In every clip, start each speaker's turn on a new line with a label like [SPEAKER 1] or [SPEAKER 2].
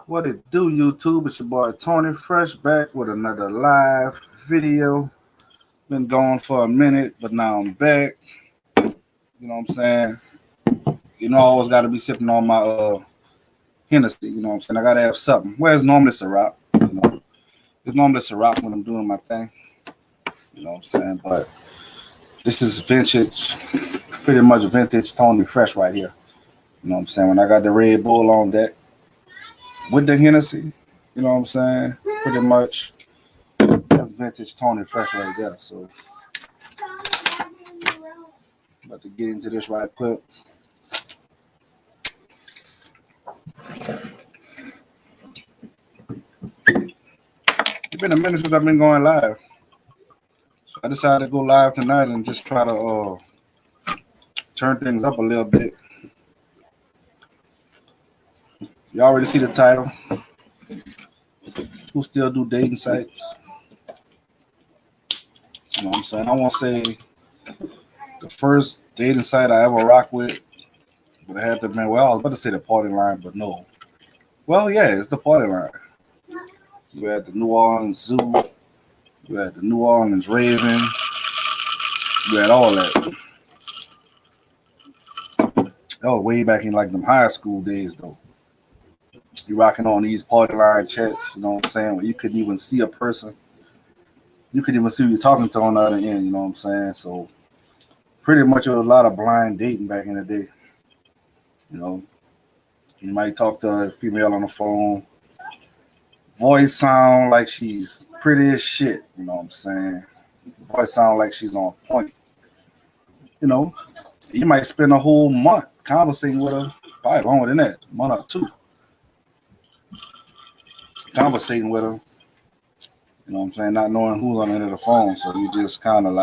[SPEAKER 1] What it do, YouTube? It's your boy Tony Fresh back with another live video. Been gone for a minute, but now I'm back. You know what I'm saying? You know, I always got to be sipping on my Hennessy. You know what I'm saying? I got to have something. Where's normally Ciroc? You know, it's normally Ciroc when I'm doing my thing. You know what I'm saying? But this is vintage, pretty much vintage Tony Fresh right here. You know what I'm saying? When I got the Red Bull on deck with the Hennessy, you know what I'm saying? Pretty much. That's vintage Tony Fresh right there. So about to get into this right quick. It's been a minute since I've been going live. So I decided to go live tonight and just try to turn things up a little bit. You already see the title. Who still do dating sites? You know what I'm saying? I won't say the first dating site I ever rocked with, but it had to be, well, I was about to say the party line, but no. Well, yeah, it's the party line. You had the New Orleans Zoo. You had the New Orleans Raven. You had all that. That was way back in like them high school days, though. You rocking on these party line chats, you know what I'm saying? Where you couldn't even see a person. You couldn't even see who you're talking to on the other end, you know what I'm saying? So pretty much it was a lot of blind dating back in the day. You know, you might talk to a female on the phone. Voice sound like she's pretty as shit, you know what I'm saying? Voice sound like she's on point. You know, you might spend a whole month conversating with her, probably longer than that, a month or two, conversating with her. You know what I'm saying? Not knowing who's on the end of the phone, so you just kind of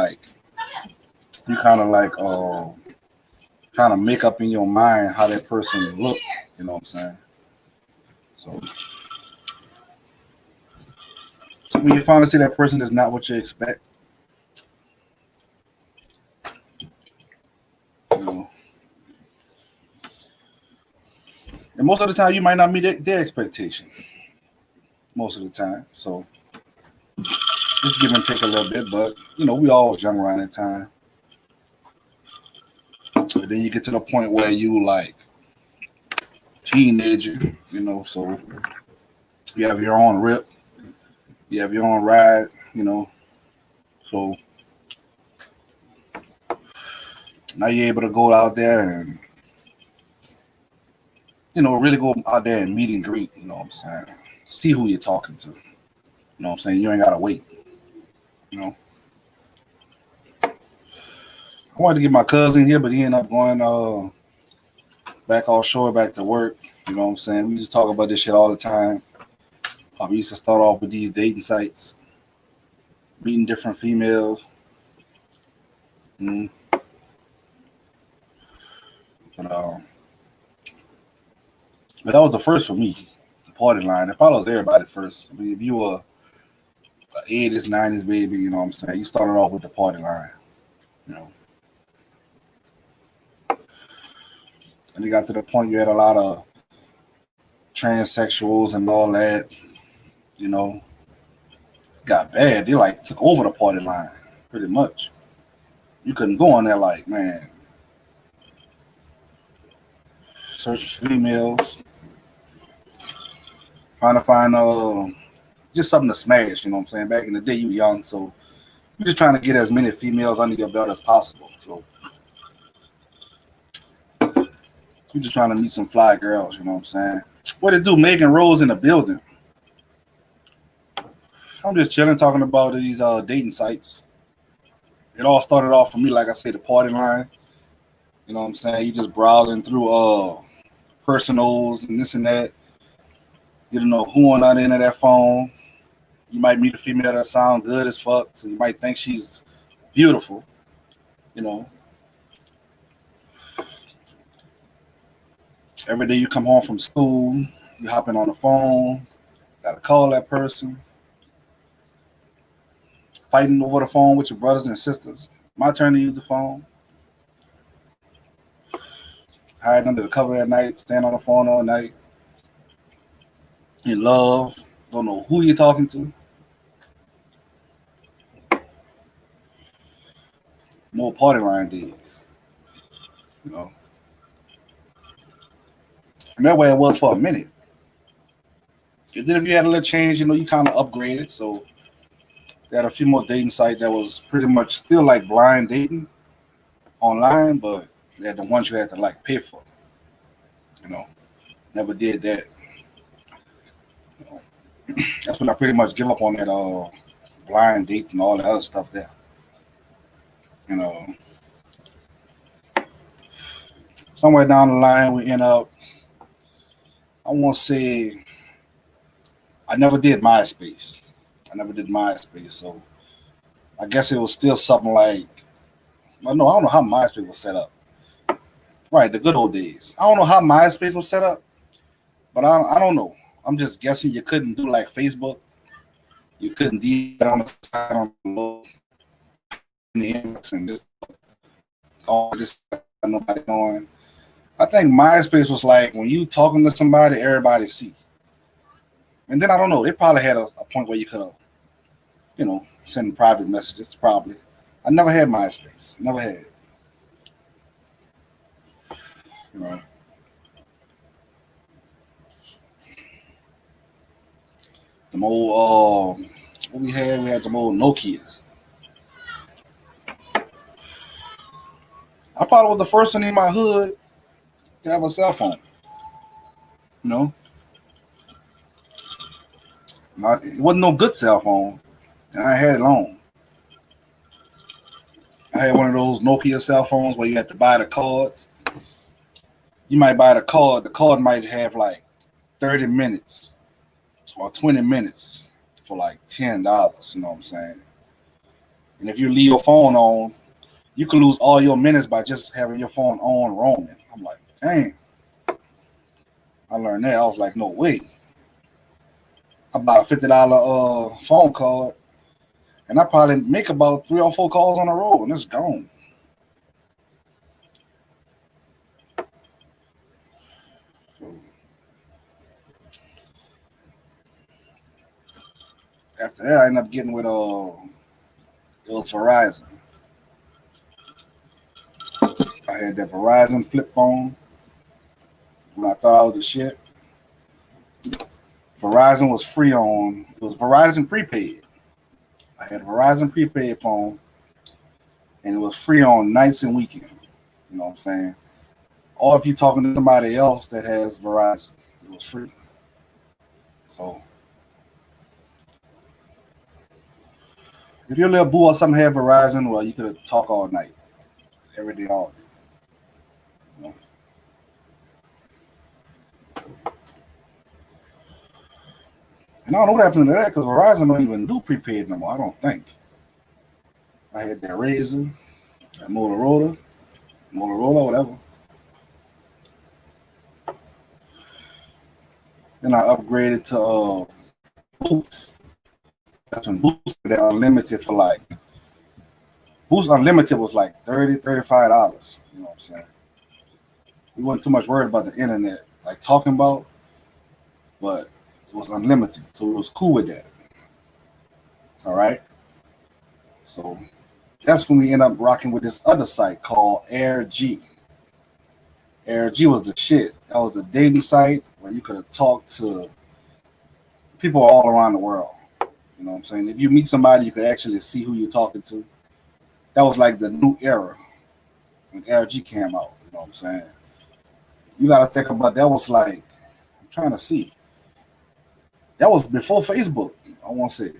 [SPEAKER 1] make up in your mind how that person look. You know what I'm saying? So when you finally see that person is not what you expect, you know, and most of the time you might not meet their expectation. Most of the time, so just give and take a little bit. But you know, we all was young around that time. But then you get to the point where you like teenager, you know, so you have your own rip, you have your own ride, you know. So now you're able to go out there and really go out there and meet and greet, you know what I'm saying? See who you're talking to. You know what I'm saying? You ain't gotta wait. You know. I wanted to get my cousin here, but he ended up going back offshore, back to work. You know what I'm saying? We used to talk about this shit all the time. How we used to start off with these dating sites, meeting different females. Mm. But, but that was the first for me, the party line. It follows everybody first. I mean, if you were an 80s, 90s baby, you know what I'm saying? You started off with the party line, you know. And it got to the point you had a lot of transsexuals and all that, you know, got bad. They like took over the party line, pretty much. You couldn't go on there like, man, search for females, trying to find just something to smash, you know what I'm saying? Back in the day you were young, so you're just trying to get as many females under your belt as possible. So you're just trying to meet some fly girls, you know what I'm saying? What it do, Megan Rose in the building. I'm just chilling talking about these dating sites. It all started off for me, like I said, the party line. You know what I'm saying? You just browsing through personals and this and that. You don't know who on the other end of that phone. You might meet a female that sound good as fuck, so you might think she's beautiful. You know, every day you come home from school, you hopping on the phone, gotta call that person, fighting over the phone with your brothers and sisters. My turn to use the phone. Hiding under the cover at night, stand on the phone all night. in love, don't know who you're talking to. More party line days, you know. And that way it was for a minute. And then if you had a little change, you know, you kind of upgraded. So they had a few more dating sites that was pretty much still like blind dating online, but they had the ones you had to like pay for. You know, never did that. You know, that's when I pretty much give up on that blind date and all the other stuff there. You know, somewhere down the line we end up. I won't say I never did MySpace. I never did MySpace, so I guess it was still something like. Well, no, I don't know how MySpace was set up. Right, the good old days. I don't know how MySpace was set up, but I don't know. I'm just guessing you couldn't do like Facebook. You couldn't do that on the side on the low in the inbox and just all this nobody knowing. I think MySpace was like when you talking to somebody, everybody see. And then I don't know. They probably had a point where you could have, you know, send private messages. Probably. I never had MySpace. Never had it. You know. The old what we had the old Nokias. I probably was the first one in my hood to have a cell phone. You know, it wasn't no good cell phone, and I had it on. I had one of those Nokia cell phones where you had to buy the cards. You might buy the card. The card might have like 30 minutes or 20 minutes for like $10. You know what I'm saying? And if you leave your phone on, you can lose all your minutes by just having your phone on roaming. I'm like, dang. I learned that. I was like, no way. I bought a $50 phone card, and I probably make about 3 or 4 calls on the road, and it's gone. So after that, I ended up getting with it was Verizon. I had that Verizon flip phone when I thought I was the shit. Verizon was free on. It was Verizon prepaid. I had a Verizon prepaid phone, and it was free on nights and weekends. You know what I'm saying? Or if you're talking to somebody else that has Verizon, it was free. So if your little boo or something had Verizon, well, you could talk all night, every day, all day. You know? And I don't know what happened to that because Verizon don't even do prepaid no more. I don't think. I had that Razor, that Motorola, whatever. Then I upgraded to Boost. That's when Boost that unlimited for like Boost Unlimited was like $30, $35. You know what I'm saying? We wasn't too much worried about the internet, like talking about, but it was unlimited, so it was cool with that. All right. So that's when we end up rocking with this other site called AirG. AirG was the shit. That was the dating site where you could have talked to people all around the world. You know what I'm saying? If you meet somebody, you could actually see who you're talking to. That was like the new era when AirG came out. You know what I'm saying? You got to think about that was like, I'm trying to see. That was before Facebook. I want to say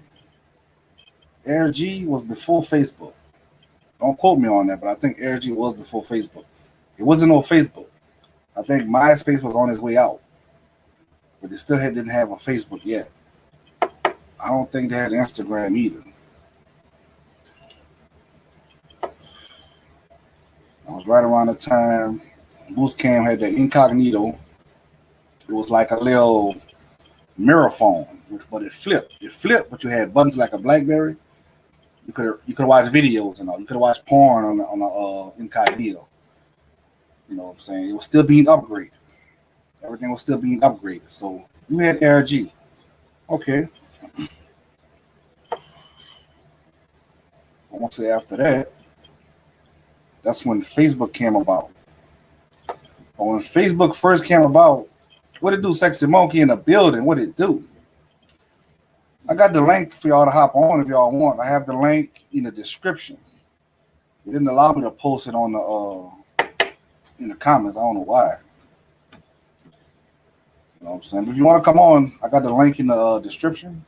[SPEAKER 1] AirG was before Facebook. Don't quote me on that, but I think AirG was before Facebook. It wasn't on Facebook. I think MySpace was on its way out, but they still didn't have a Facebook yet. I don't think they had Instagram either. I was right around the time Boost Cam had the incognito. It was like a little mirror phone, but it flipped. It flipped, but you had buttons like a BlackBerry. You could watch videos and all. You could watch porn on the incognito. You know what I'm saying? It was still being upgraded. Everything was still being upgraded. So you had AirG. Okay. I want to say after that, that's when Facebook came about. But when Facebook first came about, what it do, Sexy Monkey in the building? What it do? I got the link for y'all to hop on if y'all want. I have the link in the description. It didn't allow me to post it on the in the comments. I don't know why. You know what I'm saying? But if you want to come on, I got the link in the description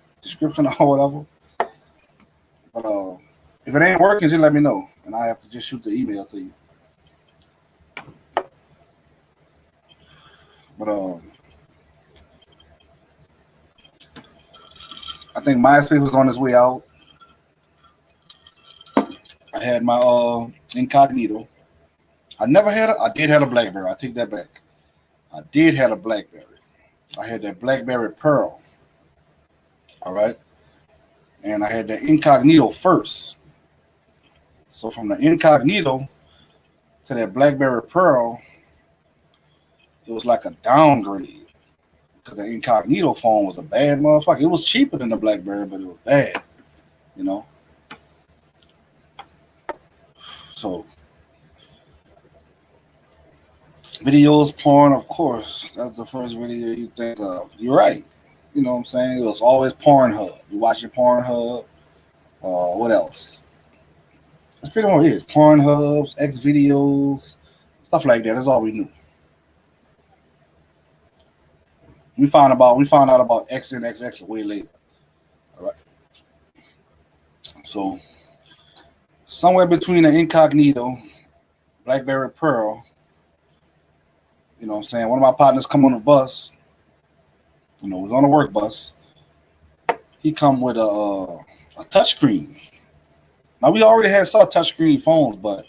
[SPEAKER 1] or whatever. But if it ain't working, just let me know, and I have to just shoot the email to you. But I think MySpace was on its way out. I had my incognito. I did have a BlackBerry. I take that back. I did have a BlackBerry. I had that BlackBerry Pearl. All right. And I had the incognito first. So from the incognito to that BlackBerry Pearl, it was like a downgrade. Because the incognito phone was a bad motherfucker. It was cheaper than the BlackBerry, but it was bad. You know? So videos, porn, of course. That's the first video you think of. You're right. You know what I'm saying? It was always Pornhub. You watching Pornhub. What else? That's pretty much it. Pornhubs, X videos, stuff like that. That's all we knew. We found out about X and XX way later. All right. So somewhere between the incognito, BlackBerry Pearl, you know what I'm saying? One of my partners come on the bus, you know, was on a work bus. He come with a touchscreen. Now we already had saw touchscreen phones, but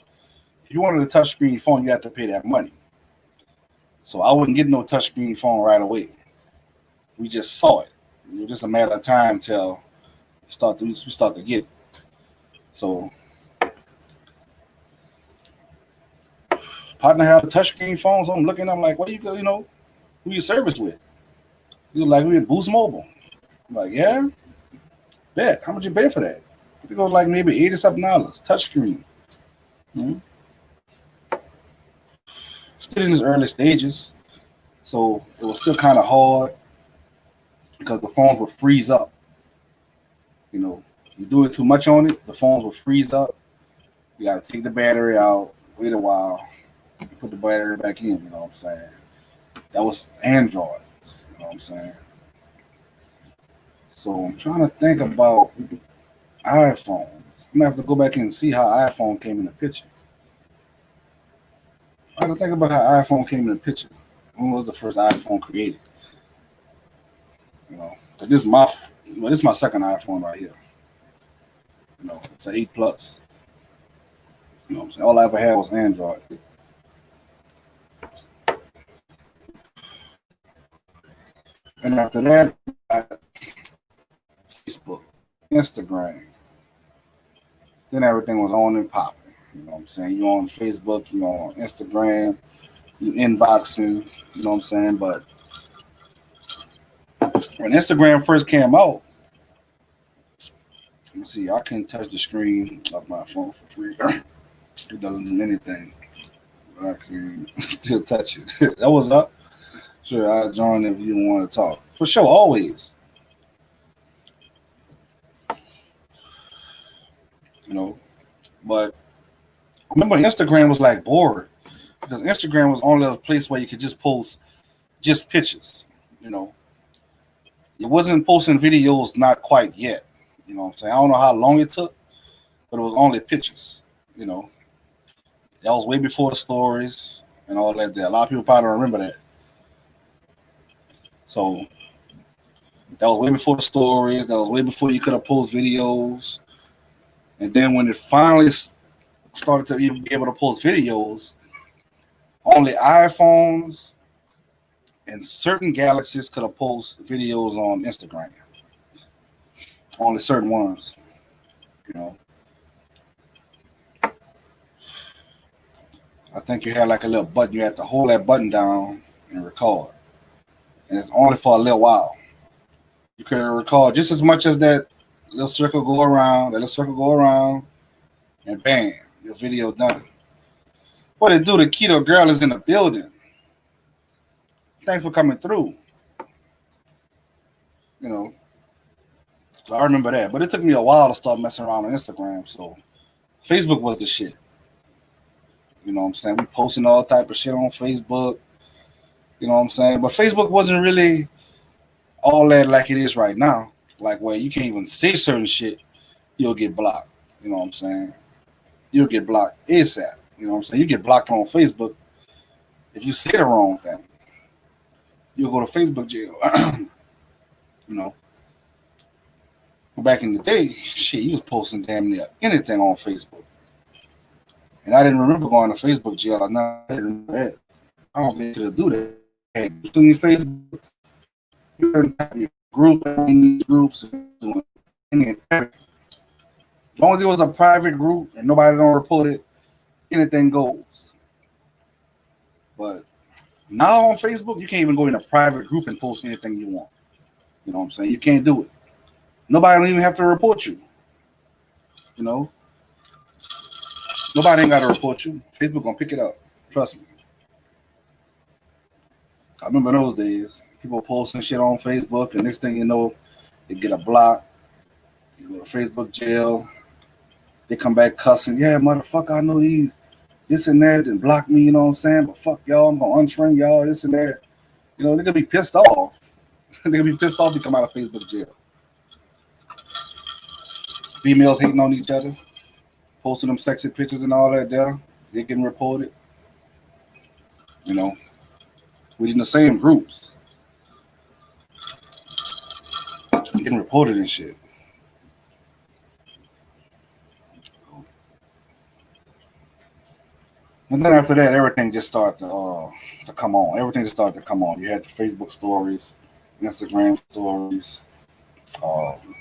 [SPEAKER 1] if you wanted a touchscreen phone, you had to pay that money. So I wouldn't get no touchscreen phone right away. We just saw it. It was just a matter of time till we start to get it. So partner had a touchscreen phone, so I'm looking, I'm like, what you go, you know, who you service with? He was like, we at Boost Mobile. I'm like, yeah? Bet. How much you pay for that? I think it was like maybe $80-something. Touchscreen. Mm-hmm. Still in its early stages. So it was still kind of hard because the phones would freeze up. You know, you do it too much on it, the phones will freeze up. You got to take the battery out, wait a while, put the battery back in. You know what I'm saying? That was Androids. You know what I'm saying? So I'm trying to think about iPhones. I'm gonna have to go back and see how iPhone came in the picture. I have to think about how iPhone came in the picture. When was the first iPhone created? You know, this is my second iPhone right here. You know, it's an 8 Plus. You know what I'm saying? All I ever had was Android. And after that, Facebook, Instagram. Then everything was on and popping. You know what I'm saying? You on Facebook, you on Instagram, you inboxing, you know what I'm saying? But when Instagram first came out, let me see, I can't touch the screen of my phone for free. It doesn't do anything. But I can still touch it. That was up. Sure, I'll join if you want to talk. For sure, always. You know. But remember Instagram was like bored. Because Instagram was only a place where you could just post just pictures, you know. It wasn't posting videos not quite yet. You know what I'm saying? I don't know how long it took, but it was only pictures, you know. That was way before the stories and all that there. A lot of people probably don't remember that. So that was way before the stories. That was way before you could have post videos. And then when it finally started to even be able to post videos, only iPhones and certain galaxies could have post videos on Instagram. Only certain ones, you know. I think you had like a little button. You had to hold that button down and record. And it's only for a little while. You could record just as much as that little circle go around, and bam, your video done. What it do? The keto girl is in the building. Thanks for coming through. You know, so I remember that. But it took me a while to start messing around on Instagram. So Facebook was the shit. You know what I'm saying? We posting all type of shit on Facebook. You know what I'm saying? But Facebook wasn't really all that like it is right now. Like where you can't even say certain shit, you'll get blocked. You know what I'm saying? You'll get blocked ASAP. You know what I'm saying? You get blocked on Facebook if you say the wrong thing. You'll go to Facebook jail. You know. Back in the day, shit, you was posting damn near anything on Facebook. And I didn't remember going to Facebook jail. I didn't remember that. I don't think you could do that. Hey, you Facebook, you're in groups, as long as it was a private group and nobody don't report it, anything goes. But now on Facebook, you can't even go in a private group and post anything you want. You know what I'm saying? You can't do it. Nobody don't even have to report you. You know? Nobody ain't got to report you. Facebook gonna pick it up. Trust me. I remember those days. People posting shit on Facebook, and next thing you know, they get a block. You go to Facebook jail. They come back cussing. Yeah, motherfucker, I know these, this and that, and block me, you know what I'm saying? But fuck y'all, I'm gonna unfriend y'all, this and that. You know, they're gonna be pissed off. They're gonna be pissed off to come out of Facebook jail. Females hating on each other, posting them sexy pictures and all that there. They getting reported. You know, we in the same groups. Getting reported and shit. And then after that, everything just started to come on. Everything just started to come on. You had the Facebook stories, Instagram stories, POF,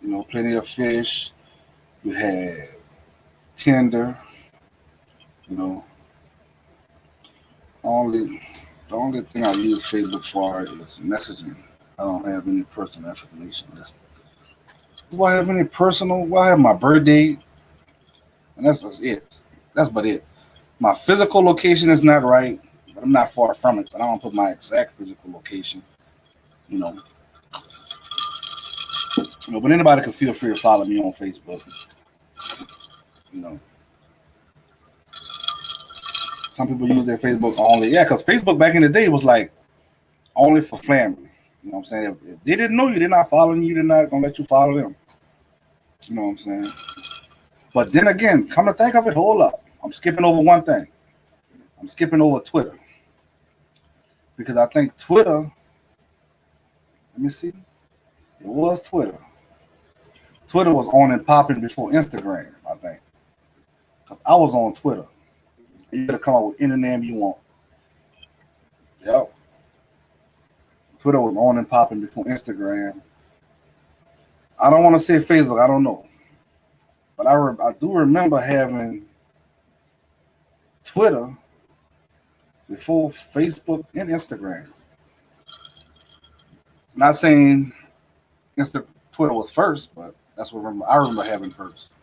[SPEAKER 1] you know, Plenty of Fish. You had Tinder, you know. The only thing I use Facebook for is messaging. I don't have any personal information. Do I have any personal? Well, I have my birth date, and that's it. That's about it. My physical location is not right, but I'm not far from it. But I don't put my exact physical location. You know. But anybody can feel free to follow me on Facebook. You know. Some people use their Facebook only. Yeah, because Facebook back in the day was like only for family. You know what I'm saying? If they didn't know you, they're not following you, they're not going to let you follow them. You know what I'm saying? But then again, come to think of it, hold up. I'm skipping over one thing. I'm skipping over Twitter. Because I think Twitter, let me see. It was Twitter. Twitter was on and popping before Instagram, I think. Because I was on Twitter. You gotta come up with any name you want. Yep. Twitter was on and popping before Instagram. I don't want to say Facebook. I don't know. But I do remember having Twitter before Facebook and Instagram. Not saying Twitter was first, but that's what I remember having first.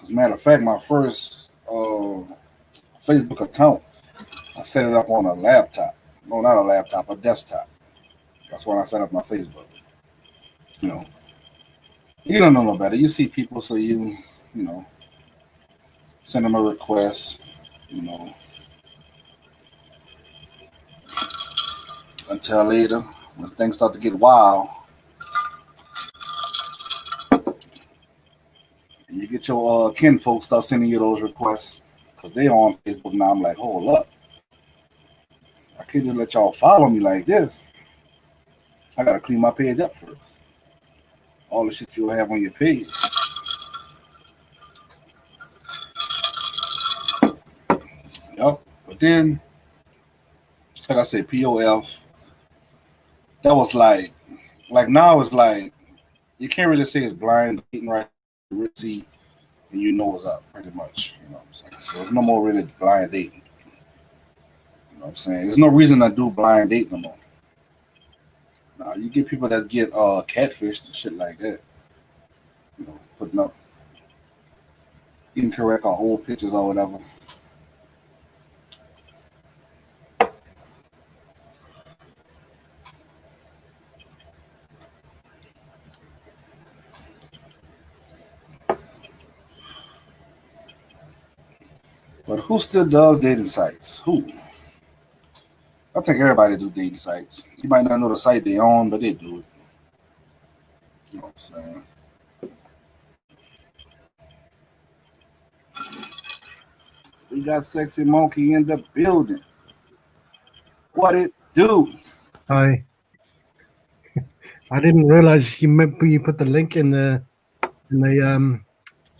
[SPEAKER 1] As a matter of fact, my first Facebook account, I set it up on a laptop. No, not a laptop, a desktop. That's when I set up my Facebook. You know, you don't know no better. You see people, so you know, send them a request. You know, until later when things start to get wild. You get your kin folks start sending you those requests because they're on Facebook now. I'm like, hold up. I can't just let y'all follow me like this. I got to clean my page up first. All the shit you'll have on your page. Yep. But then, like I said, POF, that was like now it's like, you can't really say it's blind dating right really see and you know what's up, pretty much. You know what I'm saying? So there's no more really blind dating. You know what I'm saying? There's no reason to do blind date no more. Now you get people that get catfished and shit like that. You know, putting up incorrect or old pictures or whatever. But who still does dating sites? Who? I think everybody do dating sites. You might not know the site they own, but they do it. You know what I'm saying? We got Sexy Monkey in the building. What it do?
[SPEAKER 2] Hi. I didn't realize you put the link in the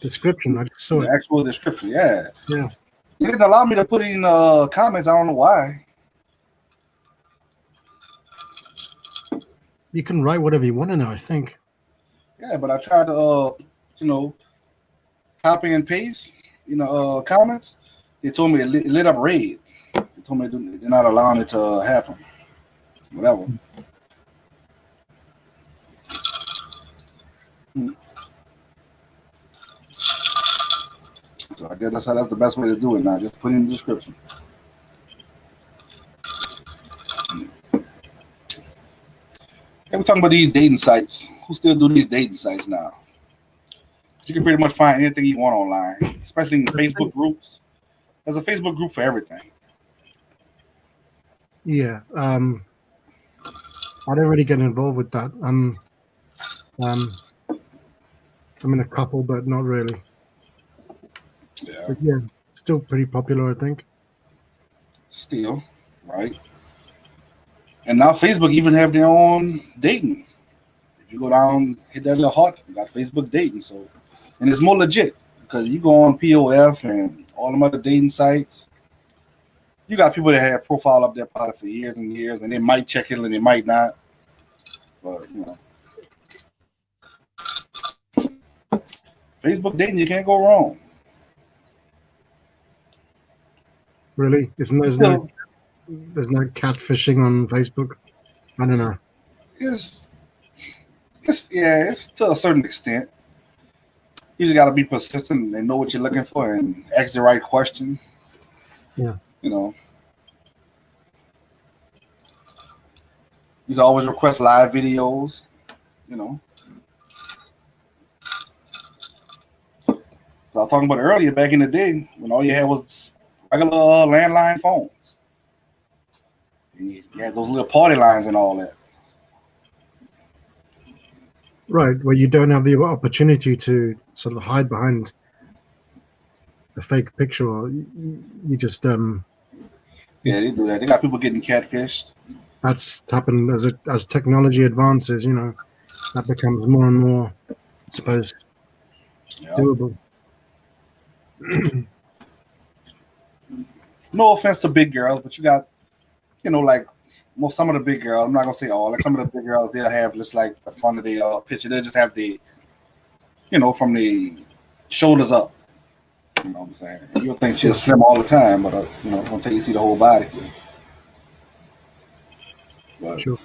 [SPEAKER 2] description. I just saw
[SPEAKER 1] The
[SPEAKER 2] it.
[SPEAKER 1] actual description, yeah.
[SPEAKER 2] Yeah.
[SPEAKER 1] It didn't allow me to put it in comments. I don't know why.
[SPEAKER 2] You can write whatever you want in there, I think.
[SPEAKER 1] Yeah, but I tried to, copy and paste, comments. They told me it lit up red. They told me they're not allowing it to happen. Whatever. So I guess that's the best way to do it now. Just put it in the description. Hey, we're talking about these dating sites. Who still do these dating sites now? You can pretty much find anything you want online, especially in Facebook groups. There's a Facebook group for everything.
[SPEAKER 2] Yeah. I don't really get involved with that. I'm in a couple, but not really.
[SPEAKER 1] Yeah.
[SPEAKER 2] But yeah, still pretty popular, I think.
[SPEAKER 1] Still, right? And now Facebook even have their own dating. If you go down, hit that little heart, you got Facebook dating. So, and it's more legit because you go on POF and all them other dating sites. You got people that have profile up there probably for years and years, and they might check it and they might not. But Facebook dating, you can't go wrong.
[SPEAKER 2] Really? There's no catfishing on Facebook? I don't know.
[SPEAKER 1] It's to a certain extent. You just got to be persistent and know what you're looking for and ask the right question.
[SPEAKER 2] Yeah.
[SPEAKER 1] You can always request live videos. So I was talking about earlier back in the day when all you had was regular landline phones. And you had those little party lines and all that.
[SPEAKER 2] Right, where you don't have the opportunity to sort of hide behind a fake picture, or you just
[SPEAKER 1] Yeah, they do that. They got people getting catfished.
[SPEAKER 2] That's happened as technology advances. That becomes more and more, I suppose, doable.
[SPEAKER 1] No offense to big girls, but you got, like some of the big girls. I'm not gonna say all. Like some of the big girls, they'll have just like the front of the picture. They'll just have the, from the shoulders up. You know what I'm saying? And you'll think she's slim all the time, but until you see the whole body. But,
[SPEAKER 2] sure.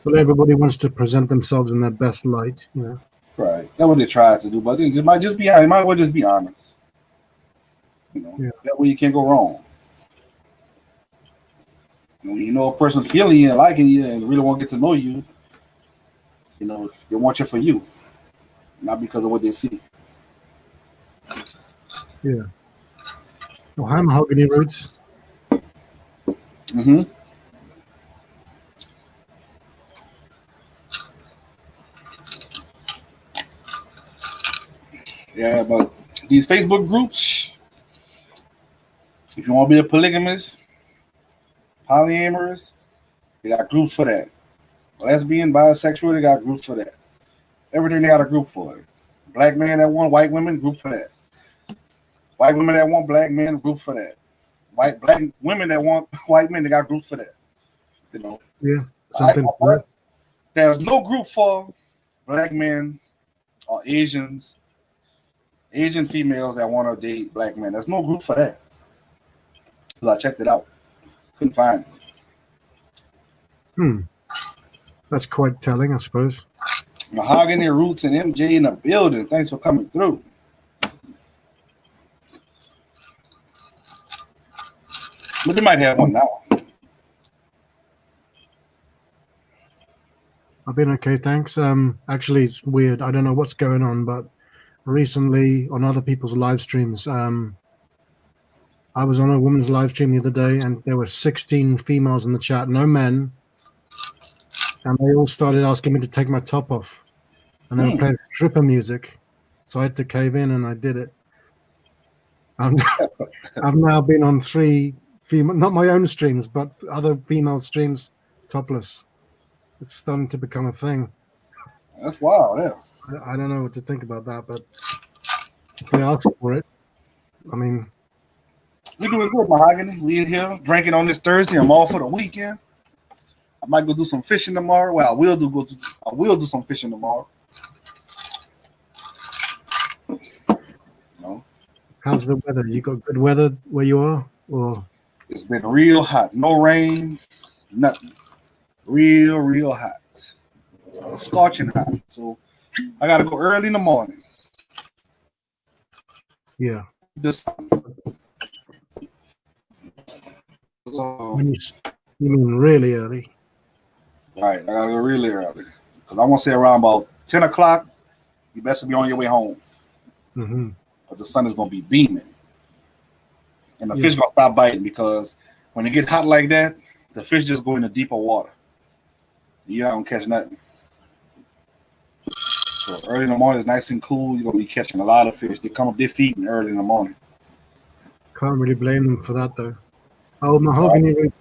[SPEAKER 2] Well, everybody wants to present themselves in their best light.
[SPEAKER 1] Right. That's what they try to do, but it might just be. You might as well just be honest. That way you can't go wrong. When a person feeling you and liking you and really want to get to know you, they want you for you, not because of what they see.
[SPEAKER 2] Yeah. Oh, hi, Mahogany Roots.
[SPEAKER 1] Mm-hmm. Yeah, but these Facebook groups, if you want to be a polygamist, polyamorous, they got groups for that. Lesbian, bisexual, they got groups for that. Everything they got a group for it. Black men that want white women, group for that. White women that want black men, group for that. Black women that want white men, they got groups for that.
[SPEAKER 2] Yeah, something.
[SPEAKER 1] There's no group for black men or Asian females that want to date black men. There's no group for that. So I checked it out. Couldn't find it.
[SPEAKER 2] That's quite telling, I suppose.
[SPEAKER 1] Mahogany Roots and MJ in the building. Thanks for coming through. But they might have one now.
[SPEAKER 2] I've been okay, thanks. Actually, it's weird. I don't know what's going on, but recently on other people's live streams, I was on a woman's live stream the other day, and there were 16 females in the chat, no men, and they all started asking me to take my top off, and they were playing stripper music, so I had to cave in, and I did it. I've now been on 3 female, not my own streams, but other female streams, topless. It's starting to become a thing.
[SPEAKER 1] That's wild, yeah.
[SPEAKER 2] I don't know what to think about that, but if they ask for it, I mean,
[SPEAKER 1] we doing good, Mahogany. We in here drinking on this Thursday. I'm all for the weekend. I might go do some fishing tomorrow. Well, I will do some fishing tomorrow. No.
[SPEAKER 2] How's the weather? You got good weather where you are, or
[SPEAKER 1] It's been real hot. No rain, nothing. Real hot. Scorching hot. So I gotta go early in the morning.
[SPEAKER 2] yeah?
[SPEAKER 1] This
[SPEAKER 2] When you mean really early?
[SPEAKER 1] right, I gotta go really early. Because I want to say around about 10 o'clock, you best be on your way home.
[SPEAKER 2] Mm-hmm.
[SPEAKER 1] But the sun is gonna be beaming. And the fish gonna stop biting because when it get hot like that, the fish just go into deeper water. You don't catch nothing. So early in the morning is nice and cool. You're gonna be catching a lot of fish. They come up, they're feeding early in the morning.
[SPEAKER 2] Can't really blame them for that, though. Oh, Mahogany.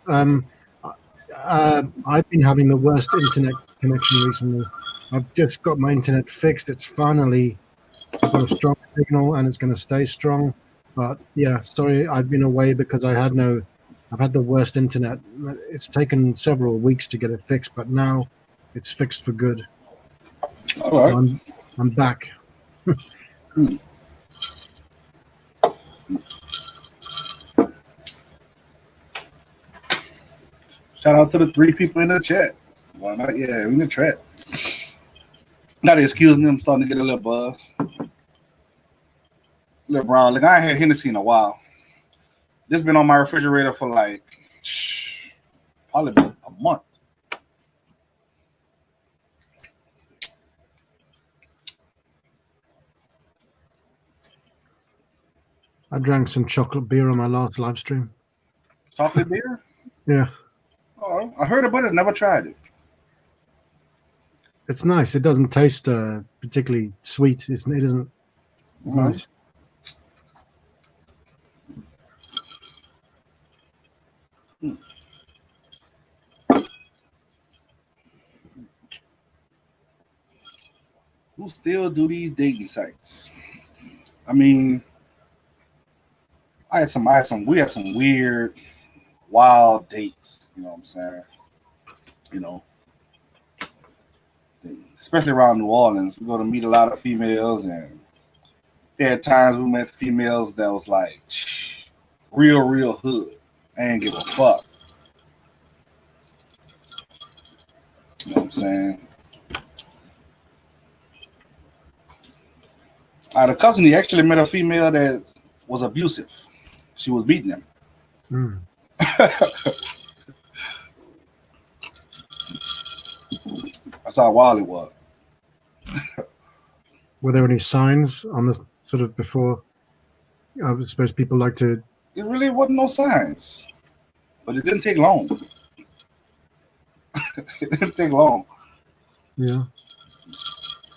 [SPEAKER 2] I've been having the worst internet connection recently. I've just got my internet fixed. It's finally got a strong signal, and it's going to stay strong. But yeah, sorry, I've been away because I've had the worst internet. It's taken several weeks to get it fixed, but now it's fixed for good.
[SPEAKER 1] All right.
[SPEAKER 2] I'm back.
[SPEAKER 1] Shout out to the 3 people in the chat. Why not? Yeah, in the chat. Not excuse me, I'm starting to get a little buzz. Little brown. Like I ain't had Hennessy in a while. This been on my refrigerator for like probably about a month.
[SPEAKER 2] I drank some chocolate beer on my last live stream.
[SPEAKER 1] Chocolate beer?
[SPEAKER 2] Yeah.
[SPEAKER 1] Oh, I heard about it, never tried it.
[SPEAKER 2] It's nice. It doesn't taste particularly sweet. It isn't. It's nice.
[SPEAKER 1] Who still do these dating sites? I mean, we had some weird, wild dates. You know what I'm saying? You know, especially around New Orleans, we go to meet a lot of females, and there had times we met females that was like real hood. I ain't give a fuck. You know what I'm saying? I had a cousin, he actually met a female that was abusive. She was beating him. That's how wild it was.
[SPEAKER 2] Were there any signs on the sort of before? I suppose people like to.
[SPEAKER 1] It really wasn't no signs, but it didn't take long. It didn't take long.
[SPEAKER 2] Yeah.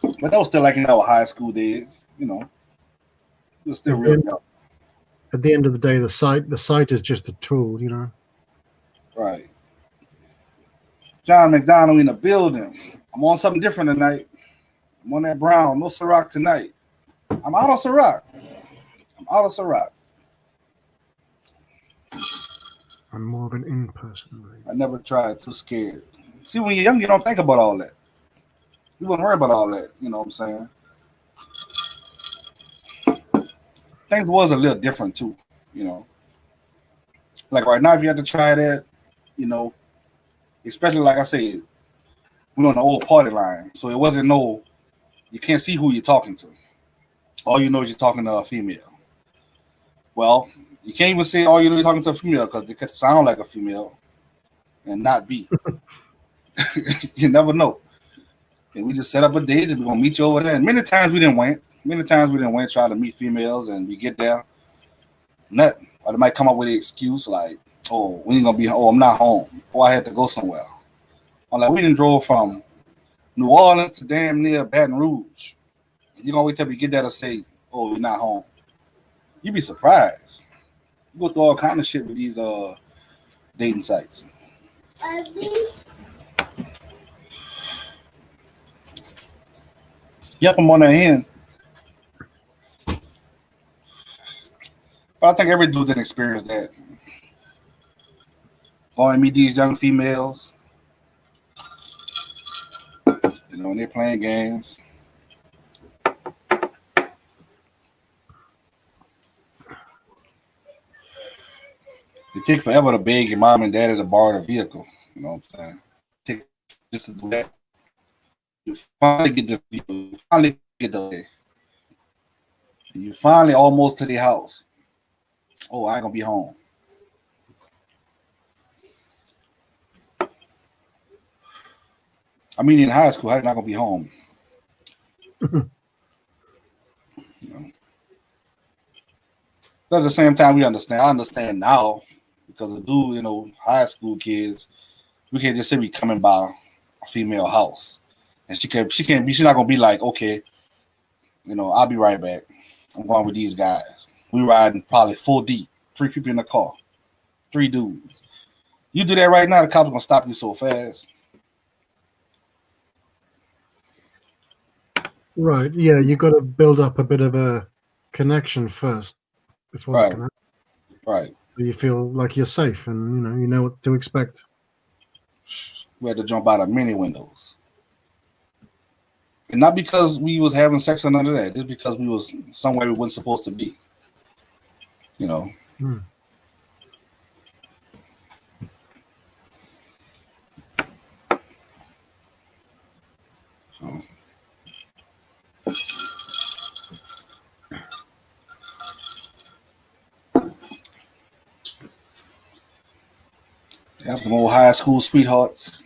[SPEAKER 1] But that was still like in our high school days, you know. It was still real young.
[SPEAKER 2] At the end of the day, the site is just a tool, you know.
[SPEAKER 1] Right. John McDonald in the building. I'm on something different tonight. I'm on that brown. No Ciroc tonight. I'm out of Ciroc.
[SPEAKER 2] I'm more of an in-person.
[SPEAKER 1] I never tried. Too scared. See, when you're young, you don't think about all that. You wouldn't worry about all that. You know what I'm saying? things was a little different too. You know, like right now, if you had to try that, you know, especially like I said, we're on the old party line, so it wasn't no. You can't see who you're talking to. All you know is you're talking to a female. Well, you can't even say all you know you're talking to a female because it could sound like a female and not be. You never know. And we just set up a date and we're gonna meet you over there. And many times we didn't went. Many times we didn't went try to meet females and we get there, nothing. Or they might come up with an excuse like, oh, we ain't gonna be I'm not home. Or I had to go somewhere. I'm like, we didn't drove from New Orleans to damn near Baton Rouge. You're gonna wait till we get there to say, oh, you're not home. You'd be surprised. You go through all kind of shit with these dating sites. Yep, I'm on the end. But I think every dude didn't experience that. Going to meet these young females, you know, and they're playing games. It take forever to beg your mom and daddy to borrow the vehicle. You know what I'm saying? Take just to do that. You finally get the vehicle. You finally get the way. And you finally almost to the house. Oh, I ain't gonna be home. I mean, in high school, I'm not gonna be home. You know. But at the same time, we understand. I understand now because the dude, you know, high school kids, we can't just say we coming by a female house, and she's not gonna be like, okay, you know, I'll be right back. I'm going with these guys. We riding probably full deep, 3 people in the car, 3 dudes. You do that right now, the cops are gonna stop you so fast.
[SPEAKER 2] Right. Yeah, you got to build up a bit of a connection first before
[SPEAKER 1] Right.
[SPEAKER 2] that can happen.
[SPEAKER 1] Right.
[SPEAKER 2] So you feel like you're safe and you know what to expect.
[SPEAKER 1] We had to jump out of many windows. And not because we was having sex or none of that, just because we was somewhere we weren't supposed to be. You know. So. Have some old high school sweethearts.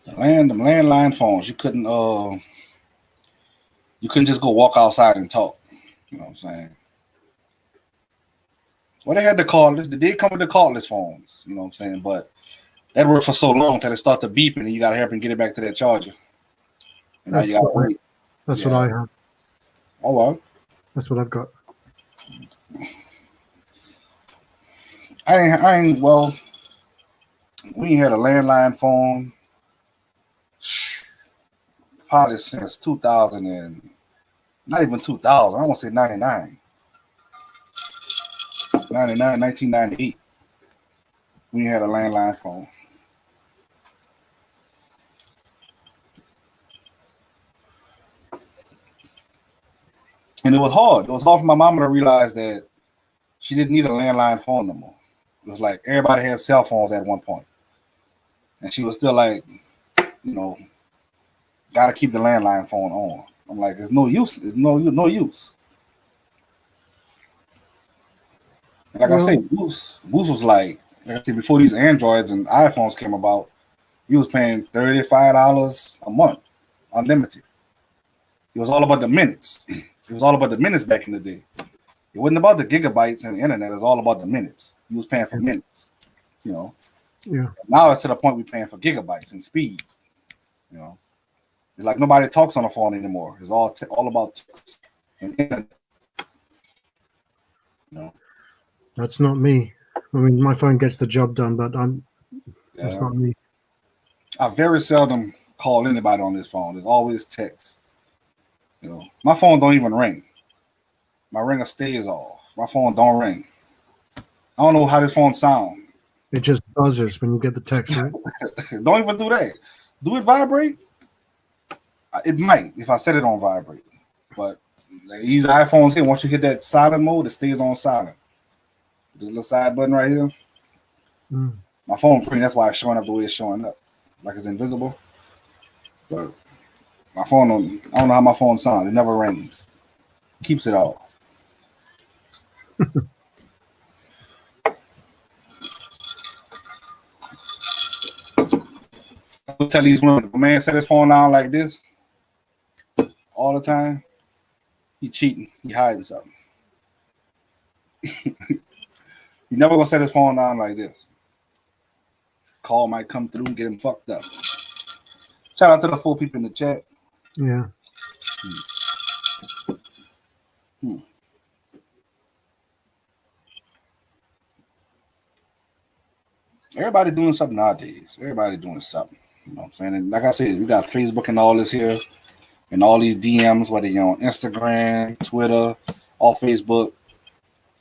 [SPEAKER 1] The landline phones, you couldn't just go walk outside and talk. You know what I'm saying? Well, they had the cordless. They did come with the cordless phones. You know what I'm saying? But that worked for so long until it started beeping, and you got to help and get it back to that charger. And now you got to wait.
[SPEAKER 2] That's what I have.
[SPEAKER 1] Oh well.
[SPEAKER 2] That's what I've got.
[SPEAKER 1] I ain't. Well, we ain't had a landline phone probably since 2000 and not even 2000. I want to say 99. 1998. We had a landline phone. And it was hard. It was hard for my mama to realize that she didn't need a landline phone no more. It was like everybody had cell phones at one point. And she was still like, you know, got to keep the landline phone on. I'm like, there's no use. There's no use. And like I say, Boost was like before these Androids and iPhones came about, you was paying $35 a month, unlimited. It was all about the minutes. It was all about the minutes back in the day. It wasn't about the gigabytes and the internet. It was all about the minutes. You was paying for minutes, you know.
[SPEAKER 2] Yeah.
[SPEAKER 1] Now it's to the point we're paying for gigabytes and speed, you know. It's like nobody talks on the phone anymore. It's all about text and internet. You know.
[SPEAKER 2] That's not me. I mean, my phone gets the job done, but that's not me.
[SPEAKER 1] I very seldom call anybody on this phone. There's always text. You know, my phone don't even ring. My ringer stays off. My phone don't ring. I don't know how this phone sound.
[SPEAKER 2] It just buzzes when you get the text, right?
[SPEAKER 1] Don't even do that. Do it vibrate? It might if I set it on vibrate. But like, these iPhones here, once you hit that silent mode, it stays on silent. This little side button right here.
[SPEAKER 2] Mm.
[SPEAKER 1] My phone green. That's why it's showing up the way it's showing up, like it's invisible. But my phone, I don't know how my phone sounds. It never rings. Keeps it all. I tell these women, if a man set his phone down like this all the time, he cheating. He hiding something. You never gonna set his phone down like this. Call might come through and get him fucked up. Shout out to the full people in the chat.
[SPEAKER 2] Yeah.
[SPEAKER 1] Everybody doing something nowadays. Everybody doing something. You know what I'm saying? And like I said, we got Facebook and all this here, and all these DMs, whether you're on Instagram, Twitter, or Facebook.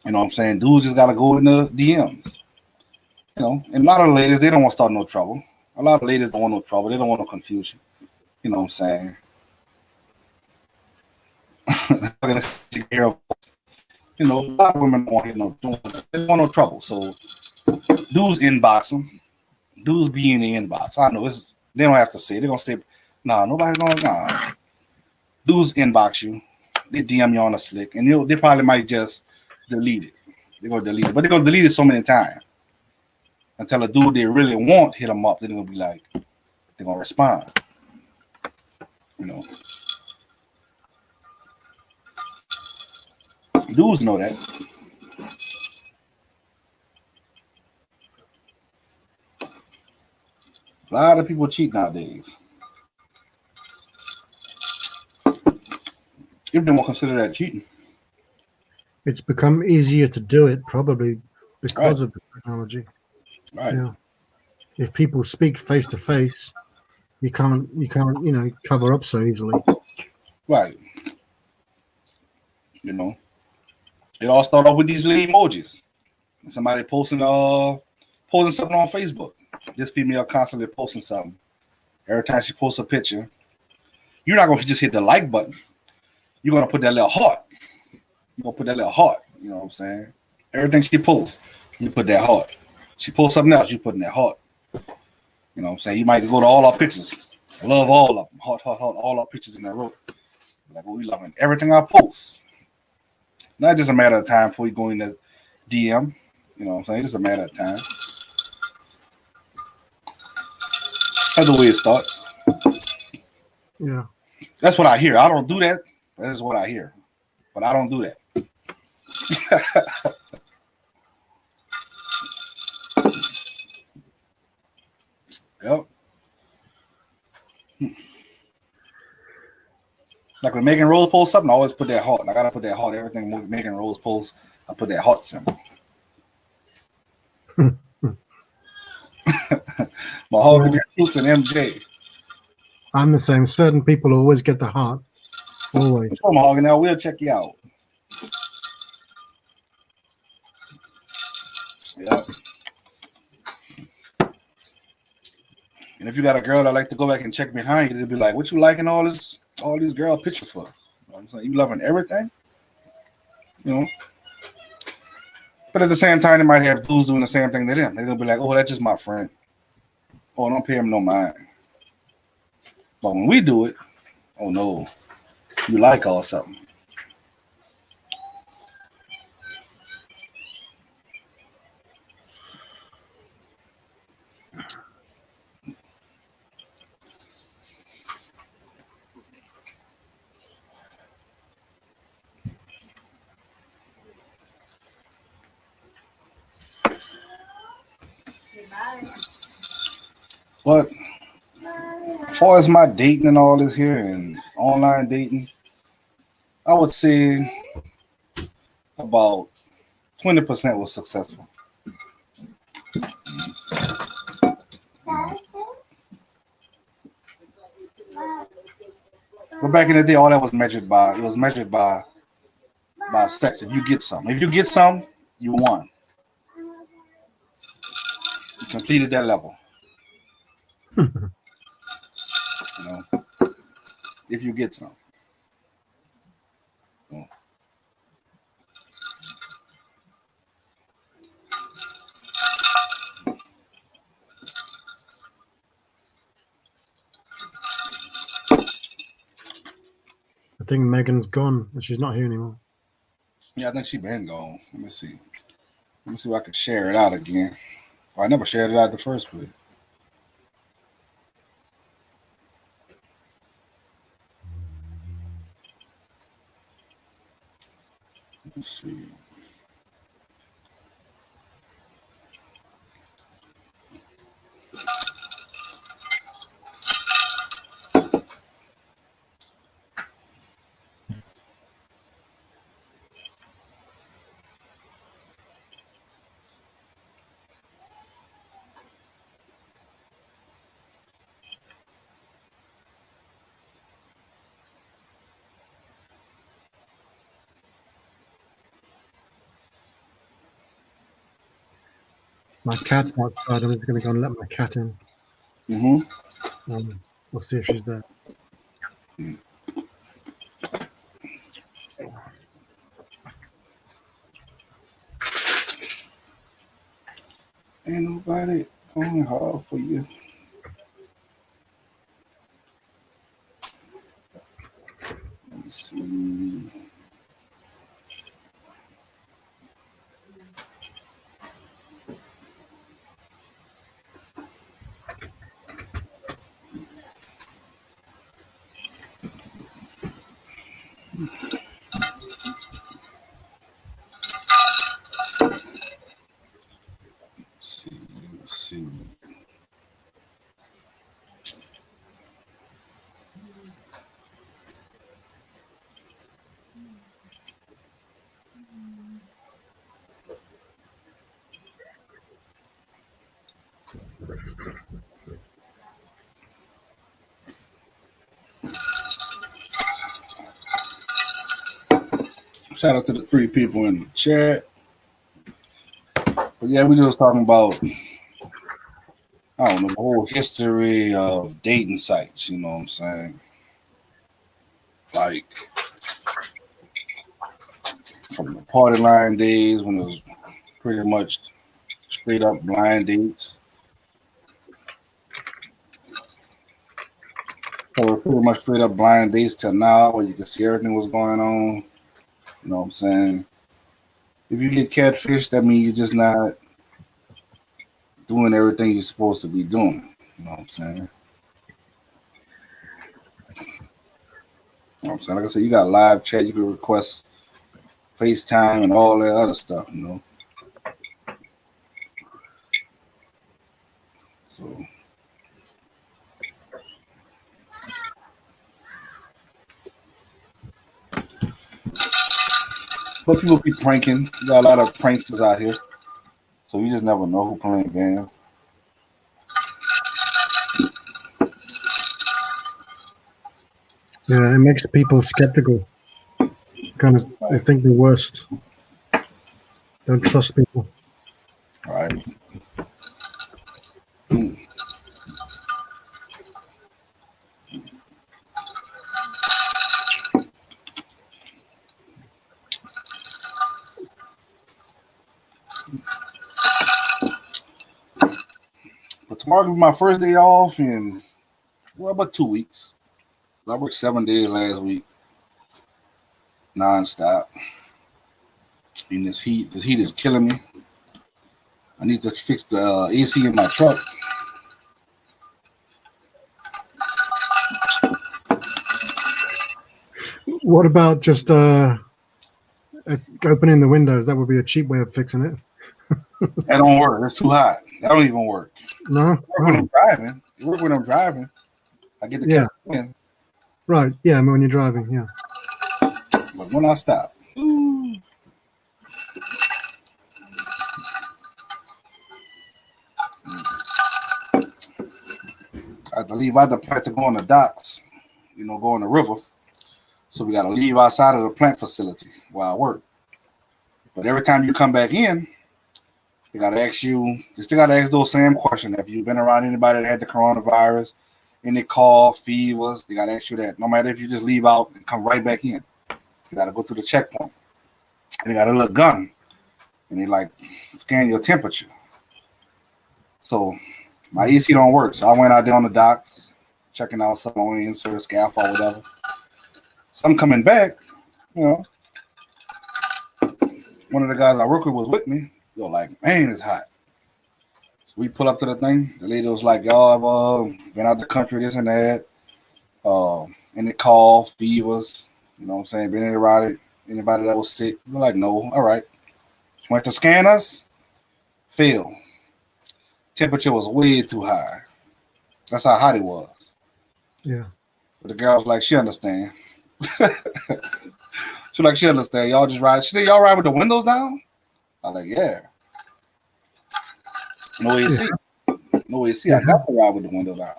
[SPEAKER 1] You know what I'm saying? Dudes just gotta go in the DMs. You know, and a lot of ladies, they don't want to start no trouble. A lot of ladies don't want no trouble. They don't want no confusion. You know what I'm saying? You know, a lot of women don't want to hit no, they don't want no trouble. So dudes inbox them. Dudes be in the inbox. I know it's, they don't have to say. They're gonna say, nah, nobody gonna, nah. Dudes inbox you. They DM you on a slick, and they probably might just delete it. They're gonna delete it, but they're gonna delete it so many times until a dude they really want hit them up. Then they're gonna be like, they're gonna respond. You know, dudes know that. A lot of people cheat nowadays. If they won't consider that cheating.
[SPEAKER 2] It's become easier to do it, probably because of the technology.
[SPEAKER 1] Right.
[SPEAKER 2] Yeah. If people speak face to face, you can't, cover up so easily.
[SPEAKER 1] Right. You know, it all started off with these little emojis. Somebody posting something on Facebook. This female constantly posting something. Every time she posts a picture, you're not gonna just hit the like button. You're gonna put that little heart. You're gonna put that little heart. You know what I'm saying? Everything she posts, you put that heart. She posts something else, you put in that heart. You know what I'm saying? You might go to all our pictures. I love all of them. Heart, heart, heart, all our pictures in that row. Like, well, we loving everything I post. Not just a matter of time before you go in the DM. You know what I'm saying? It's just a matter of time. That's the way it starts.
[SPEAKER 2] Yeah.
[SPEAKER 1] That's what I hear. I don't do that. That is what I hear. But I don't do that. Yep. Like when Megan Rose posts something, I always put that heart. I gotta put that heart. Everything Megan Rose posts, I put that heart symbol. Mahogany Roots and MJ.
[SPEAKER 2] I'm the same. Certain people always get the heart. Always.
[SPEAKER 1] So Mahogany, now we'll check you out. Yep. And if you got a girl that like to go back and check behind you, they'll be like, "What you liking all these girl pictures for?" You know what I'm saying? You loving everything, you know. But at the same time, they might have dudes doing the same thing to them. They're gonna be like, "Oh, that's just my friend. Oh, don't pay him no mind." But when we do it, oh no, you like all something. But as far as my dating and all this here and online dating, I would say about 20% was successful. But back in the day, all that was measured by sex. If you get some, you won. You completed that level. if you get some.
[SPEAKER 2] I think Megan's gone and she's not here anymore.
[SPEAKER 1] Yeah, I think she been gone. Let me see. Let me see if I can share it out again. Oh, I never shared it out the first place. Let's see.
[SPEAKER 2] My cat's outside. I'm just going to go and let my cat in. We'll see if she's there.
[SPEAKER 1] Ain't nobody going hard for you. Let me see. Let's see. Shout out to the 3 people in the chat. But yeah, we just talking about, I don't know, the whole history of dating sites, you know what I'm saying? Like from the party line days when it was pretty much straight up blind dates. So pretty much straight up blind dates till now where you can see everything was going on. You know what I'm saying? If you get catfish, that means you're just not doing everything you're supposed to be doing. You know what I'm saying? You know what I'm saying? Like I said, you got live chat, you can request FaceTime and all that other stuff, you know. So but people be pranking. You got a lot of pranksters out here. So you just never know who playing games.
[SPEAKER 2] Yeah, it makes people skeptical. Kind of, they think the worst. Don't trust people.
[SPEAKER 1] All right. But tomorrow will be my first day off in, well, about 2 weeks. I worked 7 days last week, nonstop. And this heat is killing me. I need to fix the AC in my truck.
[SPEAKER 2] What about just opening the windows? That would be a cheap way of fixing it.
[SPEAKER 1] That don't work. It's too hot. That don't even work.
[SPEAKER 2] No?
[SPEAKER 1] It work when I'm driving. It work when I'm driving. I get the
[SPEAKER 2] Yeah.
[SPEAKER 1] in.
[SPEAKER 2] Right. Yeah, when you're driving, yeah.
[SPEAKER 1] But when I stop. I have to leave out the plant to go on the docks, you know, go on the river. So we got to leave outside of the plant facility while I work. But every time you come back in, they still got to ask those same questions. Have you been around anybody that had the coronavirus? Any call, fevers, they got to ask you that. No matter if you just leave out and come right back in, you got to go through the checkpoint. And they got a little gun, and they like scan your temperature. So my EC don't work, so I went out there on the docks, checking out some on insert a scaffold or whatever. Some coming back, you know. One of the guys I work with was with me. Yo, like, man, it's hot. So we pull up to the thing. The lady was like, y'all have been out the country, this and that. Any call, fevers, you know what I'm saying? Been anybody that was sick? We're like, no. All right. Went to scan us. Failed. Temperature was way too high. That's how hot it was.
[SPEAKER 2] Yeah.
[SPEAKER 1] But the girl was like, she understand. She understand. Y'all just ride. She said, y'all ride with the windows down? I was like, yeah. No AC. No AC. I got to ride with the window down.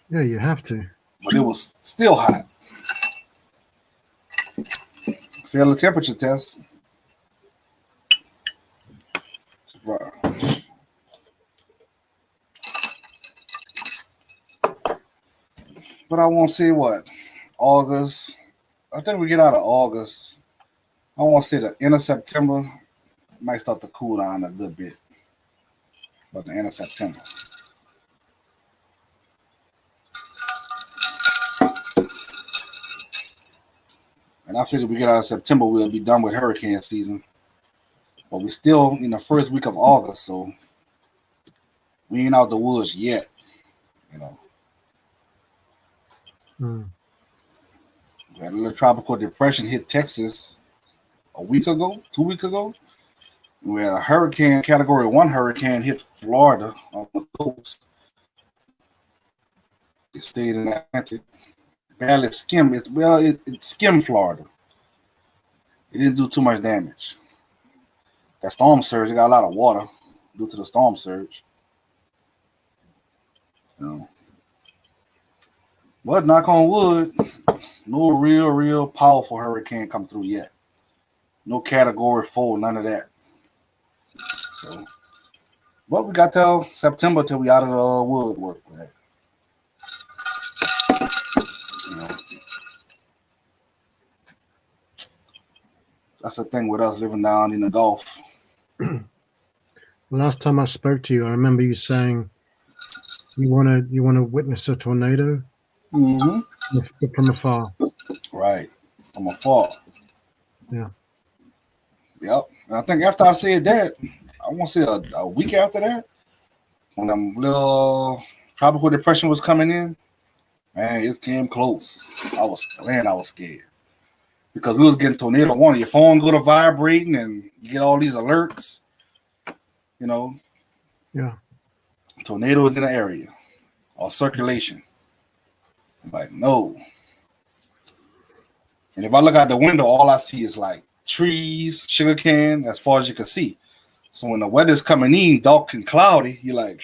[SPEAKER 2] Yeah, you have to.
[SPEAKER 1] But it was still hot. Failed the temperature test. But I won't say what? August. I think we get out of August. I won't say the end of September. Might start to cool down a good bit. But the end of September. And I figure we get out of September, we'll be done with hurricane season. But we're still in the first week of August, so we ain't out the woods yet, you know. We had a little tropical depression hit Texas a week ago, 2 weeks ago. We had a hurricane, category 1 hurricane hit Florida on the coast. It stayed in the Atlantic. Barely skimmed it. Well, it skimmed Florida. It didn't do too much damage. That storm surge, it got a lot of water due to the storm surge. You know. But knock on wood, no real powerful hurricane come through yet. No category 4, none of that. So, but we got till September till we out of the woodwork with that. You know. That's the thing with us living down in the Gulf.
[SPEAKER 2] Last time I spoke to you, I remember you saying you want to witness a tornado from afar.
[SPEAKER 1] Right, from afar.
[SPEAKER 2] Yeah.
[SPEAKER 1] Yep. And I think after I said that, I want to say a week after that, when that little tropical depression was coming in, man, it came close. I was scared. Because we was getting tornado warning. Your phone go to vibrating and you get all these alerts. You know.
[SPEAKER 2] Yeah.
[SPEAKER 1] Tornadoes in the area. Or circulation. I'm like, no. And if I look out the window, all I see is like trees, sugarcane, as far as you can see. So when the weather's coming in, dark and cloudy, you're like,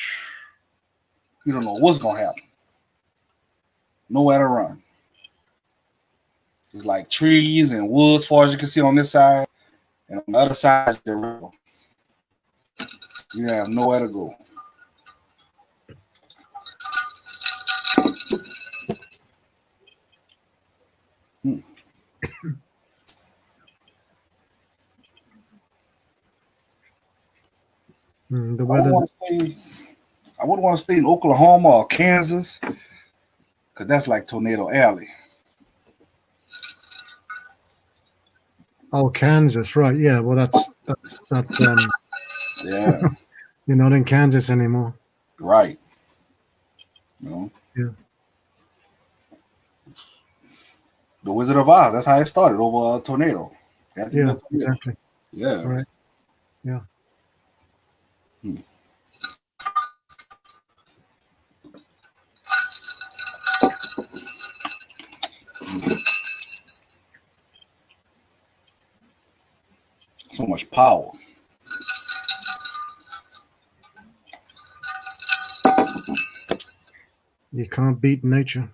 [SPEAKER 1] you don't know what's gonna happen. Nowhere to run. It's like trees and woods, as far as you can see on this side, and on the other side is the river. You have nowhere to go.
[SPEAKER 2] The weather.
[SPEAKER 1] I wouldn't want to stay in Oklahoma or Kansas, because that's like Tornado Alley.
[SPEAKER 2] Oh, Kansas, right? Yeah. Well, that's
[SPEAKER 1] yeah.
[SPEAKER 2] You're not in Kansas anymore.
[SPEAKER 1] Right. You know?
[SPEAKER 2] Yeah.
[SPEAKER 1] The Wizard of Oz. That's how it started, over a tornado.
[SPEAKER 2] Yeah, exactly.
[SPEAKER 1] Yeah.
[SPEAKER 2] Right. Yeah.
[SPEAKER 1] So much power.
[SPEAKER 2] You can't beat nature.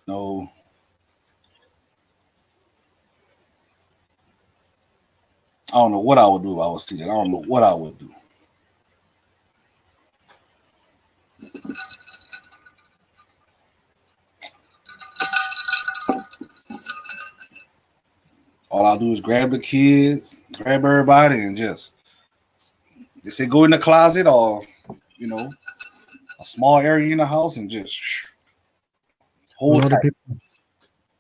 [SPEAKER 1] No. I don't know what I would do if I was seated. I don't know what I would do. All I'll do is grab the kids, grab everybody, and just they say go in the closet or you know a small area in the house and just
[SPEAKER 2] A
[SPEAKER 1] hold
[SPEAKER 2] lot
[SPEAKER 1] tight.
[SPEAKER 2] of people,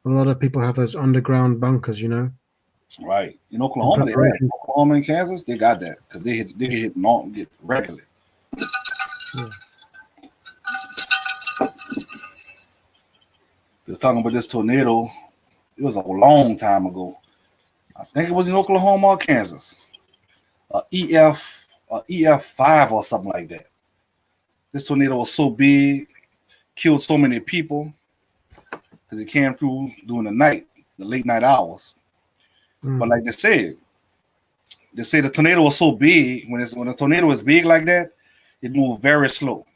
[SPEAKER 2] a lot of people have those underground bunkers, you know,
[SPEAKER 1] Right. In
[SPEAKER 2] in
[SPEAKER 1] Oklahoma, they have
[SPEAKER 2] preparation.
[SPEAKER 1] Oklahoma and Kansas, they got that because they get hit non get regularly.
[SPEAKER 2] Yeah.
[SPEAKER 1] They was talking about this tornado. It was a long time ago. I think it was in Oklahoma or Kansas. EF5 or something like that. This tornado was so big, killed so many people because it came through during the night, the late night hours. But like they say the tornado was so big when a tornado is big like that, it moved very slow.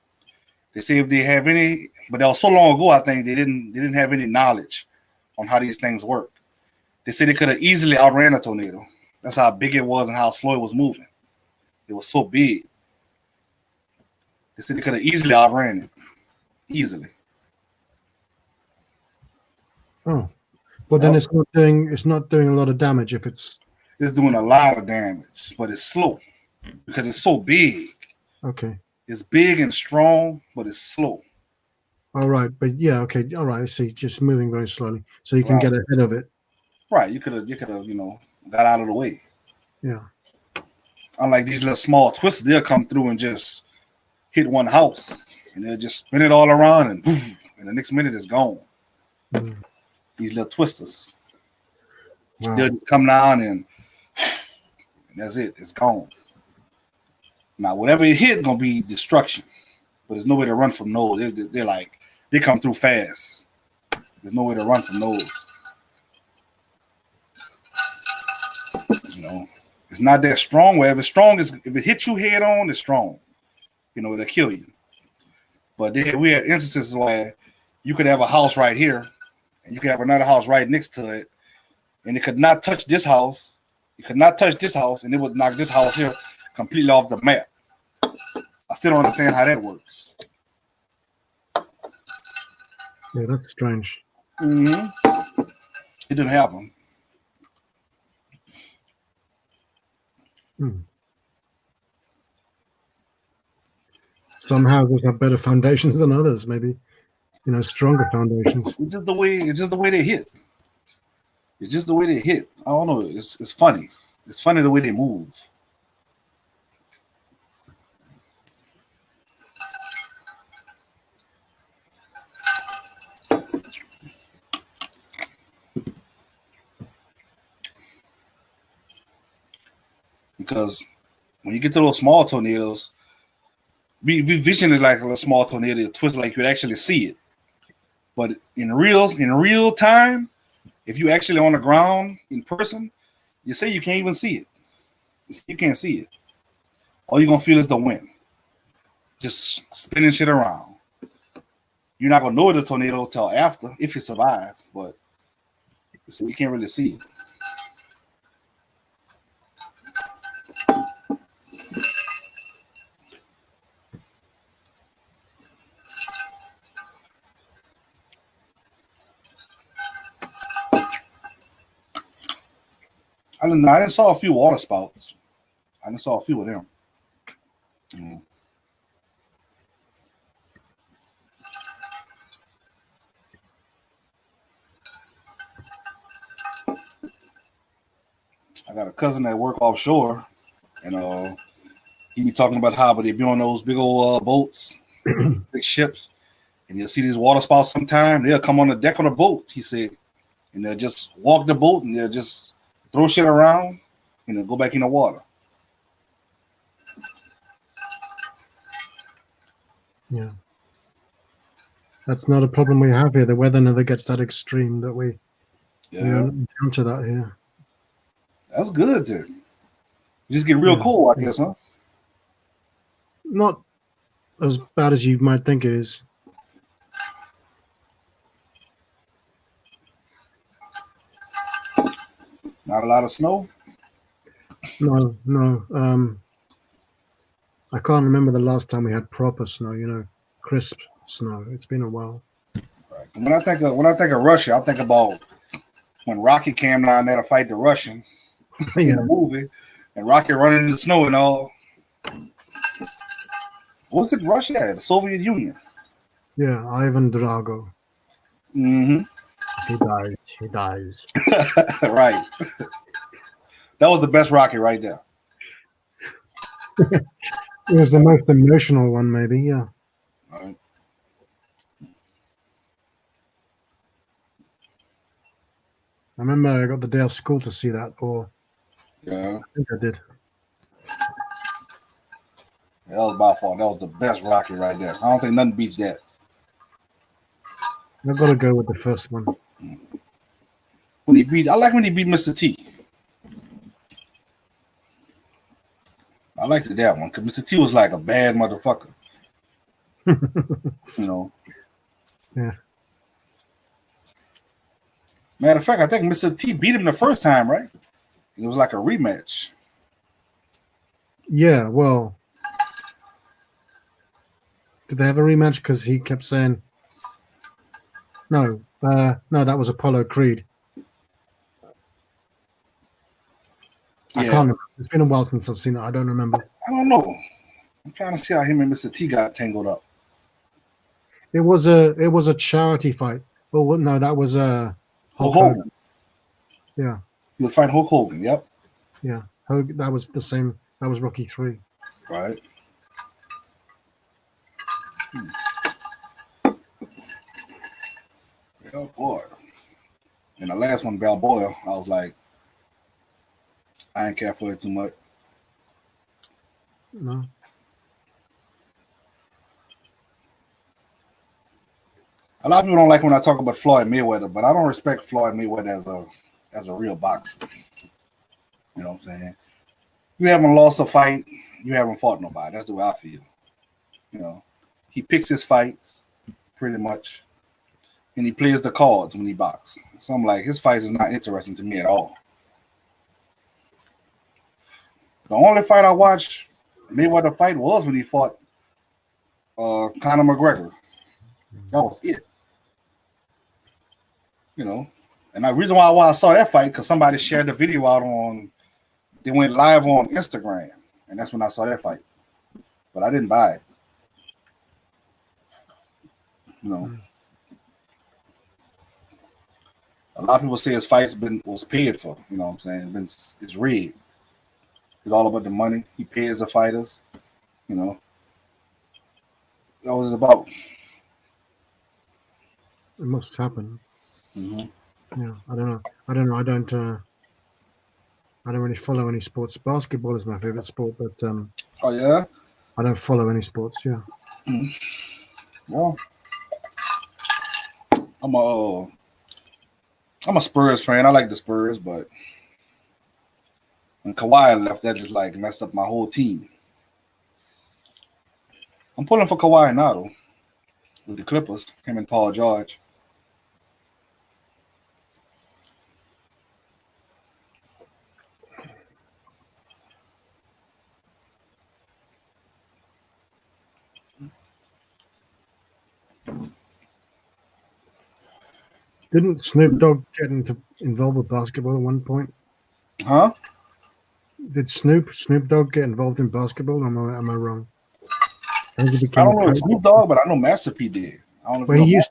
[SPEAKER 1] They say if they have any, but that was so long ago, I think they didn't have any knowledge on how these things work. They said they could have easily outran a tornado. That's how big it was and how slow it was moving. It was so big. They said they could have easily outran it. Easily.
[SPEAKER 2] Oh, well, then
[SPEAKER 1] Yep.
[SPEAKER 2] it's not doing a lot of damage if it's
[SPEAKER 1] It's doing a lot of damage, but it's slow because it's so big.
[SPEAKER 2] okay.
[SPEAKER 1] It's big and strong, but it's slow.
[SPEAKER 2] All right, but yeah, okay, all right. I see. Just moving very slowly, so you can
[SPEAKER 1] Right.
[SPEAKER 2] get ahead of it.
[SPEAKER 1] Right. You could have, got out of the way.
[SPEAKER 2] Yeah.
[SPEAKER 1] Unlike these little small twists, they'll come through and just hit one house and they'll just spin it all around and boom, and the next minute it's gone.
[SPEAKER 2] Mm.
[SPEAKER 1] These little twisters.
[SPEAKER 2] Wow.
[SPEAKER 1] They'll just come down and that's it. It's gone. Now, whatever it hit, gonna be destruction. But there's no way to run from those. They're like, they come through fast. There's no way to run from those. You know, it's not that strong. Wherever it's strong, if it hits you head on, it's strong. You know, it'll kill you. But we had instances where you could have a house right here, and you could have another house right next to it, and it could not touch this house. It could not touch this house, and it would knock this house here completely off the map. I still don't understand how that works.
[SPEAKER 2] Yeah, that's strange.
[SPEAKER 1] Mm-hmm. It didn't happen.
[SPEAKER 2] Hmm. Some houses have better foundations than others, maybe, stronger foundations.
[SPEAKER 1] It's just the way they hit. It's just the way they hit. I don't know. It's funny. It's funny the way they move. Because when you get to those small tornadoes, we vision it like a small tornado, twist like you'd actually see it. But in real time, if you actually on the ground in person, you say you can't even see it. You can't see it. All you're gonna feel is the wind, just spinning shit around. You're not gonna know it's a tornado till after, if you survive, but so you can't really see it. I didn't saw a few water spouts. I just saw a few of them. Mm. I got a cousin that work offshore, and he be talking about how they be on those big old boats, big ships, and you'll see these water spouts sometime. They'll come on the deck on a boat, he said, and they'll just walk the boat and they'll just throw shit around and then go back in the water.
[SPEAKER 2] Yeah. That's not a problem we have here. The weather never gets that extreme that we don't encounter that here.
[SPEAKER 1] That's good, too. You just get real cold, I guess, huh?
[SPEAKER 2] Not as bad as you might think it is.
[SPEAKER 1] Not a lot of snow?
[SPEAKER 2] No. I can't remember the last time we had proper snow, crisp snow. It's been a while.
[SPEAKER 1] Right. When I think of Russia, I think about when Rocky came down there to fight the Russian in
[SPEAKER 2] Yeah,
[SPEAKER 1] the movie, and Rocky running in the snow and all. Was it Russia? The Soviet Union.
[SPEAKER 2] yeah. Ivan Drago.
[SPEAKER 1] Mm-hmm.
[SPEAKER 2] He dies. He dies.
[SPEAKER 1] Right. That was the best Rocky right there.
[SPEAKER 2] It was the most emotional one, maybe. Yeah.
[SPEAKER 1] Right.
[SPEAKER 2] I remember I got the day off school to see that, or
[SPEAKER 1] Yeah.
[SPEAKER 2] I think I did.
[SPEAKER 1] That was by far. That was the best Rocky right there. I don't think nothing beats that.
[SPEAKER 2] I've got to go with the first one.
[SPEAKER 1] When he beat, I like when he beat Mr. T. I liked that one because Mr. T was like a bad motherfucker. You know.
[SPEAKER 2] Yeah.
[SPEAKER 1] Matter of fact, I think Mr. T beat him the first time, right? It was like a rematch.
[SPEAKER 2] Yeah, well, did they have a rematch? Because he kept saying, no, no, that was Apollo Creed. I
[SPEAKER 1] Yeah.
[SPEAKER 2] can't remember. It's been a while since I've seen it. I don't remember.
[SPEAKER 1] I don't know. I'm trying to see how him and Mr. T got tangled up.
[SPEAKER 2] It was a charity fight. Well, no, that was
[SPEAKER 1] Hulk
[SPEAKER 2] Hulk
[SPEAKER 1] Hogan.
[SPEAKER 2] Hogan. Yeah,
[SPEAKER 1] He was fighting Hulk Hogan. Yep.
[SPEAKER 2] yeah. That was the same. That was Rocky 3.
[SPEAKER 1] Right. Oh boy. And the last one, Balboa, I was like, I ain't care for it too much.
[SPEAKER 2] No.
[SPEAKER 1] A lot of people don't like when I talk about Floyd Mayweather, but I don't respect Floyd Mayweather as a real boxer. You know what I'm saying? You haven't lost a fight, you haven't fought nobody. That's the way I feel. You know, he picks his fights pretty much, and he plays the cards when he boxes. So I'm like, his fights is not interesting to me at all. The only fight I watched Mayweather fight was when he fought Conor McGregor. That was it. You know, and the reason why I saw that fight because somebody shared the video out on. They went live on Instagram, and that's when I saw that fight. But I didn't buy it. You know, a lot of people say his fights was paid for. You know what I'm saying? It's rigged. It's all about the money. He pays the fighters. You know, that was about.
[SPEAKER 2] It must happen.
[SPEAKER 1] Mm-hmm.
[SPEAKER 2] Yeah, I don't know. I don't really follow any sports. Basketball is my favorite sport, but
[SPEAKER 1] Oh yeah.
[SPEAKER 2] I don't follow any sports. Yeah.
[SPEAKER 1] Mm-hmm. Well, I'm a Spurs fan. I like the Spurs, but when Kawhi left, that just like messed up my whole team. I'm pulling for Kawhi now though, with the Clippers. Him and Paul George.
[SPEAKER 2] Didn't Snoop Dogg get involved with basketball at one point?
[SPEAKER 1] Huh?
[SPEAKER 2] Did Snoop Dogg get involved in basketball? Am I wrong? I think he
[SPEAKER 1] I
[SPEAKER 2] became
[SPEAKER 1] don't
[SPEAKER 2] a
[SPEAKER 1] know
[SPEAKER 2] coach.
[SPEAKER 1] Snoop Dogg, but I know Master P did. I don't know if
[SPEAKER 2] Well,
[SPEAKER 1] you know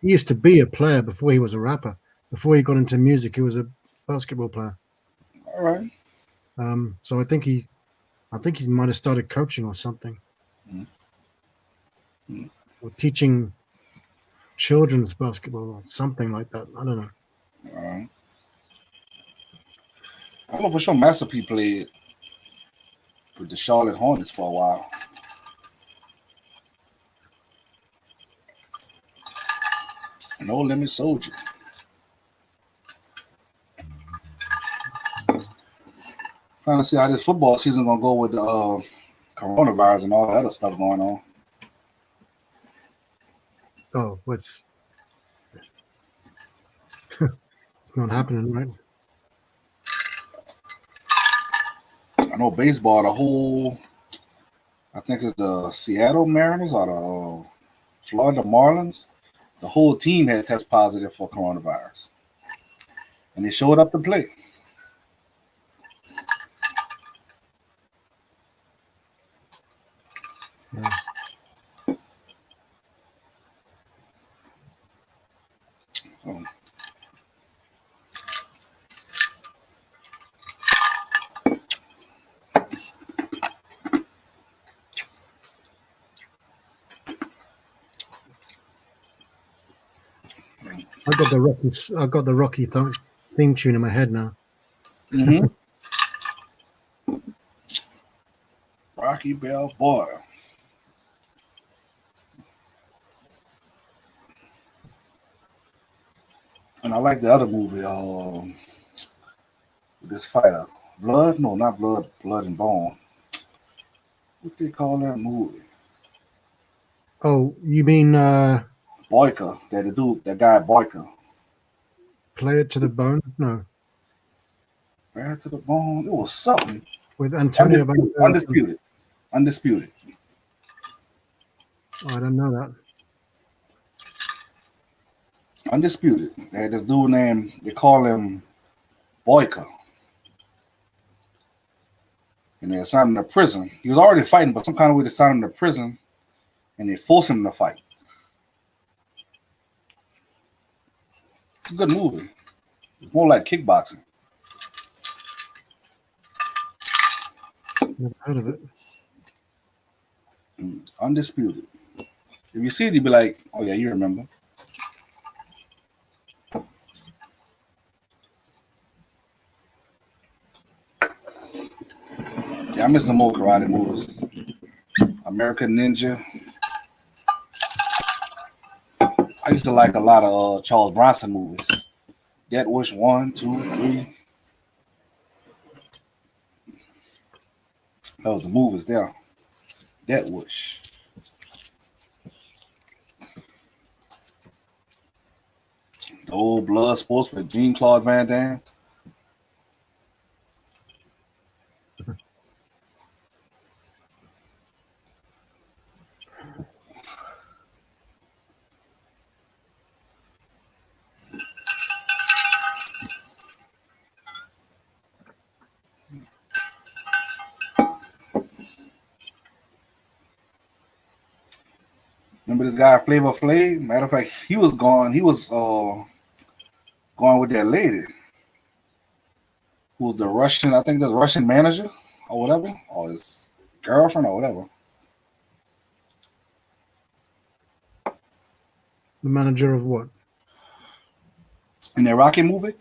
[SPEAKER 2] he used to be a player before he was a rapper. Before he got into music, he was a basketball player.
[SPEAKER 1] All right.
[SPEAKER 2] So I think he might have started coaching or something,
[SPEAKER 1] Mm-hmm.
[SPEAKER 2] or teaching children's basketball or something like that. I don't know.
[SPEAKER 1] All right. I know for sure Master P played with the Charlotte Hornets for a while. No Limit Soldier. Trying to see how this football season gonna go with the coronavirus and all that other stuff going on.
[SPEAKER 2] Oh, it's not happening, right?
[SPEAKER 1] I know baseball, I think it's the Seattle Mariners or the Florida Marlins. The whole team had test positive for coronavirus. and they showed up to play.
[SPEAKER 2] Yeah.
[SPEAKER 1] So,
[SPEAKER 2] I got the Rocky theme tune in my head now.
[SPEAKER 1] mm-hmm. Rocky Balboa. And I like the other movie, this fighter. Blood? No, not Blood. Blood and Bone. What they call that movie?
[SPEAKER 2] Oh, you mean
[SPEAKER 1] Boyka. That guy Boyka.
[SPEAKER 2] Play It to the Bone? No,
[SPEAKER 1] Bad to the Bone. It was something.
[SPEAKER 2] with Antonio Banderas.
[SPEAKER 1] Undisputed. Undisputed.
[SPEAKER 2] Oh, I don't know that.
[SPEAKER 1] Undisputed. They had this dude named, they call him Boyka. And they assigned him to prison. He was already fighting, but some kind of way they assigned him to prison and they forced him to fight. It's a good movie. It's more like kickboxing.
[SPEAKER 2] Never heard of it.
[SPEAKER 1] Undisputed. If you see it, you'll be like, oh yeah, you remember. Yeah, I miss some more karate movies. American Ninja. I used to like a lot of Charles Bronson movies. Death Wish 1, 2, 3. That was the movies there. Death Wish. The old Blood Sports with Jean-Claude Van Damme. Remember this guy Flavor Flav? Matter of fact, he was gone. He was going with that lady who was the Russian, I think the Russian manager or whatever, or his girlfriend or whatever.
[SPEAKER 2] The manager of what?
[SPEAKER 1] In that Rocky movie,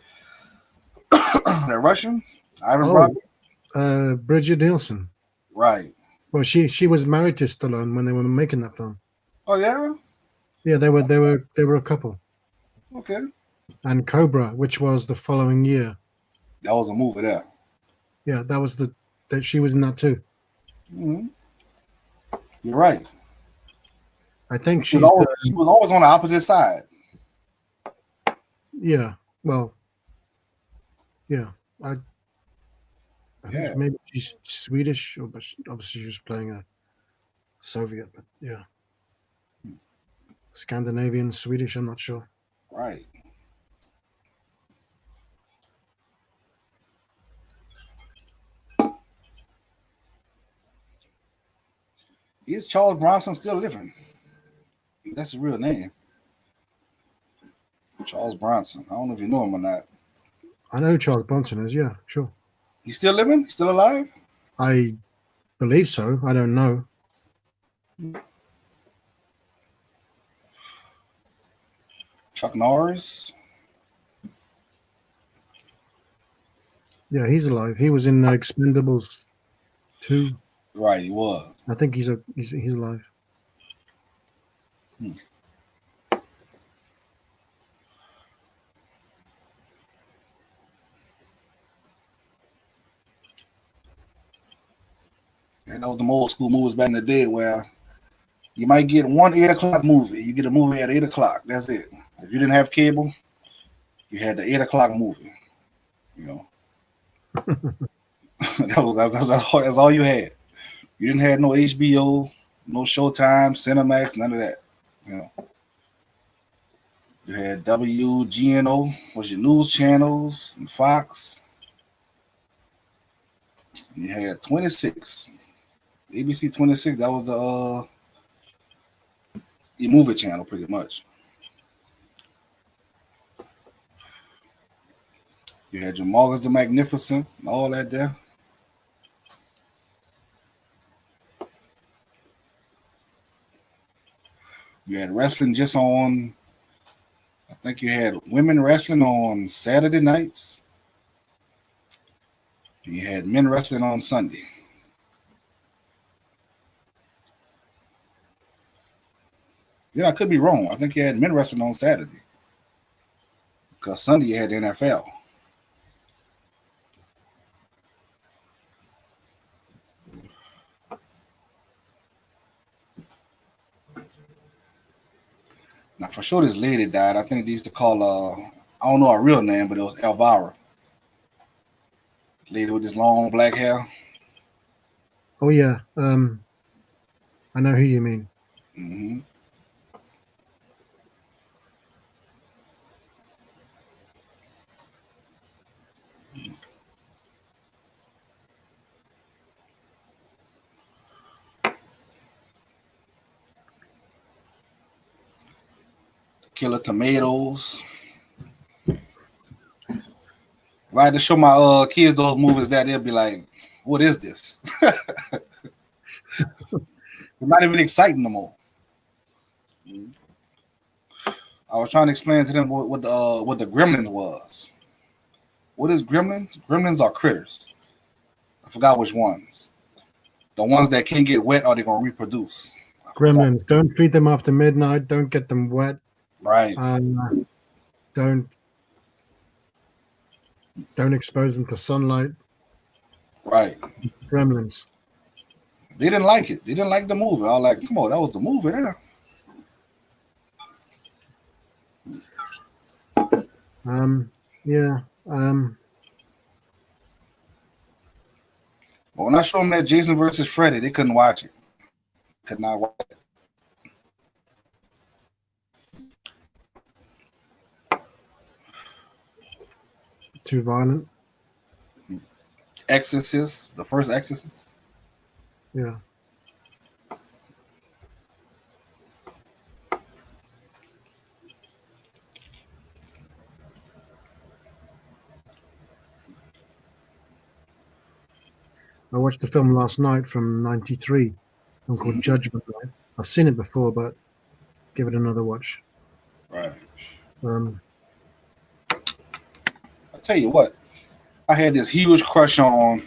[SPEAKER 1] that Russian, Ivan Brocky.
[SPEAKER 2] Bridget Nielsen.
[SPEAKER 1] Right.
[SPEAKER 2] Well, she was married to Stallone when they were making that film.
[SPEAKER 1] Oh yeah.
[SPEAKER 2] Yeah, they were a couple.
[SPEAKER 1] Okay.
[SPEAKER 2] And Cobra, which was the following year.
[SPEAKER 1] That was a movie there.
[SPEAKER 2] Yeah, that was that she was in that too.
[SPEAKER 1] Mm-hmm. You're right.
[SPEAKER 2] I think
[SPEAKER 1] she was always on the opposite side.
[SPEAKER 2] Yeah. Well. Yeah. I think maybe she's Swedish, but obviously she was playing a Soviet. But yeah, Scandinavian, Swedish. I'm not sure.
[SPEAKER 1] Right. Is Charles Bronson still living? That's his real name. Charles Bronson. I don't know if you know him or not.
[SPEAKER 2] I know who Charles Bronson is. Yeah, sure.
[SPEAKER 1] He's still living? Still alive?
[SPEAKER 2] I believe so. I don't know.
[SPEAKER 1] Chuck Norris?
[SPEAKER 2] Yeah, he's alive. He was in Expendables 2.
[SPEAKER 1] Right, he was.
[SPEAKER 2] I think he's alive.
[SPEAKER 1] And that was the old school movies back in the day where you might get one 8 o'clock movie. You get a movie at 8 o'clock. That's it. If you didn't have cable, you had the 8 o'clock movie. You know. That's all you had. You didn't have no HBO, no Showtime, Cinemax, none of that. You know. You had WGNO, was your news channels, and Fox. You had 26, ABC 26. That was the your movie channel, pretty much. You had your Marcus the Magnificent and all that there. You had wrestling just on. I think you had women wrestling on Saturday nights. And you had men wrestling on Sunday. Yeah, I could be wrong. I think you had men wrestling on Saturday. Because Sunday you had the NFL. Now, for sure, this lady died. I think they used to call I don't know her real name, but it was Elvira. Lady with this long black hair.
[SPEAKER 2] Oh yeah, I know who you mean.
[SPEAKER 1] Mm-hmm. Killer Tomatoes. If I had to show my kids those movies, that they'll be like, "What is this?" It's not even exciting no more. I was trying to explain to them what the Gremlins was. What is Gremlins? Gremlins are critters. I forgot which ones. The ones that can't get wet or they're gonna reproduce.
[SPEAKER 2] Gremlins. Don't feed them after midnight. Don't get them wet.
[SPEAKER 1] Right.
[SPEAKER 2] Don't expose them to sunlight.
[SPEAKER 1] Right.
[SPEAKER 2] Gremlins.
[SPEAKER 1] They didn't like it. They didn't like the movie. I was like, come on, that was the movie there.
[SPEAKER 2] Yeah.
[SPEAKER 1] But when I showed them that Jason versus Freddy, they couldn't watch it. Could not watch it.
[SPEAKER 2] Too violent.
[SPEAKER 1] Exorcist, the first Exorcist.
[SPEAKER 2] Yeah. I watched the film last night from '93, one called Judgment Night. I've seen it before, but give it another watch.
[SPEAKER 1] Right.
[SPEAKER 2] Um,
[SPEAKER 1] I'll tell you what, I had this huge crush on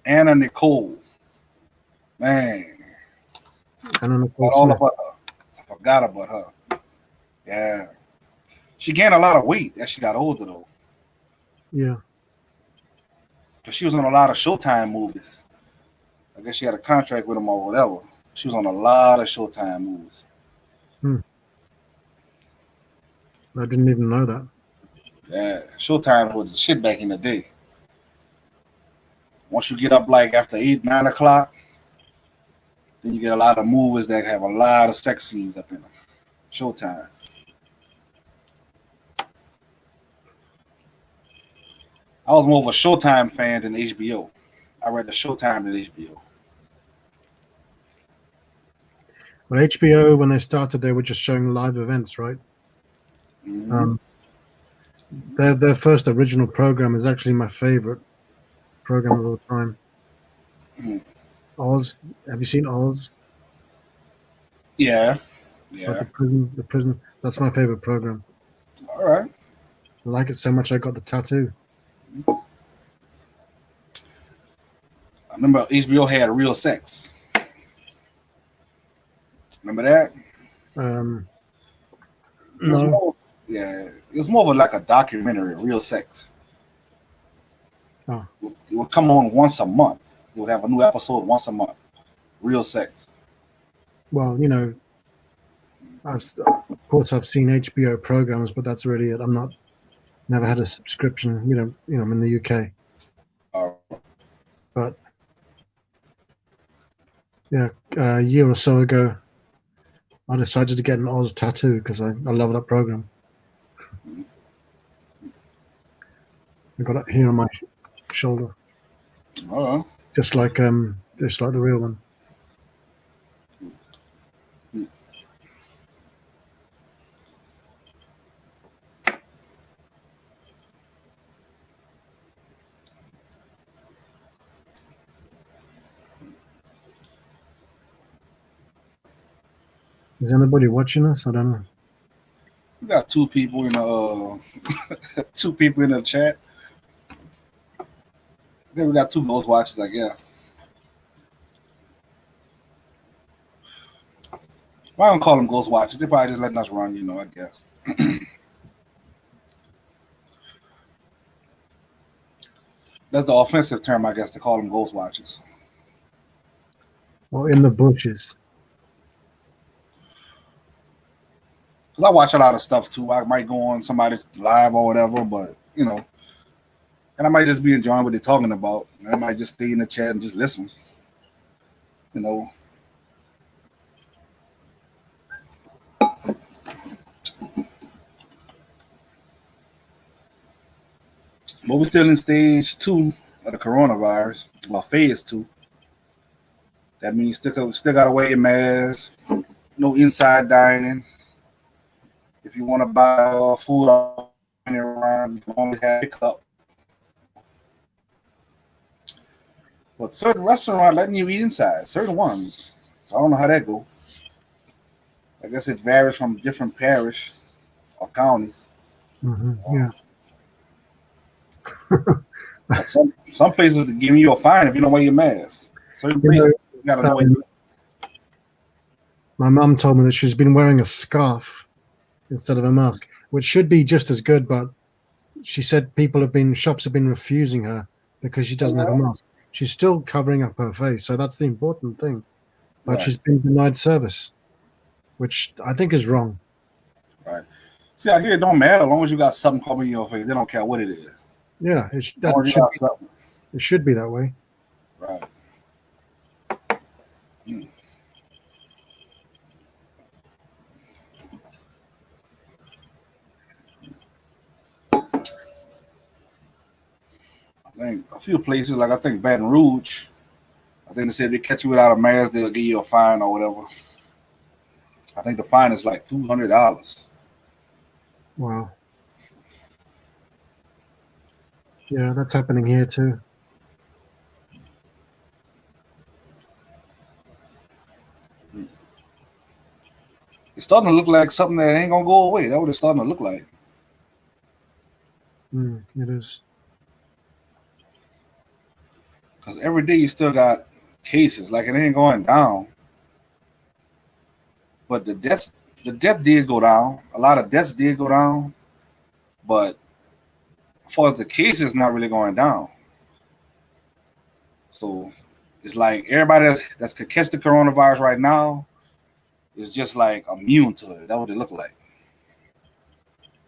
[SPEAKER 1] Anna Nicole. Man,
[SPEAKER 2] Anna Nicole
[SPEAKER 1] forgot all
[SPEAKER 2] Smith.
[SPEAKER 1] about her. I forgot about her. Yeah. She gained a lot of weight as she got older, though.
[SPEAKER 2] Yeah.
[SPEAKER 1] Because she was on a lot of Showtime movies. I guess she had a contract with them or whatever. She was on a lot of Showtime movies.
[SPEAKER 2] I didn't even know that.
[SPEAKER 1] Yeah, Showtime was the shit back in the day. Once you get up like after 8, 9 o'clock, then you get a lot of movies that have a lot of sex scenes up in them. Showtime. I was more of a Showtime fan than HBO. I read the Showtime than HBO.
[SPEAKER 2] Well, HBO, when they started, they were just showing live events, right?
[SPEAKER 1] Mm-hmm.
[SPEAKER 2] Their first original program is actually my favorite program of all time. Oz. Have you seen Oz?
[SPEAKER 1] Yeah.
[SPEAKER 2] Like the prison. That's my favorite program.
[SPEAKER 1] All right.
[SPEAKER 2] I like it so much I got the tattoo.
[SPEAKER 1] I remember HBO had Real Sex. Remember that?
[SPEAKER 2] No.
[SPEAKER 1] It was more of like a documentary, Real Sex.
[SPEAKER 2] Oh.
[SPEAKER 1] It would come on once a month. It would have a new episode once a month. Real Sex.
[SPEAKER 2] Well, of course I've seen HBO programs, but that's really it. Never had a subscription. I'm in the UK. But yeah, a year or so ago, I decided to get an Oz tattoo because I love that program. I got it here on my shoulder,
[SPEAKER 1] Uh,
[SPEAKER 2] just like the real one. Is anybody watching us? I don't know.
[SPEAKER 1] we got two people in two people in the chat. I think we got two ghost watchers, like, yeah. Well, I don't call them ghost watchers. They probably just letting us run, I guess. That's the offensive term, I guess, to call them ghost watchers.
[SPEAKER 2] Or in the bushes.
[SPEAKER 1] Because I watch a lot of stuff too. I might go on somebody live or whatever, but and I might just be enjoying what they're talking about. I might just stay in the chat and just listen. But we're still in stage 2 of the coronavirus. Well, phase 2. That means still got to wear your mask. No inside dining. If you want to buy food around, you can only have pickup. But certain restaurants letting you eat inside. Certain ones. So I don't know how that goes. I guess it varies from different parish or counties.
[SPEAKER 2] Yeah.
[SPEAKER 1] But some places are giving you a fine if you don't wear your mask. Certain places you gotta know.
[SPEAKER 2] My mum told me that she's been wearing a scarf instead of a mask, which should be just as good, but she said shops have been refusing her because she doesn't have a mask. She's still covering up her face, so that's the important thing. But
[SPEAKER 1] Right.
[SPEAKER 2] She's been denied service, which I think is wrong.
[SPEAKER 1] Right. See, out here it don't matter as long as you got something covering your face. They don't care what it is.
[SPEAKER 2] Yeah, it should be that way.
[SPEAKER 1] Right. I think a few places, like I think Baton Rouge, I think they said if they catch you without a mask, they'll give you a fine or whatever. I think the fine is like $200.
[SPEAKER 2] Wow. Yeah, that's happening here too.
[SPEAKER 1] It's starting to look like something that ain't gonna go away. That's what it's starting to look like.
[SPEAKER 2] It is.
[SPEAKER 1] Because every day you still got cases. Like it ain't going down. But the death did go down. A lot of deaths did go down. But as far as the cases not really going down. So it's like everybody that's could catch the coronavirus right now is just like immune to it. That's what it look like.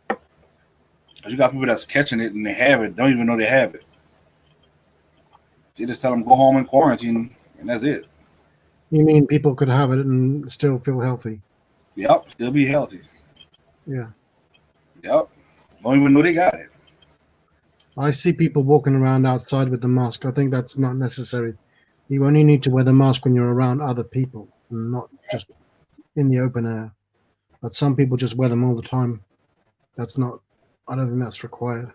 [SPEAKER 1] Because you got people that's catching it and they have it, don't even know they have it. They just tell them go home and quarantine, and that's it.
[SPEAKER 2] You mean people could have it and still feel healthy?
[SPEAKER 1] Yep, still be healthy.
[SPEAKER 2] Yeah.
[SPEAKER 1] Yep, don't even know they got it.
[SPEAKER 2] I see people walking around outside with the mask. I think that's not necessary. You only need to wear the mask when you're around other people, not just in the open air. But some people just wear them all the time. I don't think that's required.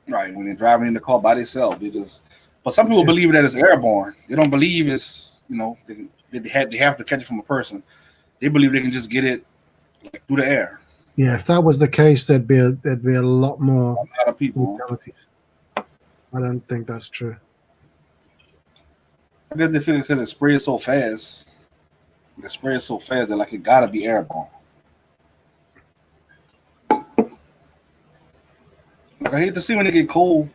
[SPEAKER 1] Right, when they're driving in the car by themselves, but some people believe that it's airborne. They don't believe it's, they have to catch it from a person. They believe they can just get it like through the air.
[SPEAKER 2] Yeah, if that was the case, there'd be a lot more
[SPEAKER 1] A lot of people.
[SPEAKER 2] fatalities. I don't think that's true.
[SPEAKER 1] I guess they figure because it sprays so fast. It sprays so fast that like it gotta be airborne. Like I hate to see when it get cold,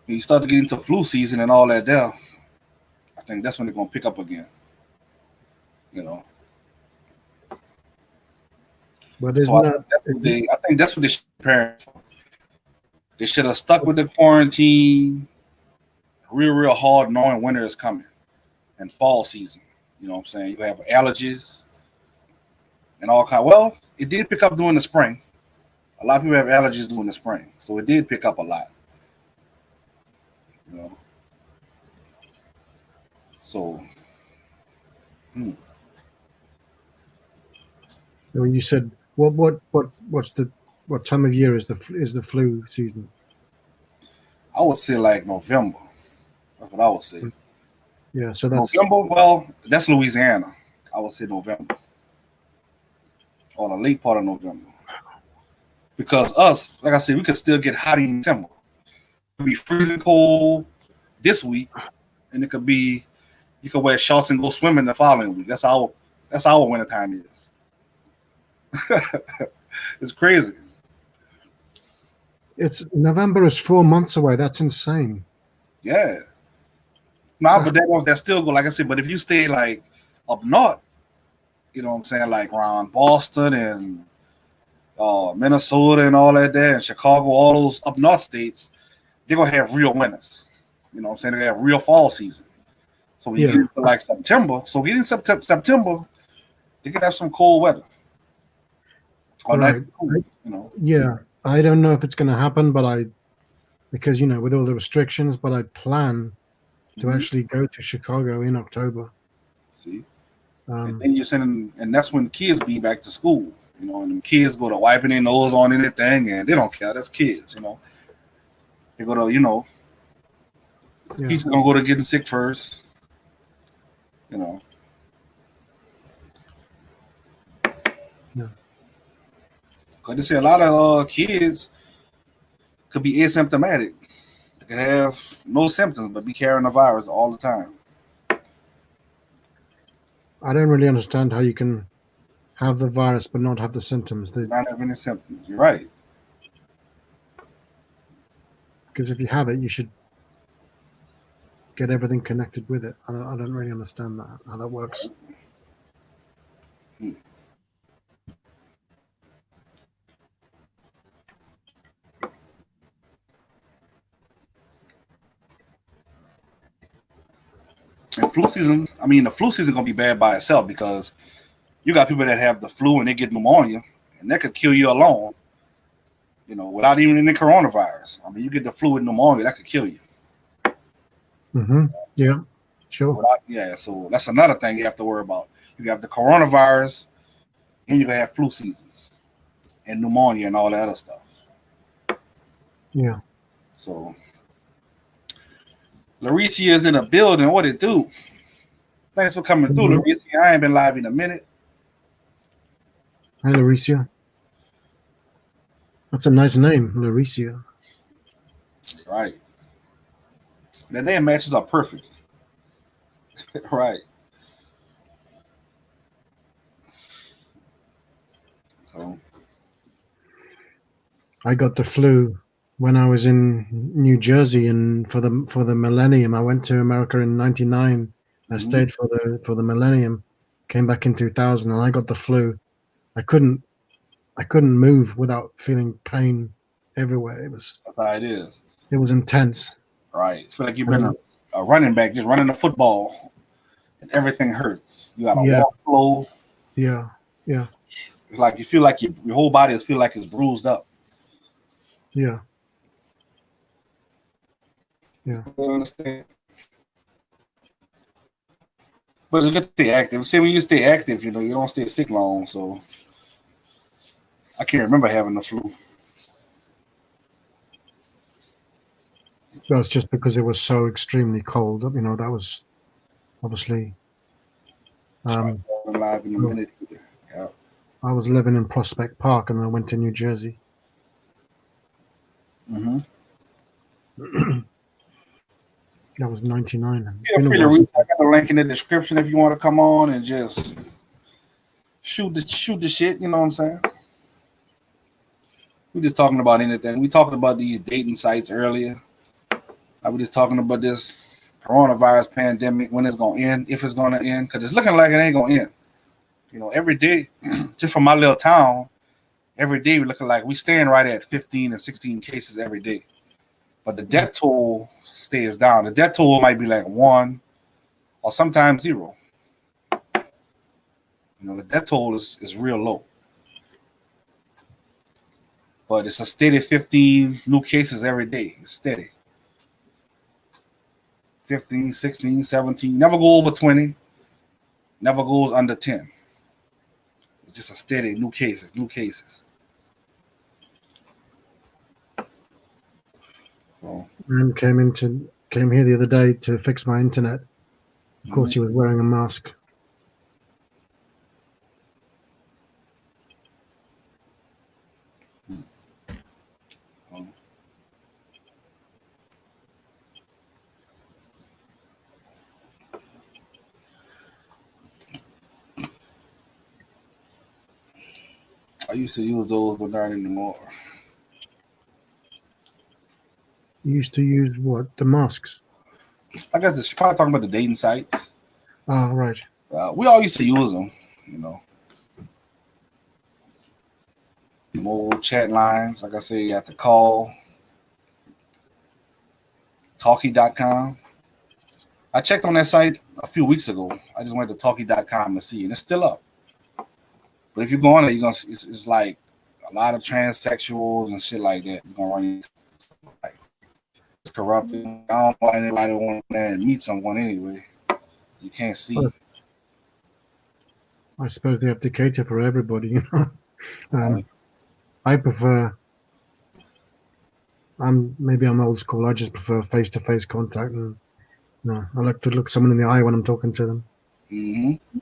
[SPEAKER 1] and you start to get into flu season and all that there. I think that's when they're gonna pick up again.
[SPEAKER 2] But isn't
[SPEAKER 1] So
[SPEAKER 2] that?
[SPEAKER 1] I think that's what they should prepare for. They should have stuck with the quarantine real hard, knowing winter is coming and fall season. You know what I'm saying? You have allergies and all kind. Well, it did pick up during the spring. A lot of people have allergies during the spring, so it did pick up a lot. You know, so
[SPEAKER 2] When you said what time of year is the flu season?
[SPEAKER 1] I would say like November. That's what I would say.
[SPEAKER 2] Yeah, so that's
[SPEAKER 1] November. Well, that's Louisiana. I would say November or the late part of November. Because us, like I said, we could still get hot in December. It could be freezing cold this week, and it could be you could wear shorts and go swimming the following week. That's our winter time is. It's crazy.
[SPEAKER 2] it's November is 4 months away. That's insane.
[SPEAKER 1] Yeah. No, but that still go like I said. But if you stay like up north, you know what I'm saying, like around Boston and Minnesota and all that there, and Chicago, all those up north states, they're gonna have real winters. You know what I'm saying? They have real fall season. So when you get into like September, September, they could have some cold weather. Or
[SPEAKER 2] Right.
[SPEAKER 1] nice cool, you know.
[SPEAKER 2] Yeah, I don't know if it's going to happen, but because with all the restrictions, but I plan to actually go to Chicago in October.
[SPEAKER 1] See, and then you're sending, and that's when kids be back to school. You know, and them kids go to wiping their nose on anything, and they don't care. That's kids, you know. They go to, teachers gonna go to getting sick first. You know.
[SPEAKER 2] Yeah.
[SPEAKER 1] Cause they say a lot of kids could be asymptomatic. They could have no symptoms, but be carrying the virus all the time.
[SPEAKER 2] I don't really understand how you can have the virus but not have the symptoms.
[SPEAKER 1] Not have any symptoms. You're right.
[SPEAKER 2] Because if you have it, you should get everything connected with it. I don't really understand how that works.
[SPEAKER 1] And the flu season gonna be bad by itself because you got people that have the flu and they get pneumonia, and that could kill you alone. You know, without even any coronavirus. I mean, you get the flu with pneumonia, that could kill you.
[SPEAKER 2] Yeah, sure.
[SPEAKER 1] So that's another thing you have to worry about. You have the coronavirus, and you have flu season, and pneumonia, and all that other stuff.
[SPEAKER 2] Yeah.
[SPEAKER 1] So, Lauricia is in a building. What it do? Thanks for coming through, Lauricia. I ain't been live in a minute.
[SPEAKER 2] Hi, Lauricia. That's a nice name, Lauricia.
[SPEAKER 1] Right. The name matches up perfect. Right. So
[SPEAKER 2] I got the flu when I was in New Jersey, and for the millennium, I went to America in '99. I stayed for the millennium, came back in 2000, and I got the flu. I couldn't move without feeling pain everywhere.
[SPEAKER 1] that's how it is.
[SPEAKER 2] It was intense.
[SPEAKER 1] Right. Feel like you've been a running back, just running the football, and everything hurts. You got to walk slow.
[SPEAKER 2] Yeah.
[SPEAKER 1] It's like you feel like your whole body feel like it's bruised up.
[SPEAKER 2] Yeah.
[SPEAKER 1] You understand? But it's good to stay active. See, when you stay active, you don't stay sick long. So I can't remember having the flu.
[SPEAKER 2] That's just because it was so extremely cold. That was obviously.
[SPEAKER 1] Live in a minute. Yeah.
[SPEAKER 2] I was living in Prospect Park, and I went to New Jersey. That was '99.
[SPEAKER 1] Feel free to reach. I got a link in the description if you want to come on and just shoot the shit. You know what I'm saying? We're just talking about anything. We talking about these dating sites earlier. I was just talking about this coronavirus pandemic, when it's gonna end, if it's gonna end, because it's looking like it ain't gonna end. Every day, just from my little town, every day we're looking like we staying right at 15 and 16 cases every day. But the death toll stays down. The death toll might be like 1 or sometimes 0. The death toll is real low. but it's a steady 15 new cases every day. It's steady. 15, 16, 17. Never go over 20. Never goes under 10. It's just a steady new cases, new cases. So,
[SPEAKER 2] Man came here the other day to fix my internet. Of course, he was wearing a mask.
[SPEAKER 1] I used to use those, but not anymore.
[SPEAKER 2] You used to use what? The masks?
[SPEAKER 1] I guess she's probably talking about the dating sites.
[SPEAKER 2] Ah, right.
[SPEAKER 1] We all used to use them, you know. Mobile chat lines, like I said, you have to call. Talkie.com. I checked on that site a few weeks ago. I just went to Talkie.com to see, and it's still up. But if you go on there, you're gonna see it's like a lot of transsexuals and shit like that. You're gonna run into like it's corrupted. I don't want anybody to want to meet someone anyway. You can't see.
[SPEAKER 2] I suppose they have to cater for everybody, you know. I prefer. Maybe I'm old school. I just prefer face-to-face contact, and I like to look someone in the eye when I'm talking to them.
[SPEAKER 1] Mm-hmm.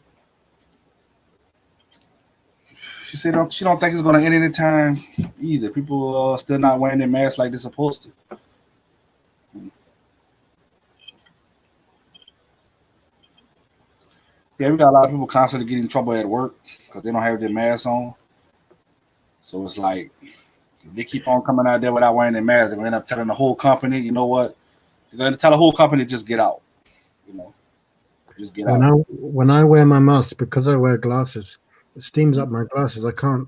[SPEAKER 1] She said she don't think it's gonna end anytime either. People are still not wearing their masks like they're supposed to. Yeah, we got a lot of people constantly getting in trouble at work because they don't have their masks on. So it's like if they keep on coming out there without wearing their masks, they're gonna end up telling the whole company, you know what? They're gonna tell the whole company just get out. You know, just get out.
[SPEAKER 2] When I wear my mask, because I wear glasses, it steams up my glasses. I can't.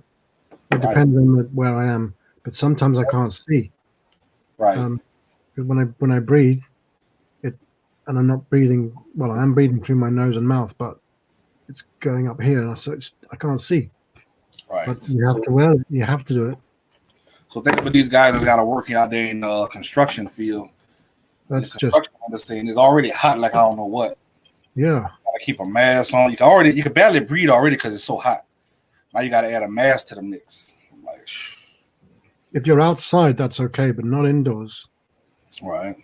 [SPEAKER 2] It depends on where I am, but sometimes I can't see.
[SPEAKER 1] Right.
[SPEAKER 2] When I breathe, and I'm not breathing. Well, I am breathing through my nose and mouth, but it's going up here, so I can't see.
[SPEAKER 1] Right.
[SPEAKER 2] But you have to wear it. You have to do it.
[SPEAKER 1] So think about these guys that got to work out there in the construction field.
[SPEAKER 2] That's
[SPEAKER 1] just understand. It's already hot, like I don't know what.
[SPEAKER 2] Yeah.
[SPEAKER 1] Gotta keep a mask on. You can barely breathe already because it's so hot. Now you got to add a mask to the mix. I'm like,
[SPEAKER 2] if you're outside, that's okay, but not indoors.
[SPEAKER 1] Right.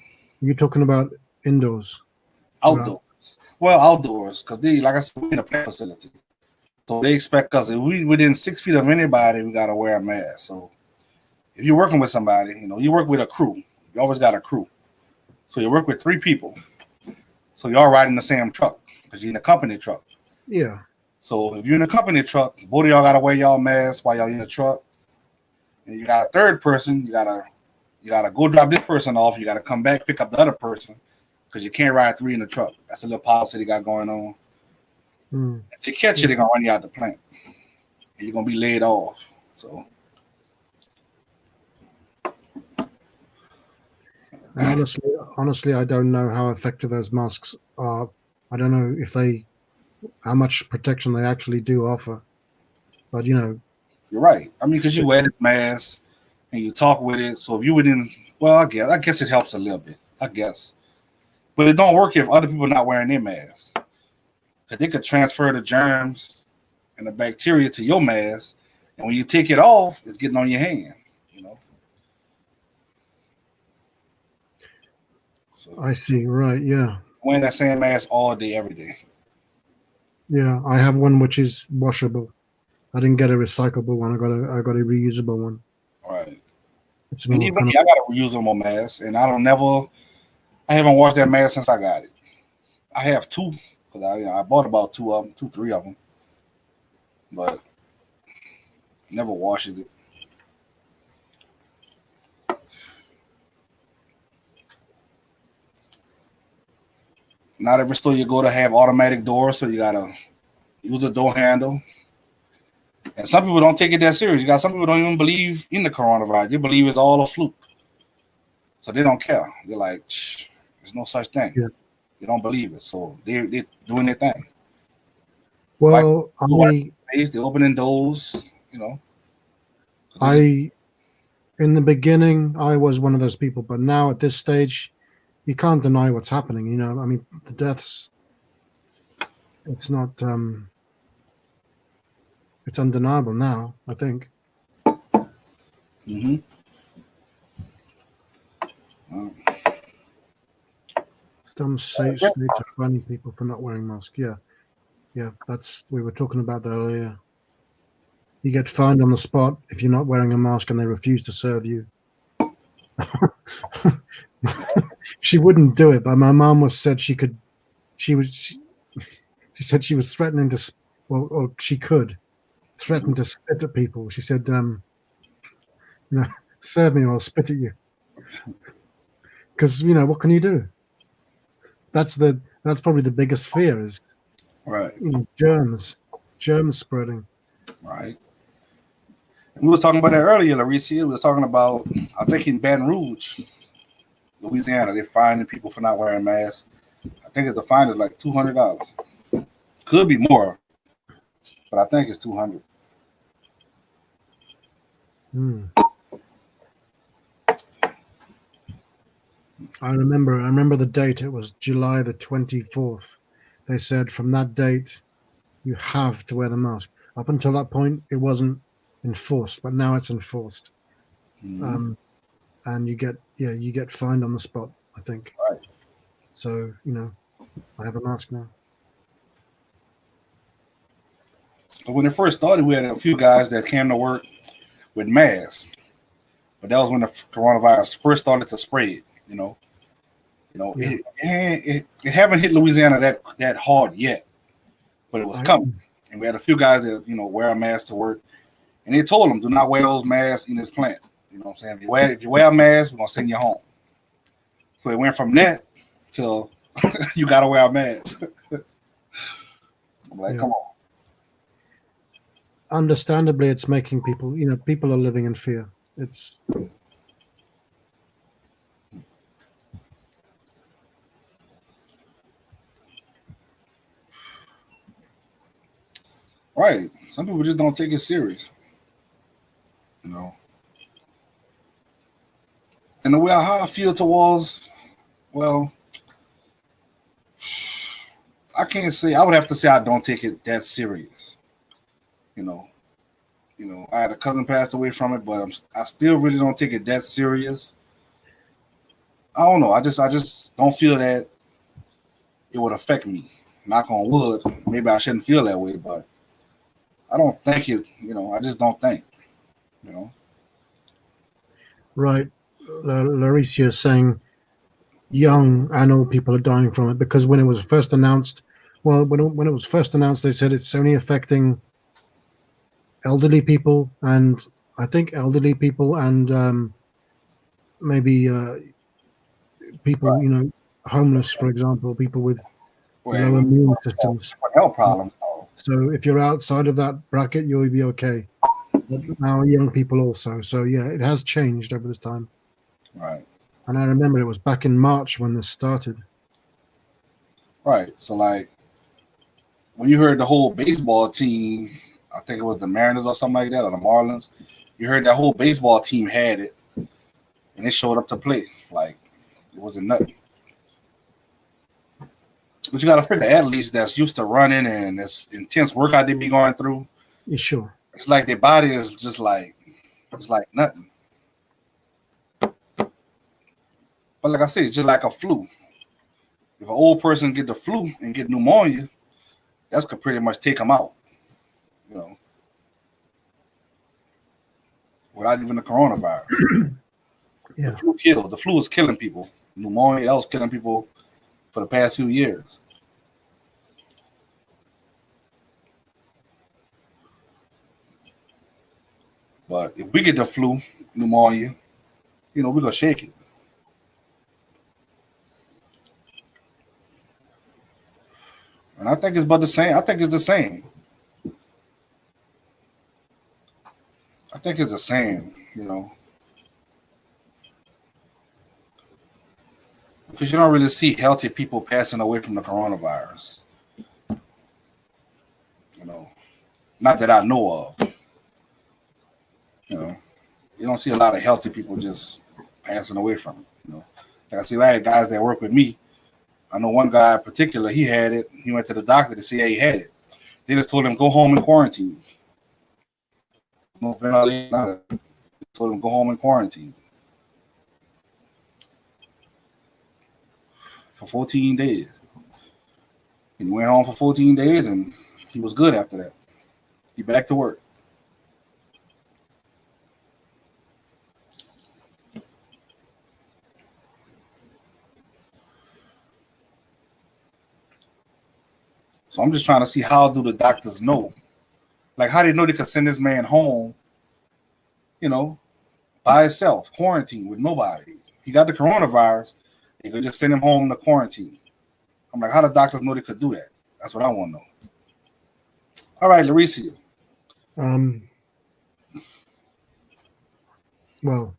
[SPEAKER 2] You're talking about indoors.
[SPEAKER 1] Outdoors. Well, outdoors, because like I said, we're in a plant facility. So they expect us, if we within 6 feet of anybody, we got to wear a mask. So if you're working with somebody, you work with a crew. You always got a crew. So you work with 3 people. So you're all riding the same truck because you're in a company truck.
[SPEAKER 2] Yeah.
[SPEAKER 1] So if you're in a company truck, both of y'all got to wear y'all masks while y'all in the truck. And you got a third person, you gotta go drop this person off. You got to come back, pick up the other person because you can't ride 3 in the truck. That's a little policy they got going on. If they catch you, they're going to run you out the plant. And you're going to be laid off. So.
[SPEAKER 2] And honestly, I don't know how effective those masks are. I don't know how much protection they actually do offer. But,
[SPEAKER 1] You're right. I mean, because you wear this mask and you talk with it. So if you within, well, I guess it helps a little bit. I guess. But it don't work if other people are not wearing their masks. Because they could transfer the germs and the bacteria to your mask. And when you take it off, it's getting on your hand. So
[SPEAKER 2] I see. Right. Yeah.
[SPEAKER 1] Wearing that same mask all day, every day.
[SPEAKER 2] Yeah. I have one which is washable. I didn't get a recyclable one. I got a reusable one.
[SPEAKER 1] Right.
[SPEAKER 2] It's
[SPEAKER 1] and even I got a reusable mask, and I haven't washed that mask since I got it. I have 2 because I bought about 2 of them, 3 of them, but never washes it. Not every store you go to have automatic doors, so you gotta use a door handle. And some people don't take it that serious. You got some people don't even believe in the coronavirus. They believe it's all a fluke. So they don't care. They're like, there's no such thing.
[SPEAKER 2] Yeah.
[SPEAKER 1] They don't believe it. So they're doing their thing.
[SPEAKER 2] Well,
[SPEAKER 1] they're opening doors,
[SPEAKER 2] I In the beginning, I was one of those people, but now at this stage, you can't deny what's happening. You know, I mean, the deaths. It's not. It's undeniable now. I think.
[SPEAKER 1] Mm-hmm.
[SPEAKER 2] Some states are fining people for not wearing masks. Yeah, yeah. We were talking about that earlier. You get fined on the spot if you're not wearing a mask and they refuse to serve you. She wouldn't do it, but my mom said she could. She said she was threatening to, or she could threaten to spit at people. She said, serve me or I'll spit at you. Because what can you do? That's probably the biggest fear is
[SPEAKER 1] Right.
[SPEAKER 2] Germs spreading.
[SPEAKER 1] Right. We was talking about that earlier, Larissa. We was talking about, I think in Baton Rouge, Louisiana, they're fining people for not wearing masks. I think the fine is like $200. Could be more, but I think it's $200.
[SPEAKER 2] I remember the date. It was July the 24th. They said from that date, you have to wear the mask. Up until that point, it wasn't enforced, but now it's enforced.
[SPEAKER 1] Mm-hmm.
[SPEAKER 2] And you get fined on the spot, I think.
[SPEAKER 1] Right.
[SPEAKER 2] So, I have a mask now.
[SPEAKER 1] But when it first started, we had a few guys that came to work with masks. But that was when the coronavirus first started to spread,
[SPEAKER 2] Yeah.
[SPEAKER 1] It haven't hit Louisiana that hard yet, but it was coming. And we had a few guys that, wear a mask to work. And they told them, do not wear those masks in this plant. You know what I'm saying? If you wear a mask, we're going to send you home. So it went from that till you got to wear a mask. I'm like, come on.
[SPEAKER 2] Understandably, it's making people, people are living in fear. It's
[SPEAKER 1] right. Some people just don't take it serious. And the way how I feel towards, well, I can't say. I would have to say I don't take it that serious. I had a cousin passed away from it, but I still really don't take it that serious. I don't know. I just don't feel that it would affect me. Knock on wood. Maybe I shouldn't feel that way, but I don't think it. I just don't think.
[SPEAKER 2] Right. Larissa is saying young and old people are dying from it because when it was first announced, when it was first announced, they said it's only affecting elderly people, and I think elderly people and maybe people,
[SPEAKER 1] Right.
[SPEAKER 2] homeless, for example, people with
[SPEAKER 1] Well,
[SPEAKER 2] low immune systems.
[SPEAKER 1] health problems.
[SPEAKER 2] So if you're outside of that bracket, you'll be okay. But now young people also. So yeah, it has changed over this time.
[SPEAKER 1] Right.
[SPEAKER 2] And I remember it was back in March when this started.
[SPEAKER 1] Right. So like when you heard the whole baseball team, I think it was the Mariners or something like that, or the Marlins, you heard that whole baseball team had it and it showed up to play. Like it wasn't nothing. But you got to figure athletes that's used to running and this intense workout they be going through.
[SPEAKER 2] You sure?
[SPEAKER 1] It's like their body is just like, it's like nothing. But like I said, it's just like a flu. If an old person get the flu and get pneumonia, that's could pretty much take them out, without even the coronavirus.
[SPEAKER 2] Yeah.
[SPEAKER 1] The flu is killing people. Pneumonia, that was killing people for the past few years. But if we get the flu, pneumonia, we're going to shake it. And I think it's about the same. I think it's the same. I think it's the same, because you don't really see healthy people passing away from the coronavirus. Not that I know of. you don't see a lot of healthy people just passing away from it. Like I see, I had guys that work with me. I know one guy in particular, he had it. He went to the doctor to see how he had it. They just told him go home and quarantine. No ventilation, nada. Told him go home and quarantine for 14 days. And he went home for 14 days, and he was good after that. He back to work. So I'm just trying to see, how do the doctors know? Like, how do they know they could send this man home, by himself, quarantine with nobody? He got the coronavirus. They could just send him home to quarantine. I'm like, how do doctors know they could do that? That's what I want to know. All right, Lauricia.
[SPEAKER 2] Well,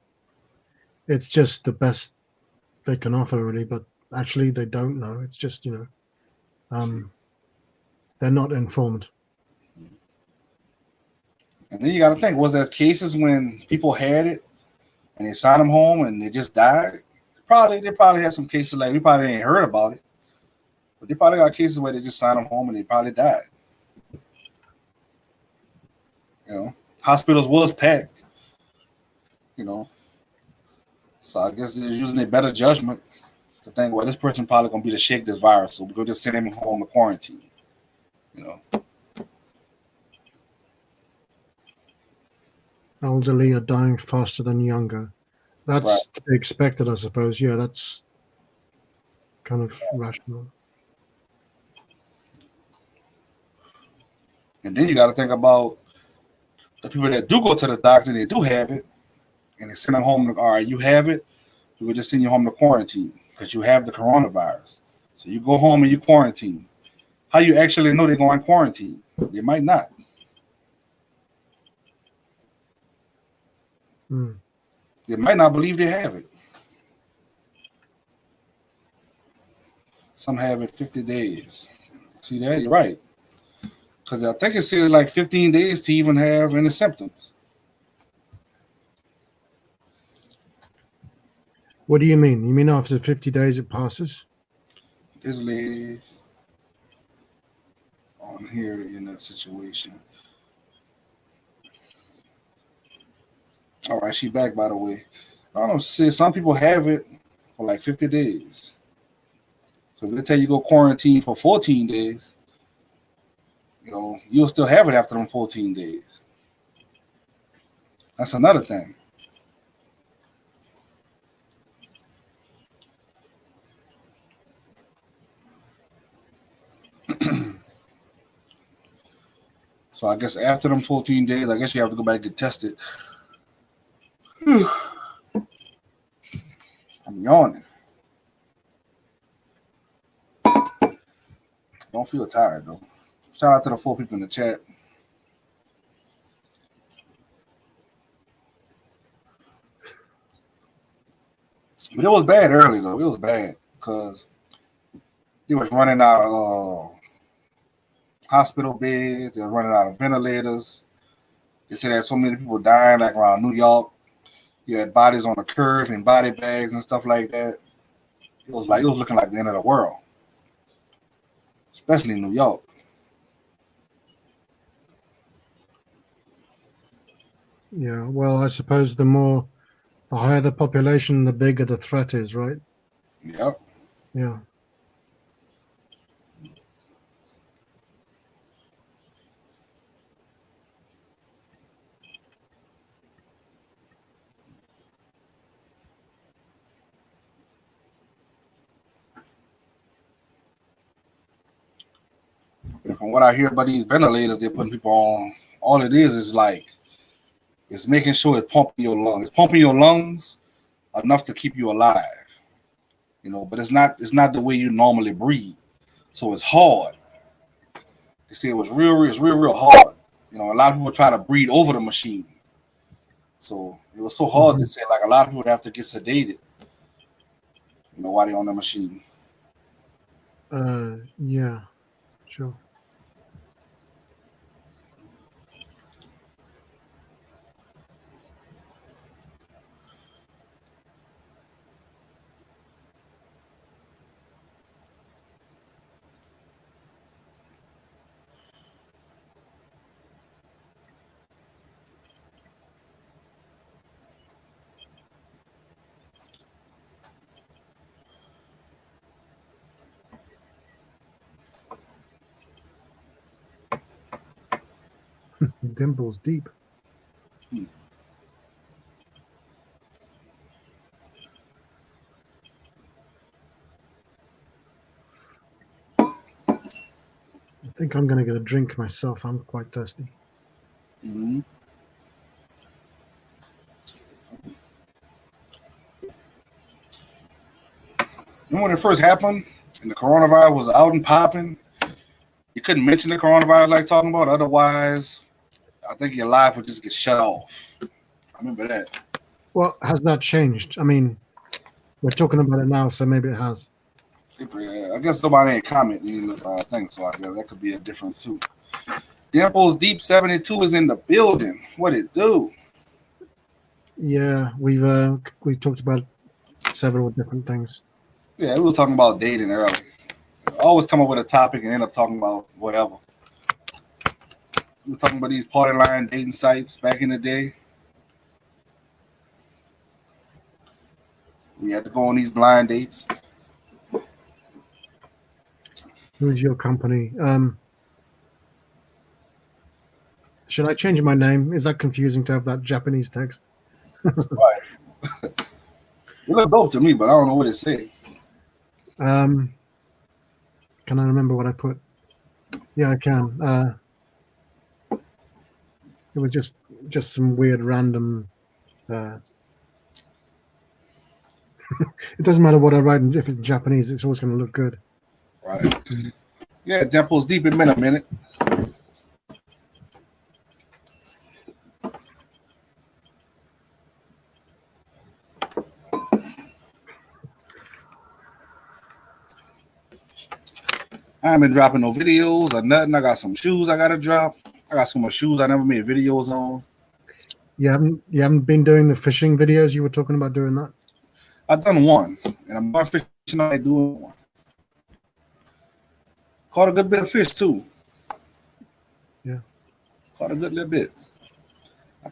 [SPEAKER 2] it's just the best they can offer, really. But actually, they don't know. It's just they're not informed.
[SPEAKER 1] And then you got to think: was there cases when people had it and they signed them home and they just died? They probably had some cases like we probably ain't heard about it, but they probably got cases where they just signed them home and they probably died. Hospitals was packed. So I guess they're using their better judgment to think, well, this person probably gonna be to shake this virus, so we're gonna just send him home to quarantine.
[SPEAKER 2] Elderly are dying faster than younger. That's
[SPEAKER 1] Right.
[SPEAKER 2] to be expected, I suppose. Yeah, that's kind of rational.
[SPEAKER 1] And then you got to think about the people that do go to the doctor, they do have it, and they send them home. All right, you have it, we would just send you home to quarantine because you have the coronavirus. So you go home and you quarantine. How you actually know they're going quarantine? They might not. They might not believe they have it. Some have it 50 days. See that? You're right. Because I think it says like 15 days to even have any symptoms.
[SPEAKER 2] What do you mean? You mean after 50 days it passes?
[SPEAKER 1] This lady on here in that situation. All right, she back, by the way. I don't know, sis, some people have it for like 50 days. So if they tell you go quarantine for 14 days, you'll still have it after them 14 days. That's another thing. So I guess after them 14 days, I guess you have to go back and get tested. I'm yawning. Don't feel tired, though. Shout out to the 4 people in the chat. But it was bad early, though. It was bad because they was running out of hospital beds. They were running out of ventilators. They said that so many people dying, like around New York. You had bodies on the curb and body bags and stuff like that. It was looking like the end of the world, especially in New York.
[SPEAKER 2] Yeah, well, I suppose the higher the population, the bigger the threat is, right?
[SPEAKER 1] Yep.
[SPEAKER 2] Yeah.
[SPEAKER 1] And from what I hear about these ventilators they're putting people on, all it is like it's making sure it's pumping your lungs. It's pumping your lungs enough to keep you alive. But it's not the way you normally breathe. So it's hard. They say it's real hard. A lot of people try to breathe over the machine. So it was so hard to say, like, a lot of people would have to get sedated, while they're on the machine.
[SPEAKER 2] Yeah, sure. Dimples Deep. I think I'm going to get a drink myself. I'm quite thirsty.
[SPEAKER 1] Mm-hmm. When it first happened and the coronavirus was out and popping, you couldn't mention the coronavirus like talking about. Otherwise, I think your life would just get shut off. I remember that.
[SPEAKER 2] Well, has that changed? I mean, we're talking about it now, so maybe it has.
[SPEAKER 1] I guess nobody ain't commenting. I think so. I guess that could be a difference too. Dimples Deep 72 is in the building. What it do?
[SPEAKER 2] Yeah, we've talked about several different things.
[SPEAKER 1] Yeah, we were talking about dating earlier. Always come up with a topic and end up talking about whatever. We were talking about these party line dating sites back in the day. We had to go on these blind dates.
[SPEAKER 2] Who's your company? Should I change my name? Is that confusing to have that Japanese text?
[SPEAKER 1] Right. It looked dope to me, but I don't know what it said.
[SPEAKER 2] Can I remember what I put? Yeah, I can. It was just some weird random. It doesn't matter what I write, if it's Japanese, it's always going to look good.
[SPEAKER 1] Right. Yeah, Dimples Deep. It's been a minute. I haven't been dropping no videos or nothing. I got some shoes I gotta drop. I got some more shoes I never made videos on.
[SPEAKER 2] You haven't been doing the fishing videos? You were talking about doing that?
[SPEAKER 1] I've done one, and I'm not fishing on doing one. Caught a good bit of fish too.
[SPEAKER 2] Yeah.
[SPEAKER 1] Caught a good little bit.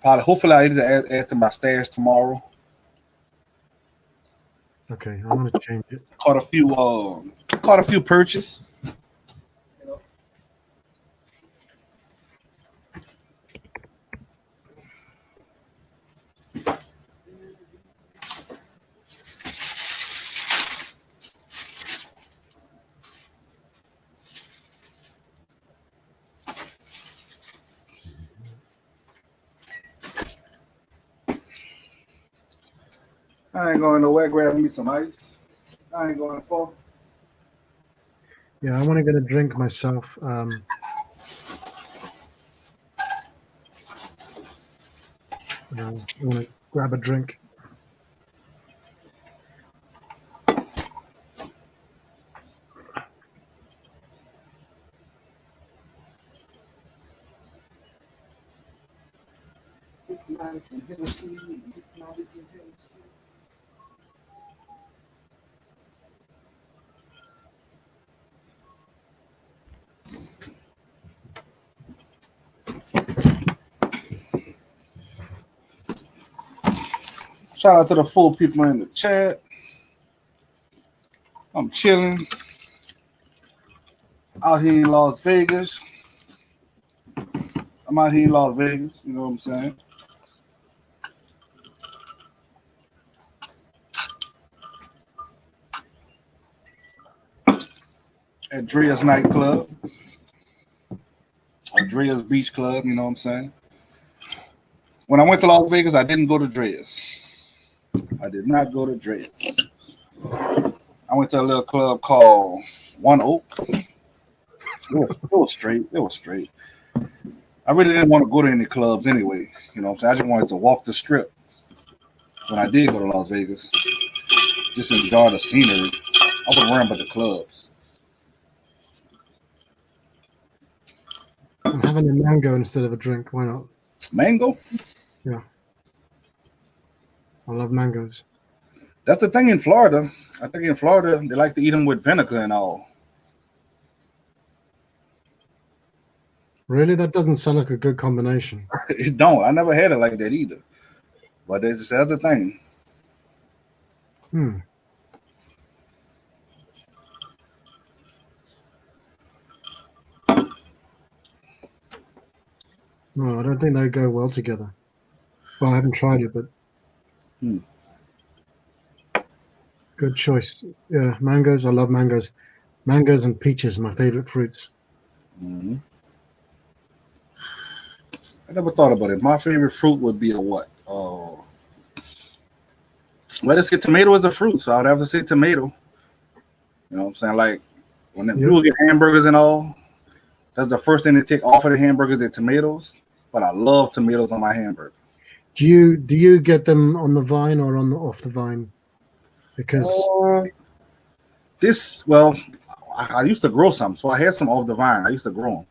[SPEAKER 1] Hopefully I either add to my stash tomorrow.
[SPEAKER 2] Okay, I'm gonna change it.
[SPEAKER 1] Caught a few perches. I ain't going nowhere. Grabbing me some ice. I ain't going far.
[SPEAKER 2] Yeah, I want to get a drink myself. I want to grab a drink.
[SPEAKER 1] Shout out to the full people in the chat. I'm chilling out here in Las Vegas. I'm out here in Las Vegas. You know what I'm saying? At Drea's nightclub. Or Drea's Beach Club. You know what I'm saying? When I went to Las Vegas, I didn't go to Drea's. I did not go to Drea's. I went to a little club called One Oak. It was straight. It was straight. I really didn't want to go to any clubs anyway. You know what I'm saying? I just wanted to walk the strip when I did go to Las Vegas. Just enjoy the scenery. I wasn't worrying about the clubs.
[SPEAKER 2] I'm having a mango instead of a drink. Why not?
[SPEAKER 1] Mango?
[SPEAKER 2] Yeah. I love mangoes.
[SPEAKER 1] That's the thing in Florida. I think in Florida, they like to eat them with vinegar and all.
[SPEAKER 2] Really? That doesn't sound like a good combination.
[SPEAKER 1] It don't. I never had it like that either. But that's a thing.
[SPEAKER 2] No, I don't think they go well together. Well, I haven't tried it, but
[SPEAKER 1] Hmm.
[SPEAKER 2] good choice. Yeah, mangoes. I love mangoes. Mangoes and peaches are my favorite fruits.
[SPEAKER 1] Mhm. I never thought about it. My favorite fruit would be a what? Oh, well, let's get tomato as a fruit, so I'd have to say tomato. You know what I'm saying? Like when
[SPEAKER 2] Yep.
[SPEAKER 1] people get hamburgers and all, that's the first thing they take off of the hamburgers, the tomatoes. But I love tomatoes on my hamburger.
[SPEAKER 2] Do you get them on the vine or on the off the vine? Because
[SPEAKER 1] Uh, well, I used to grow some, so I had some off the vine. I used to grow them,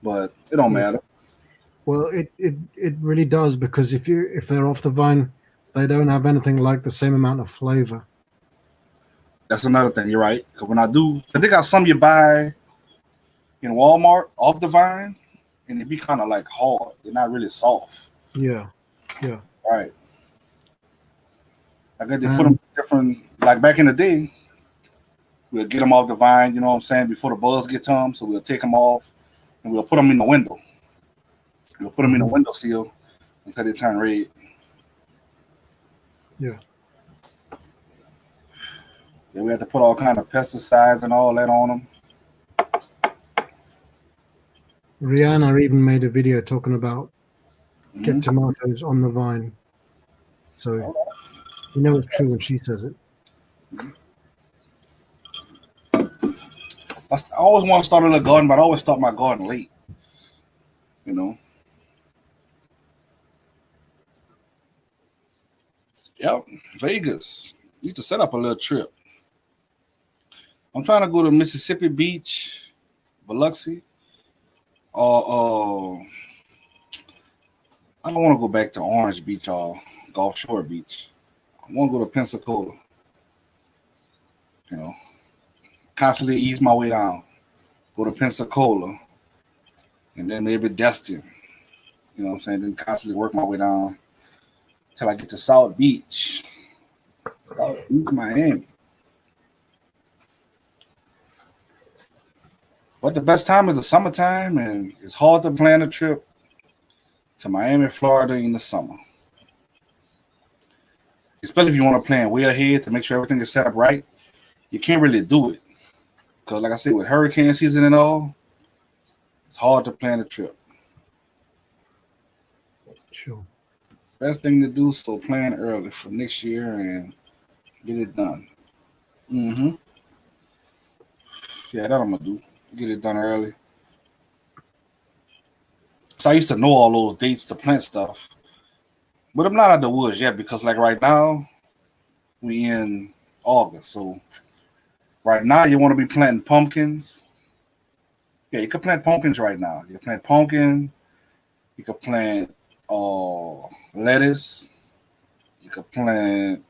[SPEAKER 1] but it don't
[SPEAKER 2] yeah,
[SPEAKER 1] matter.
[SPEAKER 2] well, it really does because if they're off the vine, they don't have anything like the same amount of flavor.
[SPEAKER 1] That's another thing. You're right. Because when I do, I think got some you buy in Walmart off the vine, and they be kind of like hard. They're not really soft.
[SPEAKER 2] Yeah, yeah,
[SPEAKER 1] Right. I guess they put them
[SPEAKER 2] and
[SPEAKER 1] different. Like back in the day, we'll get them off the vine. You know what I'm saying? Before the bugs get to them, so we'll take them off and we'll put them in the window. We'll put them in the
[SPEAKER 2] mhm,
[SPEAKER 1] windowsill until they turn red.
[SPEAKER 2] yeah.
[SPEAKER 1] Then we had to put all kind of pesticides and all that on them.
[SPEAKER 2] Rihanna even made a video talking about get
[SPEAKER 1] Mm-hmm.
[SPEAKER 2] tomatoes on the vine. So you know it's true when she says it.
[SPEAKER 1] I always want to start a little garden, but I always start my garden late. You know. Yep. Vegas. Need to set up a little trip. I'm trying to go to Mississippi Beach, Biloxi, or I don't want to go back to Orange Beach or Gulf Shore Beach. I want to go to Pensacola. You know, constantly ease my way down. Go to Pensacola, and then maybe Destin. You know what I'm saying? Then constantly work my way down till I get to South Beach. South Beach, Miami. But the best time is the summertime, and it's hard to plan a trip to Miami, Florida in the summer. Especially if you want to plan way ahead to make sure everything is set up right. You can't really do it. Because, like I said, with hurricane season and all, it's hard to plan a trip.
[SPEAKER 2] Sure.
[SPEAKER 1] Best thing to do is to plan early for next year and get it done. Mm-hmm. Yeah, that I'm gonna do. Get it done early. So I used to know all those dates to plant stuff, but I'm not out the woods yet because, like right now, we in August. So right now, you want to be planting pumpkins. Yeah, you can plant pumpkins right now. You can plant pumpkin. You can plant lettuce. You can plant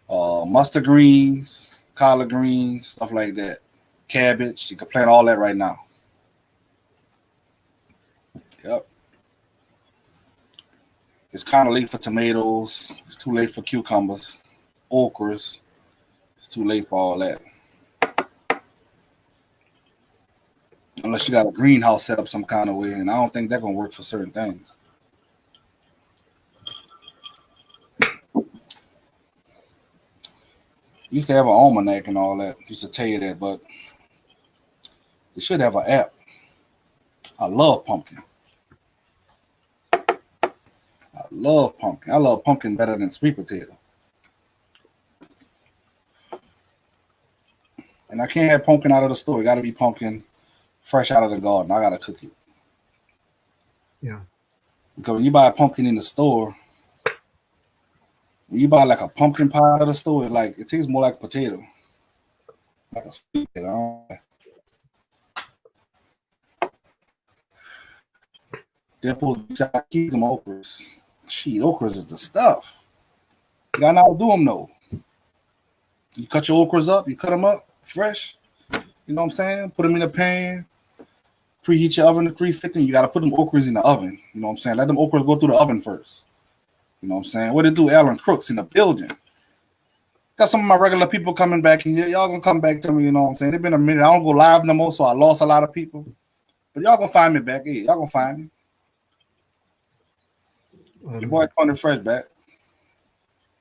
[SPEAKER 1] mustard greens, collard greens, stuff like that. Cabbage. You can plant all that right now. Yep. It's kind of late for tomatoes. It's too late for cucumbers, okras. It's too late for all that. Unless you got a greenhouse set up some kind of way, and I don't think that's gonna work for certain things. Used to have an almanac and all that. Used to tell you that, but they should have an app. I love pumpkin. I love pumpkin. I love pumpkin better than sweet potato. And I can't have pumpkin out of the store. It got to be pumpkin fresh out of the garden. I gotta cook it
[SPEAKER 2] Yeah.
[SPEAKER 1] because when you buy a pumpkin in the store, when you buy like a pumpkin pie out of the store, it tastes more like potato, like a sweet potato. They're supposed to keep them okras. Shit, okras is the stuff. You gotta know how to do them though. You cut your okras up. You cut them up fresh. You know what I'm saying? Put them in a pan. Preheat your oven to 350. You gotta put them okras in the oven. You know what I'm saying? Let them okras go through the oven first. You know what I'm saying? What they do, Alan Crooks in the building. Got some of my regular people coming back, and y'all gonna come back to me. You know what I'm saying? It's been a minute. I don't go live no more, so I lost a lot of people. But y'all gonna find me back. Yeah, y'all gonna find me. Your boy Tony Fresh back.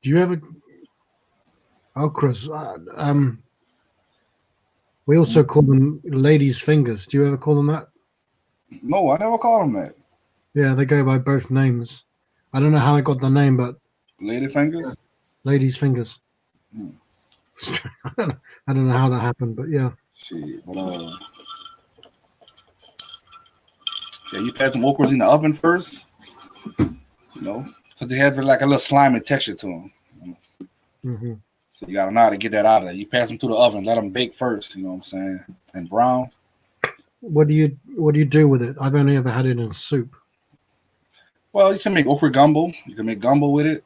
[SPEAKER 2] Do you ever? Oh, Chris. We also call them ladies' fingers. Do you ever call them that?
[SPEAKER 1] No, I never called him that.
[SPEAKER 2] Yeah, they go by both names. I don't know how I got the name, but
[SPEAKER 1] Lady fingers.
[SPEAKER 2] ladies' fingers.
[SPEAKER 1] Hmm.
[SPEAKER 2] I don't know how that happened, but yeah.
[SPEAKER 1] Shit, but yeah, you had some okras in the oven first, you know, because they had like a little slimy texture to them.
[SPEAKER 2] Hmm.
[SPEAKER 1] So you gotta know how to get that out of there. You pass them through the oven, let them bake first. You know what I'm saying? And brown.
[SPEAKER 2] What do you do with it? I've only ever had it in soup.
[SPEAKER 1] Well, you can make okra gumbo. You can make gumbo with it.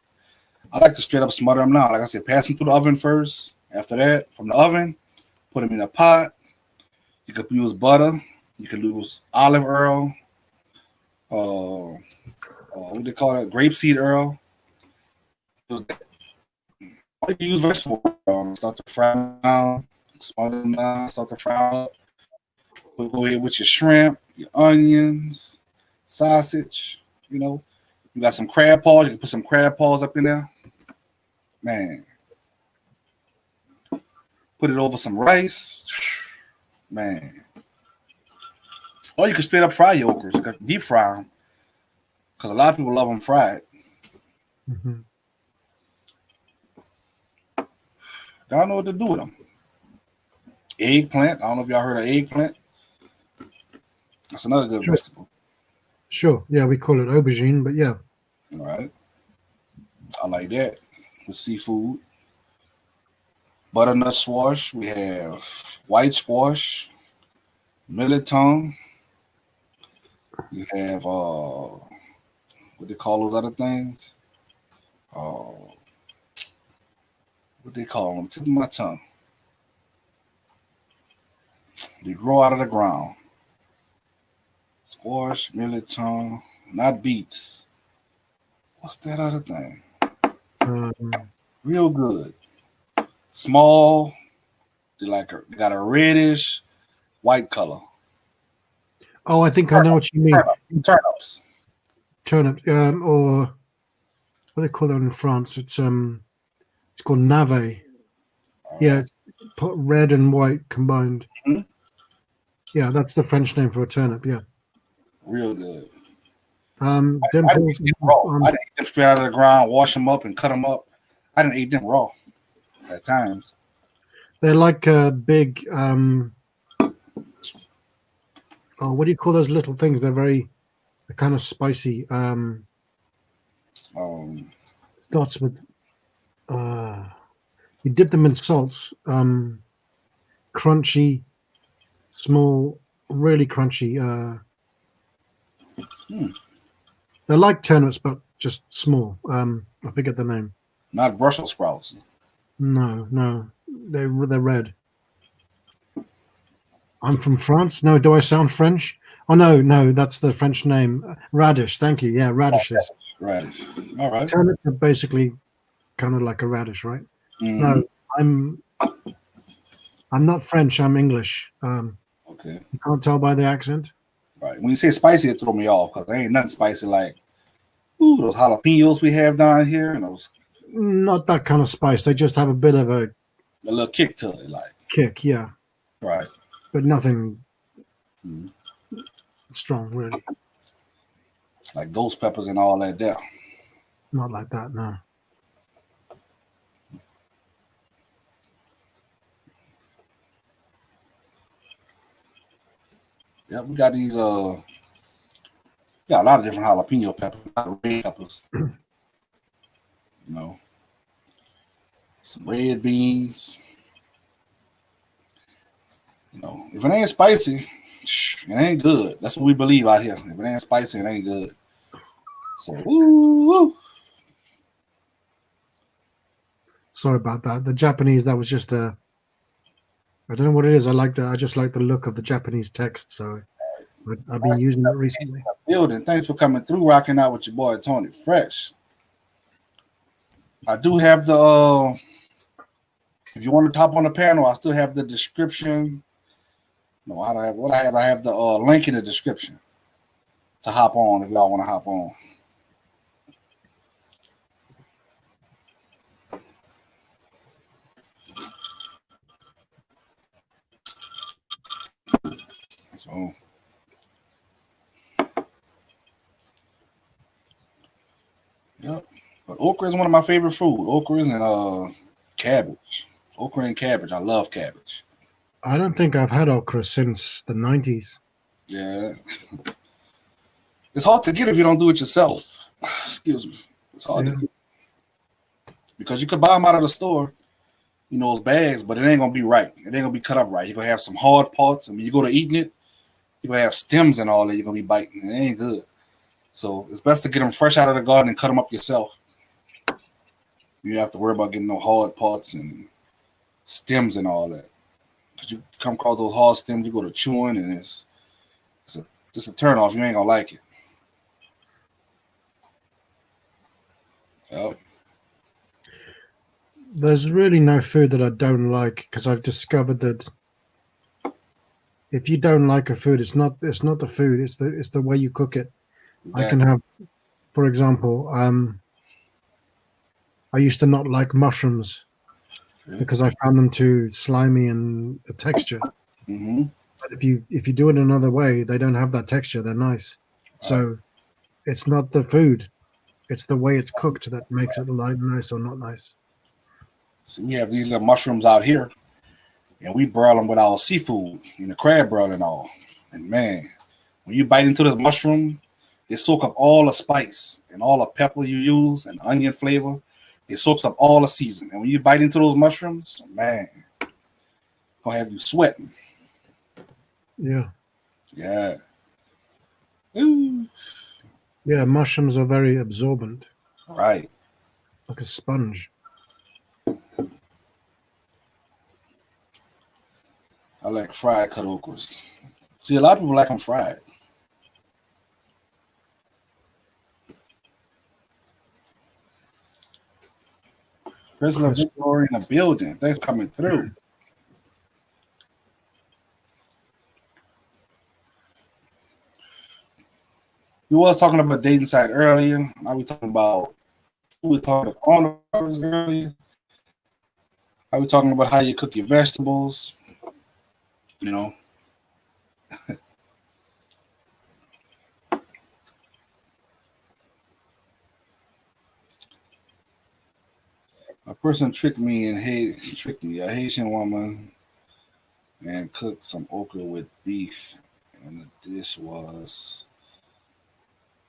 [SPEAKER 1] I like to straight up smother them now. Like I said, pass them through the oven first. After that, from the oven, put them in a pot. You could use butter. You can use olive oil. What do they call it? Grapeseed oil. Or you can use vegetable oil. Start to fry them down. Smother them down. Start to fry up. Go ahead with your shrimp, your onions, sausage. You know, you got some crab paws. You can put some crab paws up in there. Man. Put it over some rice. Man. Or you can straight up fry your okras. You can deep fry them. Because a lot of people love them fried.
[SPEAKER 2] Mm-hmm.
[SPEAKER 1] Y'all know what to do with them. Eggplant. I don't know if y'all heard of eggplant. That's another good vegetable.
[SPEAKER 2] Sure. Yeah, we call it aubergine, but yeah.
[SPEAKER 1] All right. I like that. With seafood. Butternut squash. We have white squash. Millet tongue. You have what they call those other things? What they call them? Tip of my tongue. They grow out of the ground. Squash, millet tongue, not beets. What's that other thing? Real good. Small. They got a reddish white color.
[SPEAKER 2] Oh, I think I know what you mean.
[SPEAKER 1] Turnips.
[SPEAKER 2] Turnip, or what do they call that in France? It's called navet. Yeah, it's red and white combined.
[SPEAKER 1] Mm-hmm.
[SPEAKER 2] Yeah, that's the French name for a turnip. Yeah.
[SPEAKER 1] Real good.
[SPEAKER 2] I
[SPEAKER 1] didn't eat them straight out of the ground, wash them up, and cut them up. I didn't eat them raw at times.
[SPEAKER 2] They're like a big. What do you call those little things? They're kind of spicy. Starts with. You dip them in salts. Crunchy, small, really crunchy. They're like turnips, but just small. I forget the name.
[SPEAKER 1] Not Brussels sprouts.
[SPEAKER 2] No, they're red. I'm from France. No, do I sound French? Oh no, that's the French name. Radish. Thank you. Yeah, radishes.
[SPEAKER 1] Radish. All right.
[SPEAKER 2] Turnips are basically kind of like a radish, right?
[SPEAKER 1] Mm-hmm.
[SPEAKER 2] No, I'm not French. I'm English.
[SPEAKER 1] Okay.
[SPEAKER 2] You can't tell by the accent.
[SPEAKER 1] Right. When you say spicy, it throw me off because there ain't nothing spicy like those jalapenos we have down here and those.
[SPEAKER 2] Not that kind of spice. They just have a bit of a
[SPEAKER 1] little kick to it, like
[SPEAKER 2] kick, yeah.
[SPEAKER 1] Right.
[SPEAKER 2] But nothing strong, really.
[SPEAKER 1] Like ghost peppers and all that there.
[SPEAKER 2] Not like that, no.
[SPEAKER 1] Yeah, we got these got a lot of different jalapeno peppers, a lot of red peppers. You know. Some red beans. You know, if it ain't spicy, it ain't good. That's what we believe out here. If it ain't spicy, it ain't good. So, woo.
[SPEAKER 2] Sorry about that. The Japanese, that was just I don't know what it is. I just like the look of the Japanese text. So I've been using it recently.
[SPEAKER 1] Building. Thanks for coming through, rocking out with your boy Tony Fresh. I do have if you want to top on the panel, I still have the description, No, I have what I have. I have the link in the description to hop on if y'all want to hop on. So, yep. But okra is one of my favorite food. Okra and cabbage. Okra and cabbage. I love cabbage.
[SPEAKER 2] I don't think I've had okra since the 90s.
[SPEAKER 1] Yeah. It's hard to get if you don't do it yourself. Excuse me. It's hard to get because you could buy them out of the store, those bags, but it ain't gonna be right. It ain't gonna be cut up right. You're gonna have some hard parts. I mean, you go to eating it, you're gonna have stems and all that. You're gonna be biting. It ain't good. So it's best to get them fresh out of the garden and cut them up yourself. You don't have to worry about getting no hard parts and stems and all that. Because you come across those hard stems, you go to chewing, and it's just a turn off. You ain't gonna like it. Yep.
[SPEAKER 2] There's really no food that I don't like because I've discovered that if you don't like a food, it's not the food, it's the way you cook it.
[SPEAKER 1] Exactly.
[SPEAKER 2] I can have, for example, I used to not like mushrooms because I found them too slimy and the texture.
[SPEAKER 1] Mm-hmm.
[SPEAKER 2] But if you do it another way, they don't have that texture. They're nice. So it's not the food, it's the way it's cooked that makes it nice or not nice.
[SPEAKER 1] So we have these little mushrooms out here, and we broil them with our seafood, the crab broil and all. And man, when you bite into this mushroom, it soaks up all the spice and all the pepper you use and onion flavor. It soaks up all the season. And when you bite into those mushrooms, man, gonna have you sweating.
[SPEAKER 2] Yeah.
[SPEAKER 1] Yeah. Ooh.
[SPEAKER 2] Yeah, mushrooms are very absorbent.
[SPEAKER 1] Right.
[SPEAKER 2] Like a sponge.
[SPEAKER 1] I like fried cut okras. See, a lot of people like them fried. President Victoria in the building. Thanks for coming through. We was talking about dating site earlier. Now we talking about coronavirus earlier. Now we talking about how you cook your vegetables. A person tricked me, a Haitian woman, and cooked some okra with beef, and the dish was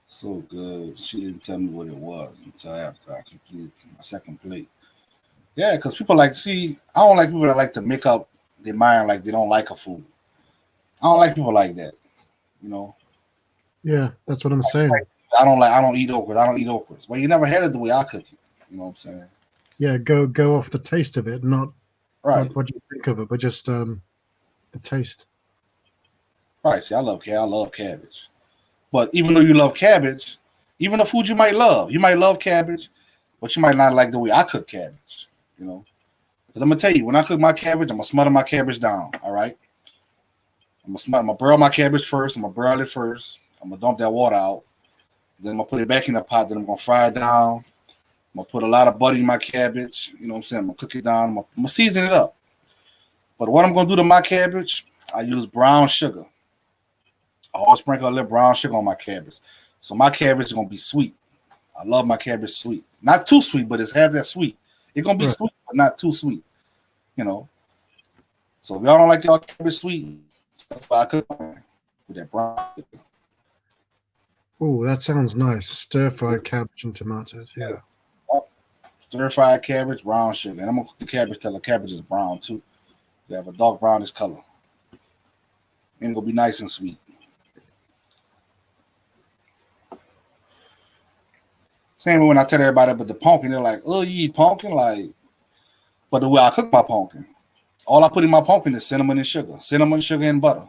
[SPEAKER 1] so good. She didn't tell me what it was until after I completed my second plate. Yeah, because people I don't like people that like to make up their mind like they don't like a food. I don't like people like that,
[SPEAKER 2] Yeah, that's what I'm saying.
[SPEAKER 1] I don't eat okras. I don't eat okras. Well, you never had it the way I cook it. You know what I'm saying?
[SPEAKER 2] Yeah, go off the taste of it, not what you think of it, but just the taste.
[SPEAKER 1] Right. See, I love cabbage. But even though you love cabbage, even the food you might love cabbage, but you might not like the way I cook cabbage. Because I'm gonna tell you, when I cook my cabbage, I'm gonna smother my cabbage down. All right. I'm gonna broil my cabbage first. I'm gonna broil it first. I'm gonna dump that water out. Then I'm gonna put it back in the pot. Then I'm gonna fry it down. I'm gonna put a lot of butter in my cabbage. You know what I'm saying? I'm gonna cook it down. I'm gonna season it up. But what I'm gonna do to my cabbage, I use brown sugar. I always sprinkle a little brown sugar on my cabbage. So my cabbage is gonna be sweet. I love my cabbage sweet. Not too sweet, but it's have that sweet. It's gonna be sweet, but not too sweet. So if y'all don't like y'all cabbage sweet, that's why I cook mine with that brown sugar.
[SPEAKER 2] Oh, that sounds nice. Stir-fried cabbage and tomatoes. Yeah.
[SPEAKER 1] Stir-fried cabbage, brown sugar. And I'm going to cook the cabbage till the cabbage is brown, too. You have a dark brownish color. And it's going to be nice and sweet. Same way when I tell everybody about the pumpkin, they're like, oh, you eat pumpkin? But the way I cook my pumpkin, all I put in my pumpkin is cinnamon, sugar, and butter.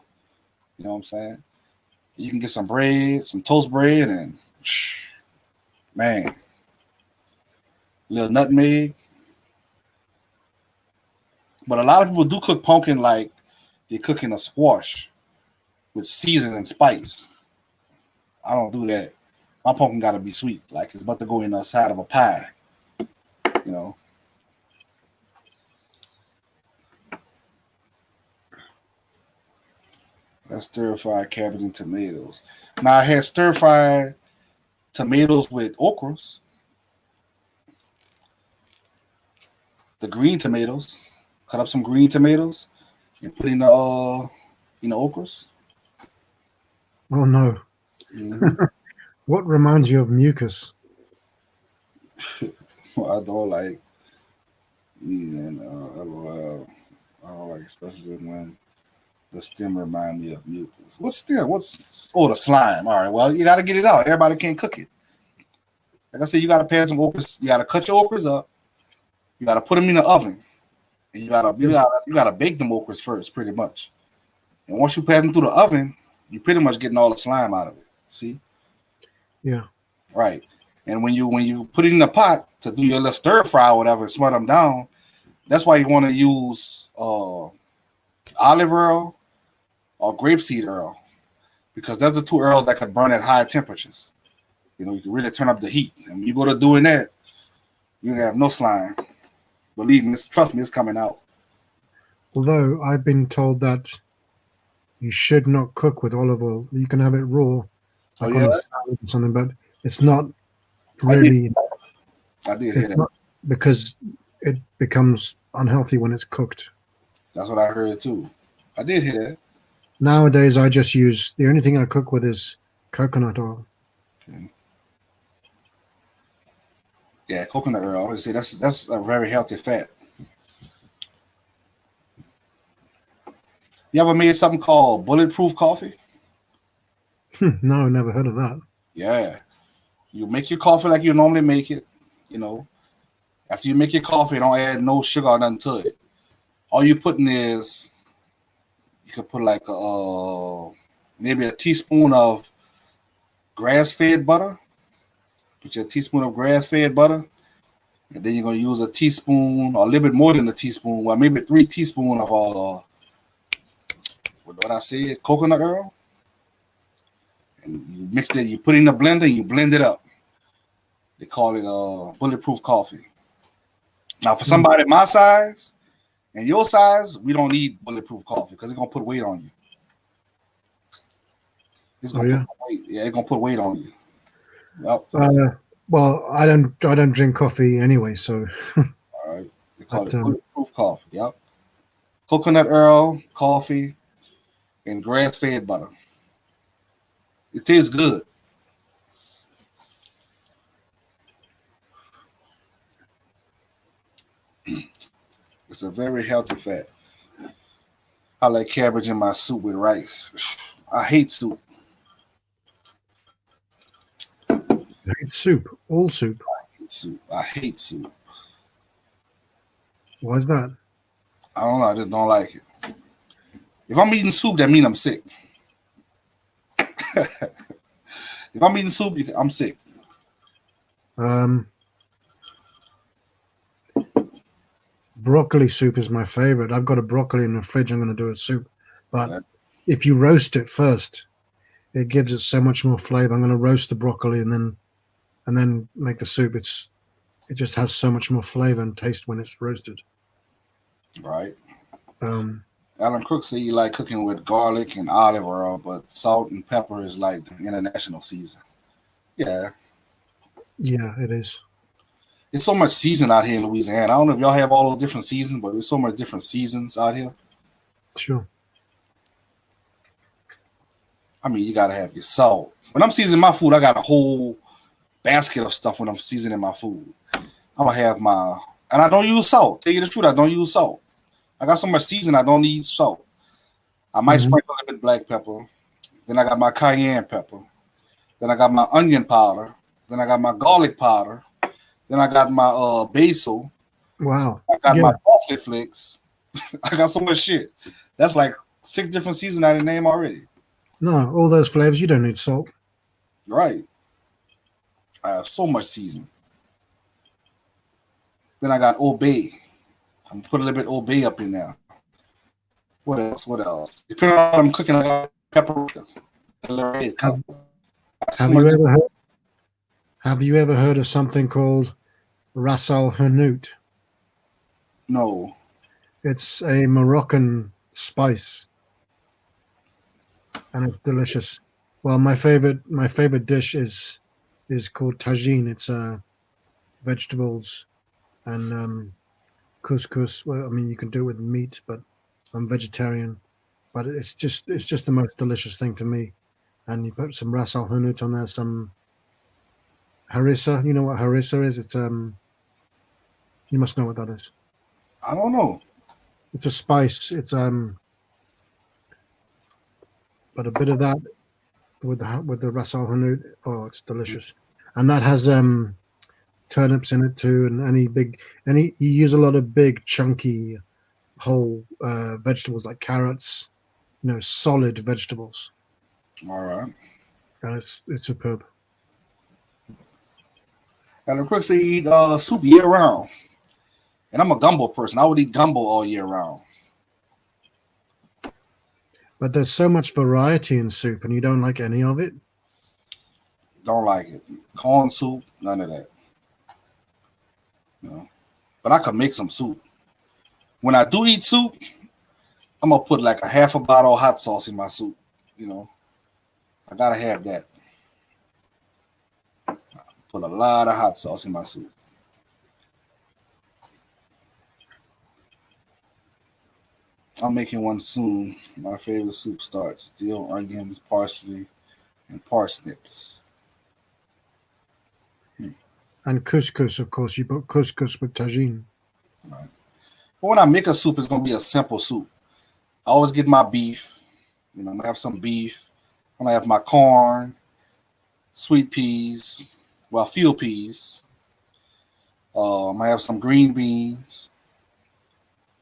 [SPEAKER 1] You know what I'm saying? You can get some bread, some toast bread, and man, little nutmeg. But a lot of people do cook pumpkin like You're cooking a squash with season and spice. I don't do that. My pumpkin got to be sweet, like it's about to go in the side of a pie. You know. That's stir fried cabbage and tomatoes. Now I had stir fried tomatoes with okras, the green tomatoes. Cut up some green tomatoes and put in the okras.
[SPEAKER 2] Oh no.
[SPEAKER 1] Mm-hmm.
[SPEAKER 2] What reminds you of mucus?
[SPEAKER 1] Well, I don't like LOL. I don't like, especially when the stem remind me of mucus. What's stem? The slime? All right, well, you got to get it out. Everybody can't cook it. Like I said, you got to pass some okras. You got to cut your okras up. You got to put them in the oven, and you gotta bake them okras first, pretty much. And once you pass them through the oven, you pretty much getting all the slime out of it. See?
[SPEAKER 2] Yeah.
[SPEAKER 1] Right. And when you put it in the pot to do your little stir fry or whatever, and smother them down, that's why you want to use olive oil or grapeseed oil, because that's the two oils that could burn at high temperatures. You know, you can really turn up the heat. And when you go to doing that, you have no slime. Believe me, trust me, it's coming out.
[SPEAKER 2] Although I've been told that you should not cook with olive oil. You can have it raw, like on a salad or something, but it's not really.
[SPEAKER 1] I did hear that.
[SPEAKER 2] Because it becomes unhealthy when it's cooked.
[SPEAKER 1] That's what I heard too. I did hear that.
[SPEAKER 2] Nowadays, I just use the only thing I cook with is coconut oil.
[SPEAKER 1] Okay. Yeah, coconut oil. I would say that's a very healthy fat. You ever made something called bulletproof coffee?
[SPEAKER 2] No, never heard of that.
[SPEAKER 1] Yeah. You make your coffee like you normally make it, you know. After you make your coffee, don't add no sugar or nothing to it. All you putting is, you could put like maybe a teaspoon of grass-fed butter. Put your teaspoon of grass-fed butter. And then you're going to use a teaspoon or a little bit more than a teaspoon. Well, maybe 3 teaspoons of what I said, coconut oil. And you mix it, you put it in the blender, and you blend it up. They call it bulletproof coffee. Now, for somebody my size and your size, we don't need bulletproof coffee because it's going to put weight on you. It's going to put weight. Yeah, it's going to put weight on you. Yep.
[SPEAKER 2] Well, I don't drink coffee anyway, so.
[SPEAKER 1] All right. They call it bulletproof coffee. Yep. Coconut oil, coffee, and grass-fed butter. It tastes good. It's a very healthy fat. I like cabbage in my soup with rice. I hate soup.
[SPEAKER 2] I hate soup. All soup.
[SPEAKER 1] I hate soup.
[SPEAKER 2] Why is that?
[SPEAKER 1] I don't know. I just don't like it. If I'm eating soup, that means I'm sick. If I'm eating soup, I'm sick.
[SPEAKER 2] Broccoli soup is my favorite. I've got a broccoli in the fridge. I'm going to do a soup. But if you roast it first, it gives it so much more flavor. I'm going to roast the broccoli and then make the soup. It just has so much more flavor and taste when it's roasted.
[SPEAKER 1] Right.
[SPEAKER 2] Alan
[SPEAKER 1] Crook said you like cooking with garlic and olive oil, but salt and pepper is like the international season. Yeah.
[SPEAKER 2] Yeah, it is.
[SPEAKER 1] It's so much season out here in Louisiana. I don't know if y'all have all those different seasons, but there's so much different seasons out here.
[SPEAKER 2] Sure.
[SPEAKER 1] I mean, you got to have your salt. When I'm seasoning my food, I got a whole basket of stuff when I'm seasoning my food. I'm going to have and I don't use salt. Tell you the truth, I don't use salt. I got so much season, I don't need salt. I might sprinkle a little bit of black pepper. Then I got my cayenne pepper. Then I got my onion powder. Then I got my garlic powder. Then I got my basil.
[SPEAKER 2] Wow.
[SPEAKER 1] I got my parsley flakes. I got so much shit. That's like 6 different seasons I didn't name already.
[SPEAKER 2] No, all those flavors, you don't need salt.
[SPEAKER 1] Right. I have so much season. Then I got Old Bay. I'm going to put a little bit Old Bay up in there. What else? What else? Depending on what I'm cooking, I got paprika.
[SPEAKER 2] Have, have you ever heard? Have you ever heard of something called Ras Al Hanout?
[SPEAKER 1] No.
[SPEAKER 2] It's a Moroccan spice, and it's delicious. Well, my favorite dish is called tagine. It's vegetables and couscous. Well, I mean, you can do it with meat, but I'm vegetarian. But it's just the most delicious thing to me. And you put some ras al hanout on there, some harissa. You know what harissa is? It's you must know what that is.
[SPEAKER 1] I don't know.
[SPEAKER 2] It's a spice. It's but a bit of that with the ras al hanout. Oh, it's delicious. And that has turnips in it too, and any you use a lot of big chunky whole vegetables like carrots, solid vegetables,
[SPEAKER 1] All right.
[SPEAKER 2] and it's superb.
[SPEAKER 1] And of course, they eat soup year round. And I'm a gumbo person. I would eat gumbo all year round.
[SPEAKER 2] But there's so much variety in soup, and you don't like any of it.
[SPEAKER 1] Don't like it. Corn soup, none of that. You know. But I could make some soup. When I do eat soup, I'm gonna put like a half a bottle of hot sauce in my soup. I gotta have that. Put a lot of hot sauce in my soup. I'm making one soon. My favorite soup starts: dill, onions, parsley, and parsnips.
[SPEAKER 2] And couscous, of course, you put couscous with tagine.
[SPEAKER 1] Right. But when I make a soup, it's gonna be a simple soup. I always get my beef. I'm gonna have some beef. I'm gonna have my corn, sweet peas, field peas. I'm gonna have some green beans.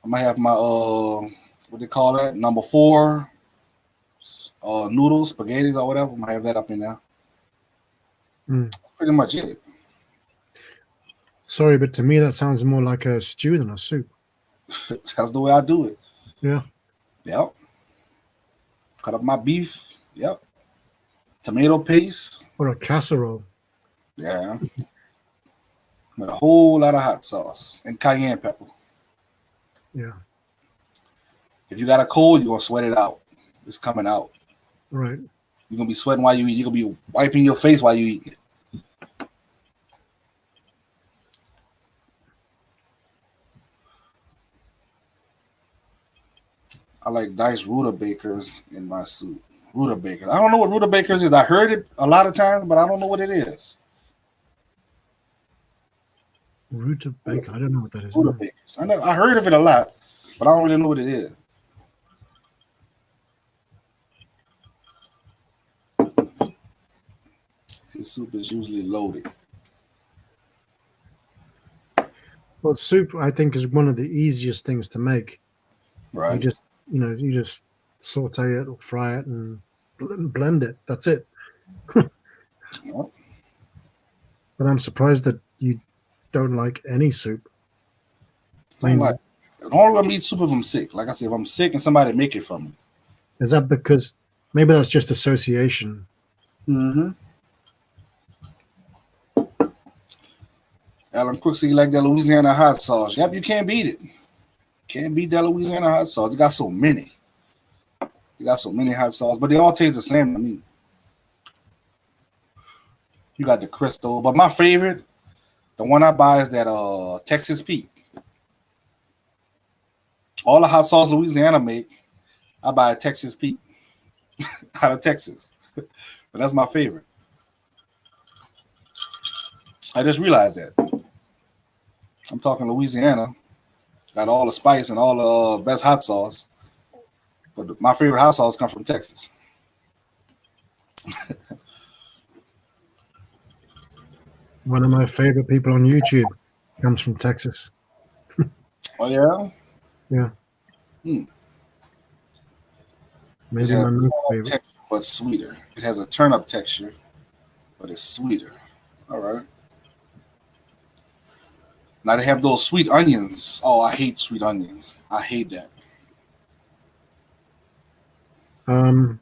[SPEAKER 1] I'm gonna have my what they call that, number 4 noodles, spaghettis or whatever. I'm gonna have that up in there.
[SPEAKER 2] Mm.
[SPEAKER 1] Pretty much it.
[SPEAKER 2] Sorry, but to me that sounds more like a stew than a soup.
[SPEAKER 1] That's the way I do it.
[SPEAKER 2] Yeah.
[SPEAKER 1] Yep. Cut up my beef. Yep. Tomato paste.
[SPEAKER 2] Or a casserole.
[SPEAKER 1] Yeah. With a whole lot of hot sauce and cayenne pepper.
[SPEAKER 2] Yeah.
[SPEAKER 1] If you got a cold, you're gonna sweat it out. It's coming out.
[SPEAKER 2] Right.
[SPEAKER 1] You're gonna be sweating while you eat. You're gonna be wiping your face while you eat it. I like diced rutabagas in my soup. Rutabagas. I don't know what rutabagas is. I heard it a lot of times, but I don't know what it is.
[SPEAKER 2] Rutabaga. I don't know what that is.
[SPEAKER 1] Rutabagas. I heard of it a lot, but I don't really know what it is. His soup is usually loaded.
[SPEAKER 2] Well, soup I think is one of the easiest things to make.
[SPEAKER 1] Right.
[SPEAKER 2] You just saute it or fry it and blend it. That's it.
[SPEAKER 1] Yep.
[SPEAKER 2] But I'm surprised that you don't like any soup.
[SPEAKER 1] I don't like it. The only way I'm eat soup if I'm sick. Like I said, if I'm sick and somebody make it for me.
[SPEAKER 2] Is that because maybe that's just association?
[SPEAKER 1] Mm-hmm. Alan Cook said you like that Louisiana hot sauce. Yep, you can't beat it. Can't beat that Louisiana hot sauce. You got so many. You got so many hot sauce, but they all taste the same to me. You got the Crystal, but my favorite, the one I buy is that Texas Pete. All the hot sauce Louisiana make, I buy a Texas Pete out of Texas. But that's my favorite. I just realized that. I'm talking Louisiana. Got all the spice and all the best hot sauce. But my favorite hot sauce comes from Texas.
[SPEAKER 2] One of my favorite people on YouTube comes from Texas.
[SPEAKER 1] Oh, yeah?
[SPEAKER 2] Yeah. Maybe my most favorite.
[SPEAKER 1] Texture, but sweeter. It has a turnip texture, but it's sweeter. All right. Now they have those sweet onions. Oh, I hate sweet onions. I hate that.
[SPEAKER 2] Um,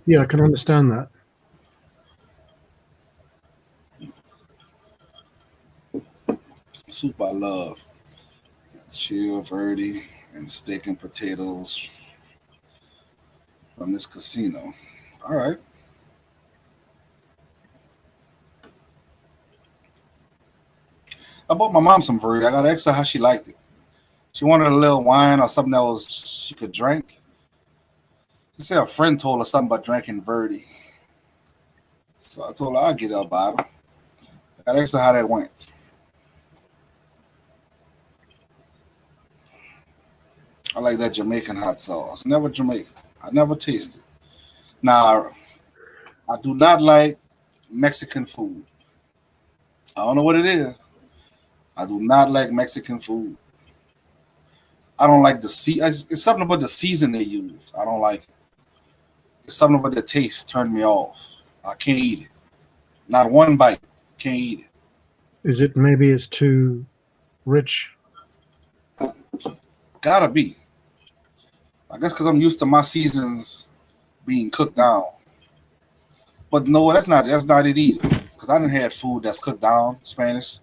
[SPEAKER 2] yeah, I can understand that.
[SPEAKER 1] Soup I love. Chill verde and steak and potatoes from this casino. All right. I bought my mom some verde. I got to ask her how she liked it. She wanted a little wine or something that was she could drink. She said a friend told her something about drinking verde. So I told her I'll get her a bottle. I got to ask her how that went. I like that Jamaican hot sauce. Never Jamaican. I never tasted. Now, I do not like Mexican food. I don't know what it is. I do not like Mexican food. I don't like the it's something about the season they use. I don't like it. It's something about the taste turned me off. I can't eat it. Not one bite. Can't eat it.
[SPEAKER 2] Is it maybe it's too rich?
[SPEAKER 1] Gotta be. I guess because I'm used to my seasons being cooked down. But no, that's not it either. Because I didn't have food that's cooked down Spanish,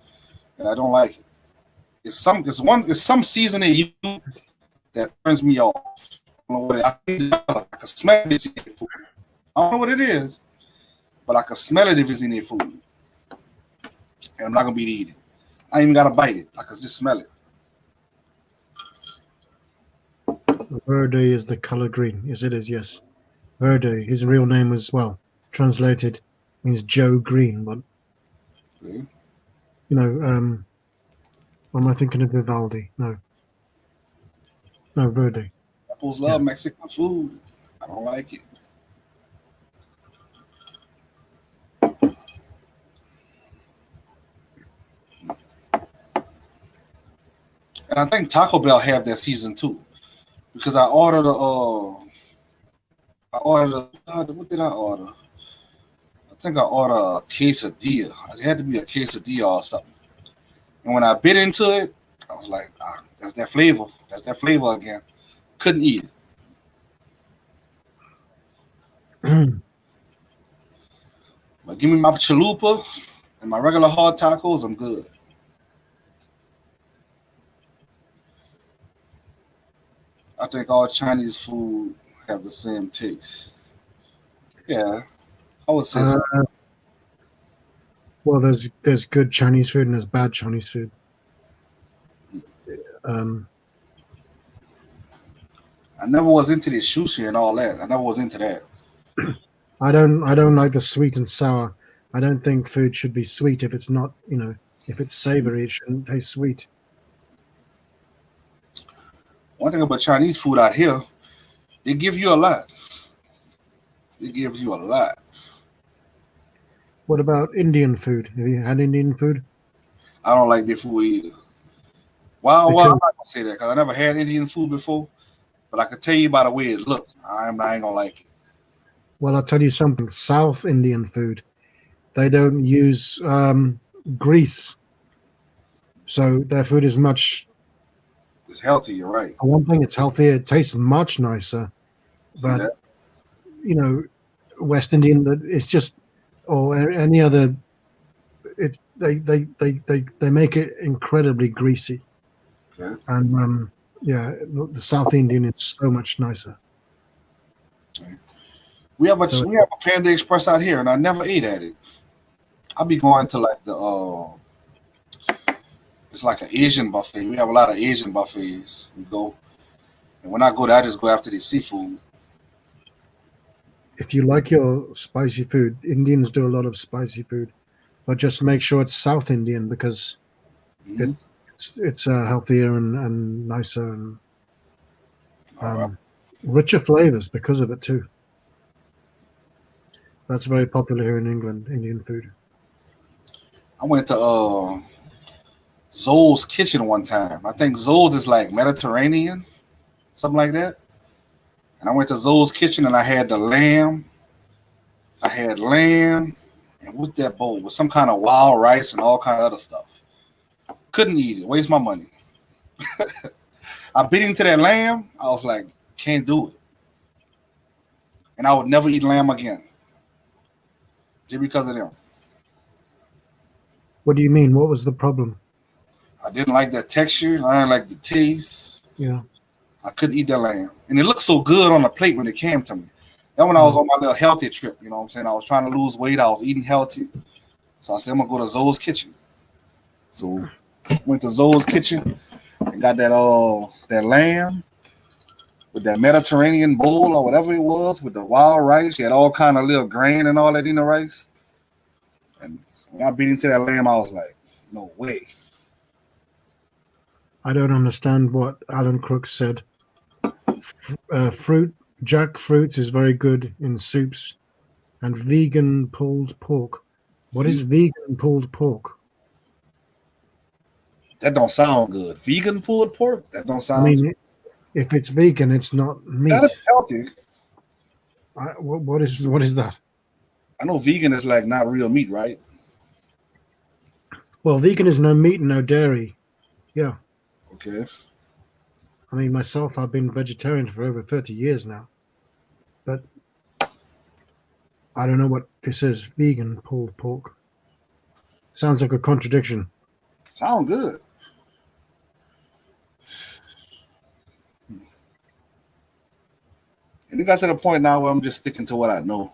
[SPEAKER 1] and I don't like it. It's some seasoning you that turns me off. I don't know what I can smell it in their food. I don't know what it is, but I can smell it if it's in their food. And I'm not gonna be able to eat it. I ain't even gotta bite it. I can just smell it.
[SPEAKER 2] Verde is the color green. Yes, it is. Yes, Verde. His real name was translated means Joe Green, but
[SPEAKER 1] Okay.
[SPEAKER 2] what am I thinking of Vivaldi? No, Verde.
[SPEAKER 1] Apples love Mexican food. I don't like it. And I think Taco Bell have that season too. Because what did I order? I think I ordered a quesadilla. It had to be a quesadilla or something. And when I bit into it, I was like, that's that flavor. That's that flavor again. Couldn't eat it. But give me my chalupa and my regular hard tacos, I'm good. I think all Chinese food have the same taste. Yeah, I would say so.
[SPEAKER 2] Well, there's good Chinese food and there's bad Chinese food. Um,
[SPEAKER 1] I never was into this sushi and all that. I never was into that.
[SPEAKER 2] I don't like the sweet and sour. I don't think food should be sweet if it's not, if it's savory, it shouldn't taste sweet.
[SPEAKER 1] One thing about Chinese food out here, they give you a lot. They give you a lot.
[SPEAKER 2] What about Indian food? Have you had Indian food?
[SPEAKER 1] I don't like their food either. Well, I'm
[SPEAKER 2] Because,
[SPEAKER 1] not gonna say that because I never had Indian food before, but I can tell you by the way it looks. I ain't gonna like it.
[SPEAKER 2] well, I'll tell you something. South Indian food, they don't use grease, so their food is much.
[SPEAKER 1] It's healthy. You're right.
[SPEAKER 2] For one thing, it's healthier. It tastes much nicer.
[SPEAKER 1] See
[SPEAKER 2] But
[SPEAKER 1] that?
[SPEAKER 2] West Indian, it's just or any other. They make it incredibly greasy,
[SPEAKER 1] Okay.
[SPEAKER 2] and the South Indian is so much nicer.
[SPEAKER 1] We have
[SPEAKER 2] So
[SPEAKER 1] we have a Panda Express out here, and I never ate at it. I'll be going to like it's like an Asian buffet. We have a lot of Asian buffets. We go, and when I go there, I just go after the seafood.
[SPEAKER 2] if you like your spicy food, Indians do a lot of spicy food, but just make sure it's South Indian because
[SPEAKER 1] Mhm.
[SPEAKER 2] it's healthier and nicer and
[SPEAKER 1] All right.
[SPEAKER 2] richer flavors because of it too. That's very popular here in England, Indian food.
[SPEAKER 1] I went to Zoe's Kitchen one time. I think Zoe's is like Mediterranean, something like that. And I went to Zoe's Kitchen and I had the lamb. I had lamb and what's that bowl with some kind of wild rice and all kind of other stuff. Couldn't eat it. Waste my money. I bit into that lamb. I was like, Can't do it. And I would never eat lamb again. Just because of them.
[SPEAKER 2] What do you mean? What was the problem?
[SPEAKER 1] I didn't like that texture. I didn't like the taste.
[SPEAKER 2] Yeah.
[SPEAKER 1] I couldn't eat that lamb. And it looked so good on the plate when it came to me. Then when I was on my little healthy trip, you know what I'm saying? I was trying to lose weight. I was eating healthy. So I said, I'm going to go to Zoe's Kitchen. So went to Zoe's Kitchen and got that lamb with that Mediterranean bowl or whatever it was with the wild rice. You had all kind of little grain and all that in the rice. And when I bit into that lamb, I was like, no way.
[SPEAKER 2] I don't understand what Alan Crooks said. Jackfruit is very good in soups, and vegan pulled pork. What is vegan pulled pork?
[SPEAKER 1] That don't sound good. Vegan pulled pork? That don't
[SPEAKER 2] I
[SPEAKER 1] sound
[SPEAKER 2] mean, if it's vegan, it's not meat.
[SPEAKER 1] That is healthy.
[SPEAKER 2] What is that?
[SPEAKER 1] I know vegan is like not real meat, right?
[SPEAKER 2] Well, vegan is no meat and no dairy. Yeah.
[SPEAKER 1] Okay.
[SPEAKER 2] I mean, myself, I've been vegetarian for over 30 years now. But I don't know what this is. Vegan pulled pork. Sounds like a contradiction.
[SPEAKER 1] Sound good. And it got to the point now where I'm just sticking to what I know.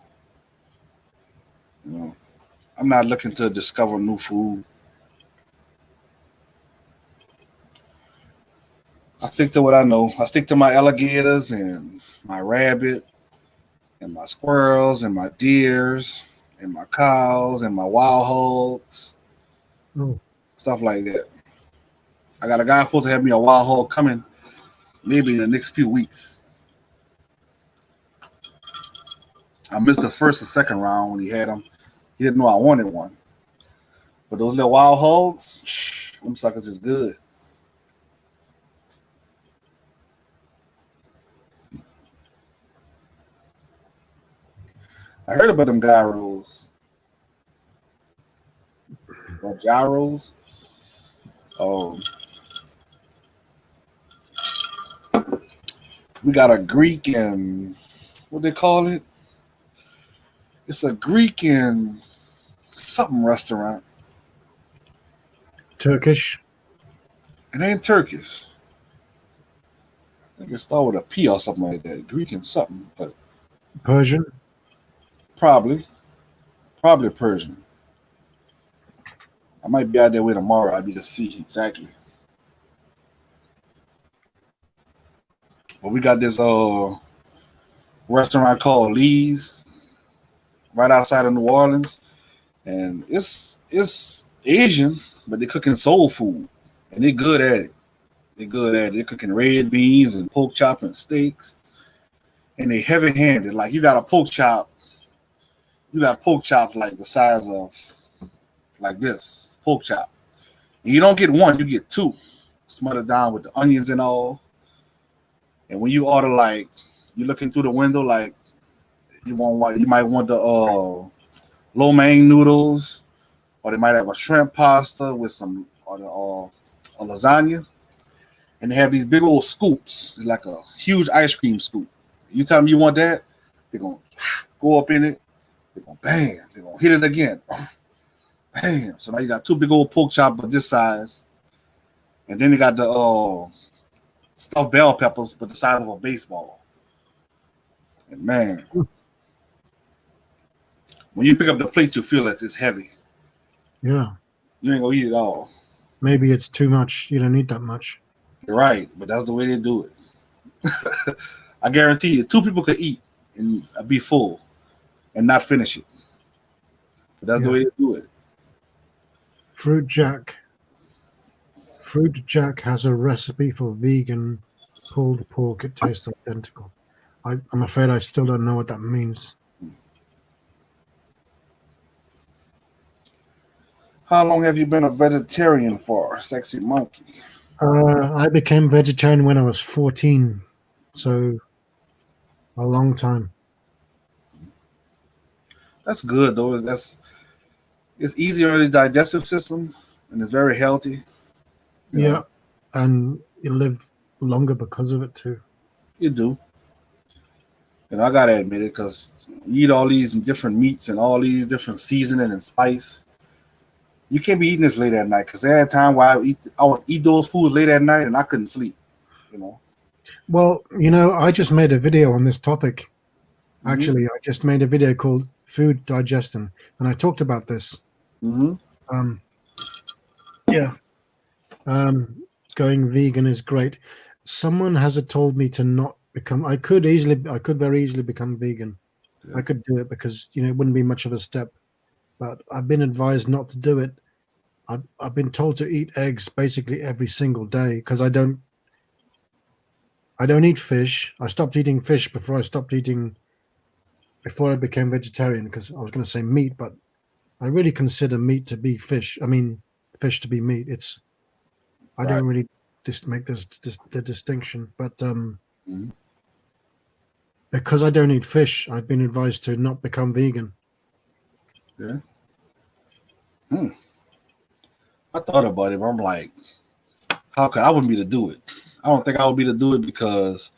[SPEAKER 1] You know, I'm not looking to discover new food. I stick to what I know. I stick to my alligators and my rabbit and my squirrels and my deers and my cows and my wild hogs.
[SPEAKER 2] Oh.
[SPEAKER 1] Stuff like that. I got a guy supposed to have me a wild hog coming maybe in the next few weeks. I missed the first or second round when he had him. He didn't know I wanted one. But those little wild hogs, them suckers is good. I heard about them gyros. Or gyros. We got a Greek and what they call it? It's a Greek and something restaurant.
[SPEAKER 2] Turkish?
[SPEAKER 1] It ain't Turkish. I think it started with a P or something like that. Greek and something, but
[SPEAKER 2] Persian?
[SPEAKER 1] probably Persian. I might be out there with tomorrow. I'll be to see exactly. But we got this restaurant called Lee's right outside of New Orleans, and it's Asian, but they're cooking soul food, and they're good at it. They're cooking red beans and pork chop and steaks, and they heavy-handed. Like you got a pork chop like the size of like this pork chop. And you don't get one, you get two, smothered down with the onions and all. And when you order, like you're looking through the window, like you might want the lo mein noodles, or they might have a shrimp pasta with some or a lasagna, and they have these big old scoops. It's like a huge ice cream scoop. You tell them you want that, they're gonna go up in it. They're gonna bam. They're gonna hit it again. Bam. So now you got two big old pork chops of this size, and then they got the stuffed bell peppers, but the size of a baseball. And man, when you pick up the plate, you feel that it's heavy.
[SPEAKER 2] Yeah.
[SPEAKER 1] You ain't gonna eat it all.
[SPEAKER 2] Maybe it's too much. You don't need that much.
[SPEAKER 1] You're right, but that's the way they do it. I guarantee you, two people could eat and be full and not finish it. But that's the way they do it.
[SPEAKER 2] Fruit Jack has a recipe for vegan pulled pork. It tastes identical. I'm afraid I still don't know what that means.
[SPEAKER 1] How long have you been a vegetarian for, Sexy Monkey?
[SPEAKER 2] I became vegetarian when I was 14, so a long time.
[SPEAKER 1] That's good though. It's easier on the digestive system and it's very healthy.
[SPEAKER 2] Yeah, and you live longer because of it too.
[SPEAKER 1] You do. And I gotta admit it, because you eat all these different meats and all these different seasoning and spice. You can't be eating this late at night, because there had time where I would eat those foods late at night and I couldn't sleep. You know.
[SPEAKER 2] Well, I just made a video on this topic.
[SPEAKER 1] Mm-hmm.
[SPEAKER 2] Actually, I just made a video called Food Digestion, and I talked about this.
[SPEAKER 1] Mm-hmm.
[SPEAKER 2] Um, yeah. Going vegan is great. Someone has told me to not become. I could very easily become vegan.
[SPEAKER 1] Yeah.
[SPEAKER 2] I could do it because it wouldn't be much of a step. But I've been advised not to do it. I've been told to eat eggs basically every single day because I don't eat fish. I stopped eating fish before I became vegetarian, because I was going to say meat, but I really consider meat to be fish. I mean, fish to be meat. I
[SPEAKER 1] Right.
[SPEAKER 2] don't really just make the distinction, but
[SPEAKER 1] Mm-hmm.
[SPEAKER 2] because I don't eat fish, I've been advised to not become vegan.
[SPEAKER 1] Yeah. I thought about it, but I'm like, how could I wouldn't be to do it? I don't think I would be to do it because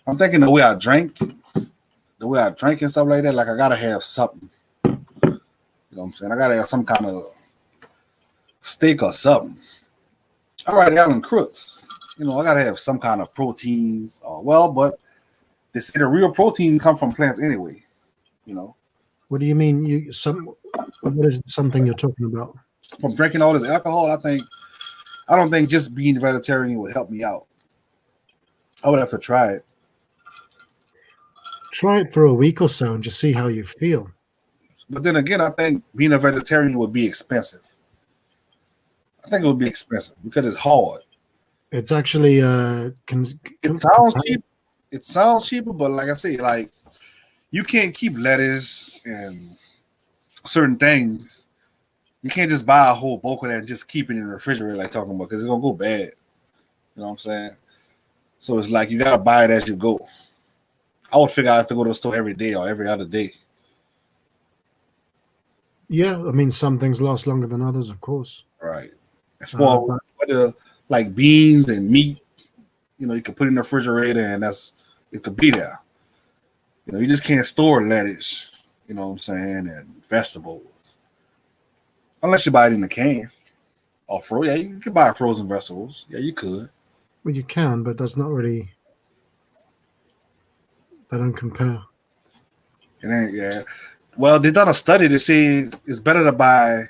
[SPEAKER 1] I'm thinking the way I drink and stuff like that. Like I gotta have something. You know what I'm saying? I gotta have some kind of steak or something. All right, Alan Crooks. I gotta have some kind of proteins. But they say the real protein come from plants anyway.
[SPEAKER 2] What do you mean? What is something you're talking about?
[SPEAKER 1] From drinking all this alcohol, I don't think just being vegetarian would help me out. I would have to try it.
[SPEAKER 2] Try it for a week or so and just see how you feel.
[SPEAKER 1] But then again, I think being a vegetarian would be expensive. I think it would be expensive because it's hard.
[SPEAKER 2] It's actually
[SPEAKER 1] It sounds cheap. It sounds cheaper, but like I say, like you can't keep lettuce and certain things. You can't just buy a whole bulk of that and just keep it in the refrigerator, like talking about, because it's gonna go bad. You know what I'm saying? So it's like you gotta buy it as you go. I would figure I have to go to the store every day or every other day.
[SPEAKER 2] Yeah, I mean, some things last longer than others, of course.
[SPEAKER 1] Right. As far as like beans and meat, you can put in the refrigerator and it could be there. You just can't store lettuce, you know what I'm saying, and vegetables. Unless you buy it in a can. Or frozen. Yeah, you can buy frozen vegetables. Yeah, you could.
[SPEAKER 2] Well, you can, but that's not really. They don't compare.
[SPEAKER 1] It ain't, yeah. Well, they done a study that says it's better to buy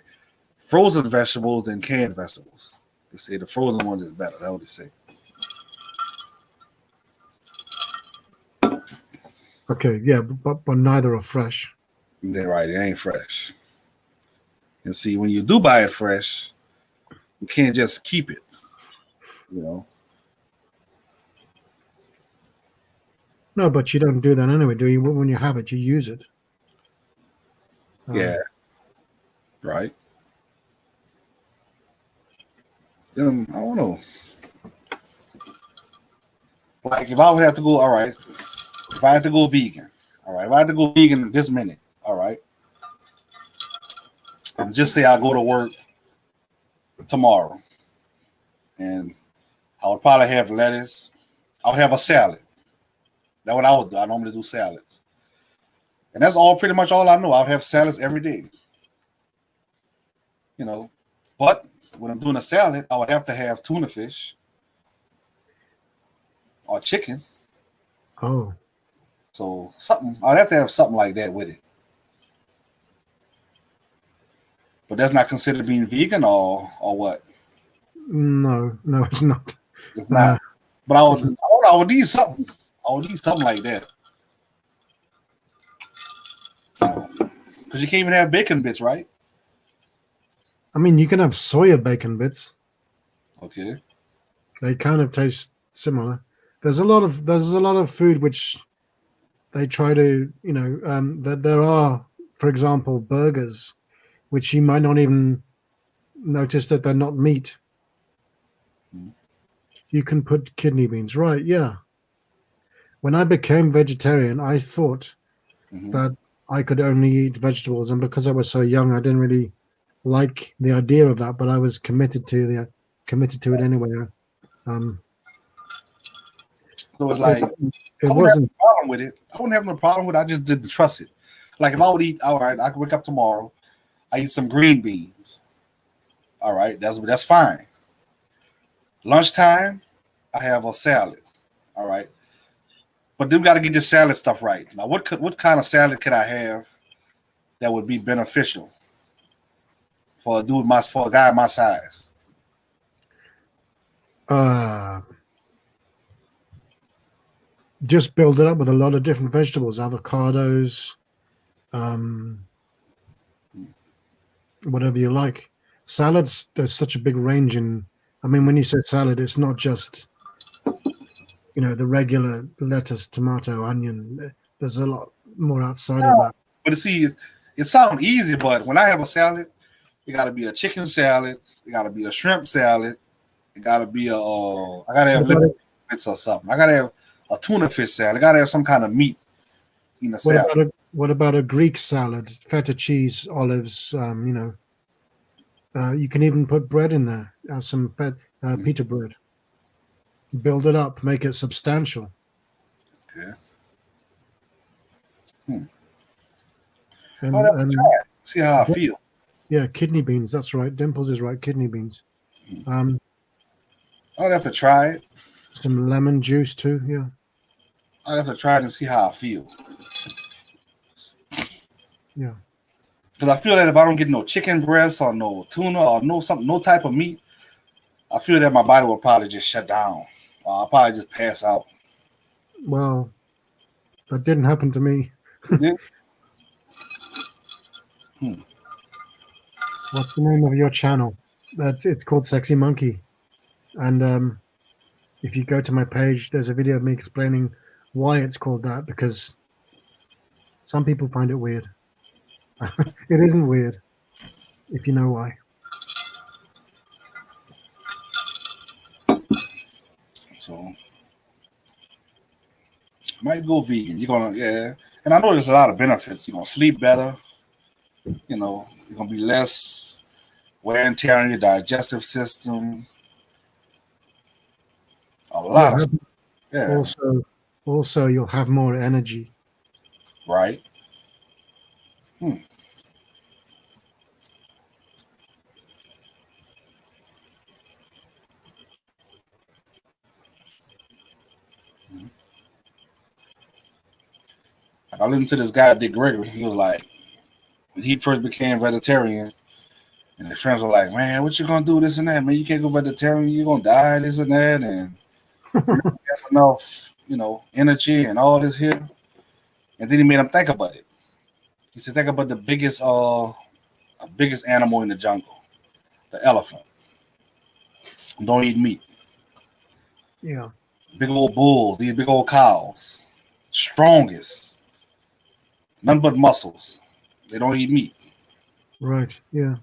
[SPEAKER 1] frozen vegetables than canned vegetables. They say the frozen ones is better. That's what they say.
[SPEAKER 2] Okay, yeah, but neither are fresh.
[SPEAKER 1] They're right. It ain't fresh. And see, when you do buy it fresh, you can't just keep it.
[SPEAKER 2] No, but you don't do that anyway, do you? When you have it, you use it.
[SPEAKER 1] Yeah. Right. I don't know. Like if I would have to go, all right. If I had to go vegan, all right. If I had to go vegan this minute, all right. And just say I go to work tomorrow, and I would probably have lettuce. I would have a salad. That's what I would do. I normally do salads. And that's pretty much all I know. I would have salads every day. But when I'm doing a salad, I would have to have tuna fish or chicken.
[SPEAKER 2] Oh.
[SPEAKER 1] So I'd have to have something like that with it. But that's not considered being vegan or what?
[SPEAKER 2] No, it's not.
[SPEAKER 1] It's not. But I would need something. I would need something like that. Because you can't even have bacon bits, right?
[SPEAKER 2] I mean, you can have soya bacon bits.
[SPEAKER 1] Okay.
[SPEAKER 2] They kind of taste similar. There's a lot of food which they try to, that there are, for example, burgers, which you might not even notice that they're not meat. You can put kidney beans, right? Yeah. When I became vegetarian, I thought that I could only eat vegetables, and because I was so young, I didn't really like the idea of that. But I was committed to it anyway.
[SPEAKER 1] So So it's like
[SPEAKER 2] It
[SPEAKER 1] I wouldn't have
[SPEAKER 2] wasn't.
[SPEAKER 1] no problem with it. I wouldn't have no problem with it. I just didn't trust it. Like if I would eat, all right, I could wake up tomorrow, I eat some green beans. All right, that's fine. Lunchtime, I have a salad. All right. But then we got to get this salad stuff right. Now, what kind of salad could I have that would be beneficial for a guy my size?
[SPEAKER 2] Just build it up with a lot of different vegetables, avocados, um, whatever you like. Salads, there's such a big range in. I mean, when you say salad, it's not just the regular lettuce, tomato, onion. There's a lot more outside of that.
[SPEAKER 1] But see, it sounds easy, but when I have a salad, it got to be a chicken salad, it got to be a shrimp salad, it got to be I got to have liver bits or something. I got to have a tuna fish salad. I got to have some kind of meat in the salad.
[SPEAKER 2] What about a Greek salad? Feta cheese, olives. You can even put bread in there. Some pita bread. Build it up, make it substantial.
[SPEAKER 1] Okay.
[SPEAKER 2] And
[SPEAKER 1] see how I feel.
[SPEAKER 2] Yeah, kidney beans. That's right. Dimples is right. Kidney beans.
[SPEAKER 1] I'd have to try it.
[SPEAKER 2] Some lemon juice too. Yeah.
[SPEAKER 1] I'd have to try it and see how I feel.
[SPEAKER 2] Yeah.
[SPEAKER 1] Because I feel that if I don't get no chicken breast or no tuna or no type of meat, I feel that my body will probably just shut down. I'll probably just pass out.
[SPEAKER 2] Well, that didn't happen to me.
[SPEAKER 1] Yeah.
[SPEAKER 2] What's the name of your channel? It's called Sexy Monkey, and if you go to my page, there's a video of me explaining why it's called that, because some people find it weird. It isn't weird, if you know why.
[SPEAKER 1] So I might go vegan. And I know there's a lot of benefits. You're gonna sleep better. You're gonna be less wear and tear on your digestive system. A lot of stuff. Yeah.
[SPEAKER 2] Also, you'll have more energy.
[SPEAKER 1] Right. I listened to this guy, Dick Gregory. He was like, when he first became vegetarian, and his friends were like, "Man, what you gonna do? This and that, man. You can't go vegetarian. You're gonna die. This and that, and you don't have enough, energy and all this here." And then he made him think about it. He said, "Think about the biggest animal in the jungle, the elephant. Don't eat meat.
[SPEAKER 2] Yeah.
[SPEAKER 1] Big old bulls, these big old cows, strongest, none but muscles. They don't eat meat.
[SPEAKER 2] Right. Yeah.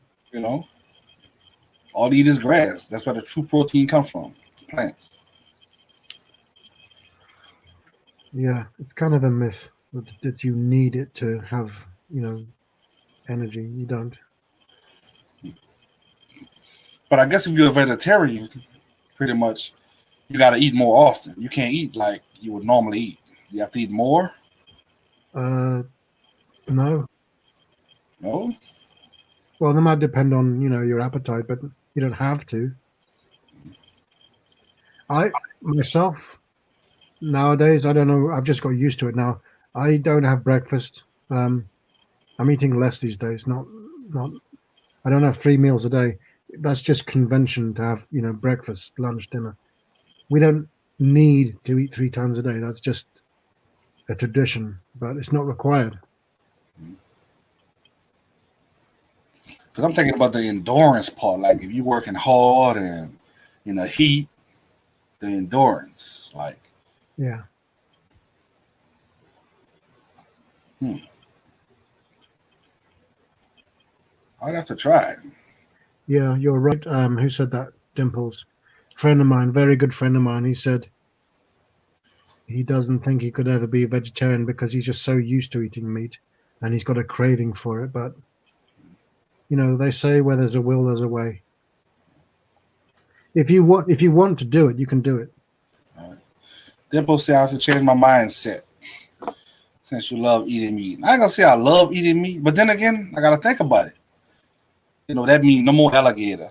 [SPEAKER 1] All they eat is grass. That's where the true protein comes from, plants."
[SPEAKER 2] Yeah, it's kind of a myth that you need it to have, energy. You don't.
[SPEAKER 1] But I guess if you're a vegetarian, pretty much, you got to eat more often. You can't eat like you would normally eat. You have to eat more.
[SPEAKER 2] No.
[SPEAKER 1] No.
[SPEAKER 2] Well, that might depend on your appetite, but you don't have to. I myself nowadays, I don't know. I've just got used to it now. I don't have breakfast. I'm eating less these days. Not. I don't have 3 meals a day. That's just convention to have breakfast, lunch, dinner. We don't need to eat 3 times a day. That's just a tradition, but it's not required.
[SPEAKER 1] Because I'm thinking about the endurance part. Like if you're working hard and in the heat, the endurance. Like,
[SPEAKER 2] yeah.
[SPEAKER 1] I'd have to try it.
[SPEAKER 2] Yeah, you're right. Who said that? Dimples. Friend of mine, very good friend of mine. He said he doesn't think he could ever be a vegetarian because he's just so used to eating meat, and he's got a craving for it. But they say where there's a will, there's a way. If you want to do it, you can do it.
[SPEAKER 1] Dimple said I have to change my mindset since you love eating meat. I ain't gonna say I love eating meat, but then again, I gotta think about it. You know, that means no more alligator,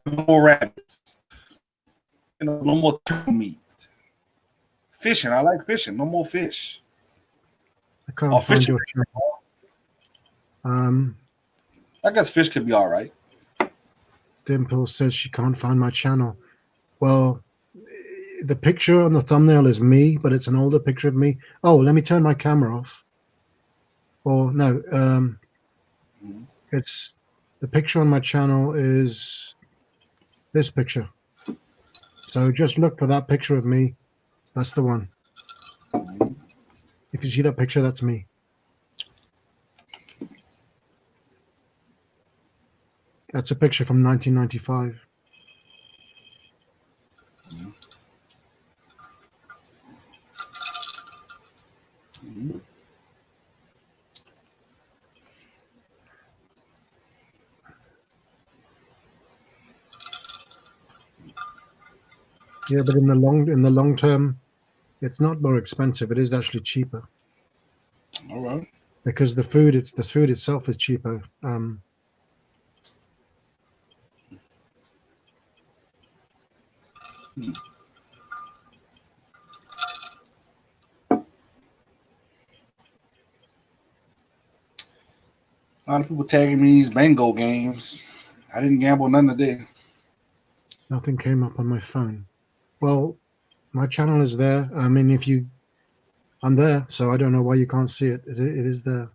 [SPEAKER 1] no more rabbits, you know, no more turtle meat. Fishing, I like fishing. No more fish.
[SPEAKER 2] I can't
[SPEAKER 1] Or
[SPEAKER 2] find
[SPEAKER 1] fishing.
[SPEAKER 2] your channel.
[SPEAKER 1] I guess fish could be all right.
[SPEAKER 2] Dimple says she can't find my channel. Well, the picture on the thumbnail is me, but it's an older picture of me. Oh, let me turn my camera off. Or no, it's the picture on my channel is this picture. So just look for that picture of me. That's the one. If you see that picture, that's me. That's a picture from 1995. Yeah, but in the long term, it's not more expensive. It is actually cheaper
[SPEAKER 1] All right.
[SPEAKER 2] because the food itself is cheaper.
[SPEAKER 1] A lot of people tagging me these bingo games. I didn't gamble none today.
[SPEAKER 2] Nothing came up on my phone. Well, my channel is there. I mean, I'm there, so I don't know why you can't see it. It is there.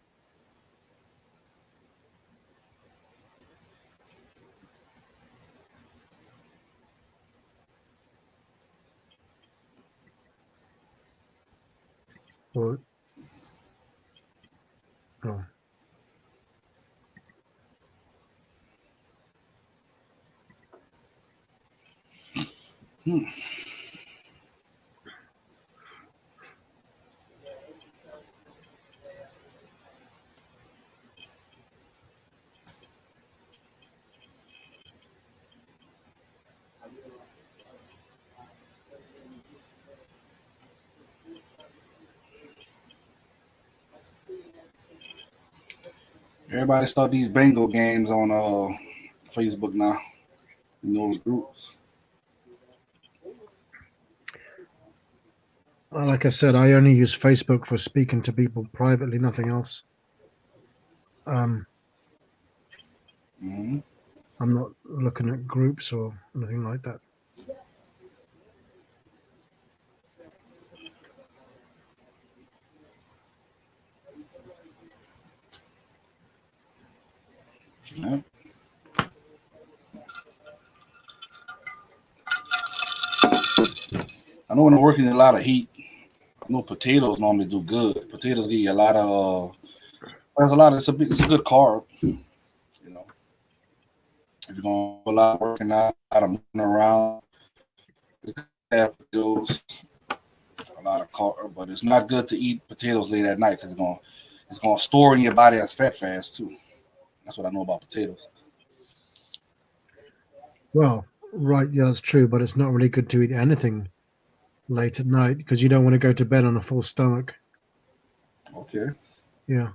[SPEAKER 2] Or, oh.
[SPEAKER 1] Everybody start these bingo games on Facebook now. In those groups.
[SPEAKER 2] Like I said, I only use Facebook for speaking to people privately, nothing else. I'm not looking at groups or anything like that.
[SPEAKER 1] Yeah. I know when I'm working in a lot of heat, I know potatoes normally do good. Potatoes give you a lot of. There's a lot of. It's a good carb. You know, if you're going to a lot of working out, a lot of moving around, it's good to have potatoes, a lot of carb, but it's not good to eat potatoes late at night because it's gonna store in your body as fat fast too. That's what I know about potatoes.
[SPEAKER 2] Well, right, yeah, that's true, but it's not really good to eat anything late at night because you don't want to go to bed on a full stomach.
[SPEAKER 1] Okay.
[SPEAKER 2] Yeah.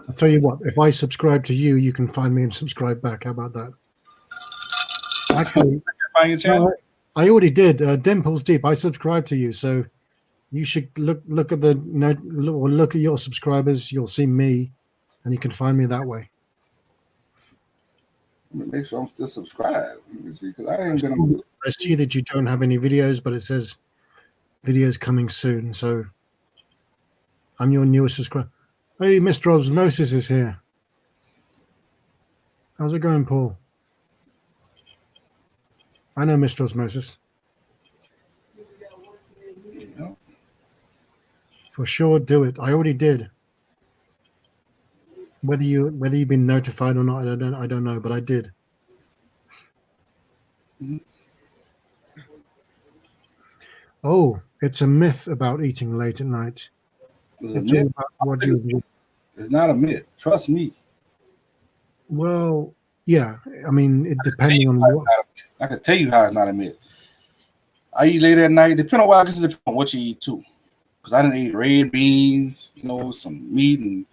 [SPEAKER 2] I'll tell you what, if I subscribe to you, you can find me and subscribe back. How about that? Actually,
[SPEAKER 1] Find your channel.
[SPEAKER 2] no, I already did. Dimples Deep. I subscribe to you, so you should look at the note or look at your subscribers. You'll see me, and you can find me that way.
[SPEAKER 1] Make sure I'm still subscribed. Let me see, because I ain't gonna.
[SPEAKER 2] I see that you don't have any videos, but it says videos coming soon. So I'm your newest subscriber. Hey, Mr. Osmosis is here. How's it going, Paul? I know Mr. Osmosis.
[SPEAKER 1] You know,
[SPEAKER 2] For sure, do it. I already did. Whether you've been notified or not, I don't know, but I did.
[SPEAKER 1] Mhm.
[SPEAKER 2] Oh, it's a myth about eating late at night.
[SPEAKER 1] It's a
[SPEAKER 2] It's all
[SPEAKER 1] myth.
[SPEAKER 2] about what you enjoy.
[SPEAKER 1] It's not a myth. Trust me.
[SPEAKER 2] Well, yeah. I mean, it depending on what.
[SPEAKER 1] I can tell you how it's not a myth. I eat late at night. Depending on what I guess it depends on what you eat too. Because I didn't eat red beans, some meat, and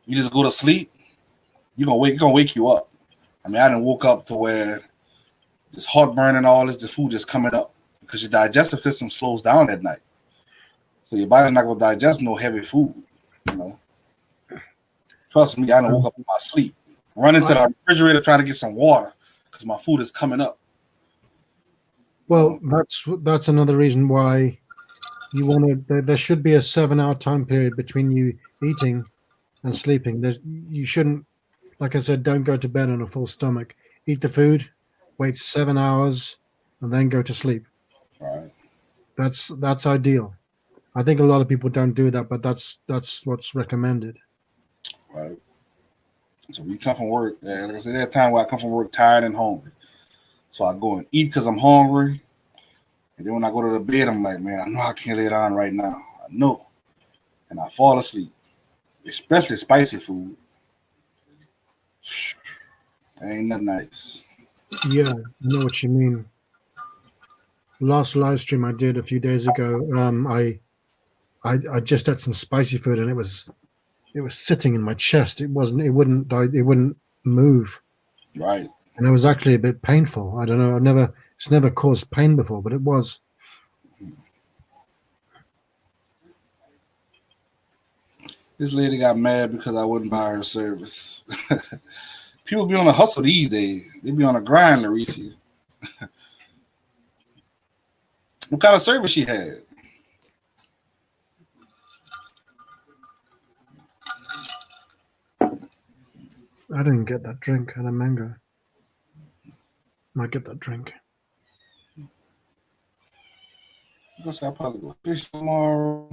[SPEAKER 1] you just go to sleep. You're gonna wake you up. I mean, I didn't woke up to where this heartburn and all this food just coming up because your digestive system slows down at night. So your body's not gonna digest no heavy food, you know. Trust me, I didn't woke up in my sleep, running to the refrigerator trying to get some water because my food is coming up.
[SPEAKER 2] Well, that's another reason why you want to. There should be a 7-hour time period between you eating and sleeping. You shouldn't, like I said, don't go to bed on a full stomach. Eat the food, wait 7 hours, and then go to sleep.
[SPEAKER 1] Right.
[SPEAKER 2] That's ideal. I think a lot of people don't do that, but that's what's recommended.
[SPEAKER 1] Right. So we come from work, like I said, there's a time where I come from work tired and hungry. So I go and eat because I'm hungry. And then when I go to the bed, I'm like, man, I know I can't lay down right now. I know. And I fall asleep, especially spicy food. That ain't nothing nice.
[SPEAKER 2] Yeah, I know what you mean. Last live stream I did a few days ago, I just had some spicy food and it was sitting in my chest. It wouldn't move,
[SPEAKER 1] Right.
[SPEAKER 2] and it was actually a bit painful. I don't know. It's never caused pain before, but it was.
[SPEAKER 1] This lady got mad because I wouldn't buy her service. People be on a hustle these days. They be on a grind, Larissa. What kind of service she had?
[SPEAKER 2] I didn't get that drink. I had a mango. Might get that drink.
[SPEAKER 1] I guess I'll probably go fish tomorrow.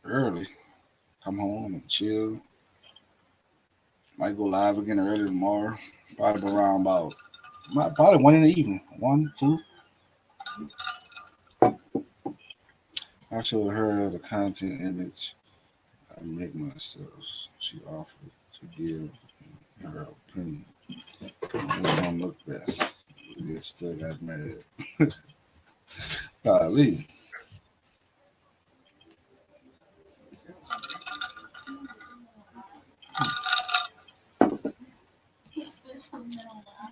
[SPEAKER 1] Early. Come home and chill. Might go live again early tomorrow. Probably around probably 1 in the evening. 1, 2. I showed her the content image I make myself. She offered to give her opinion on which one looked best. We still got mad. Golly.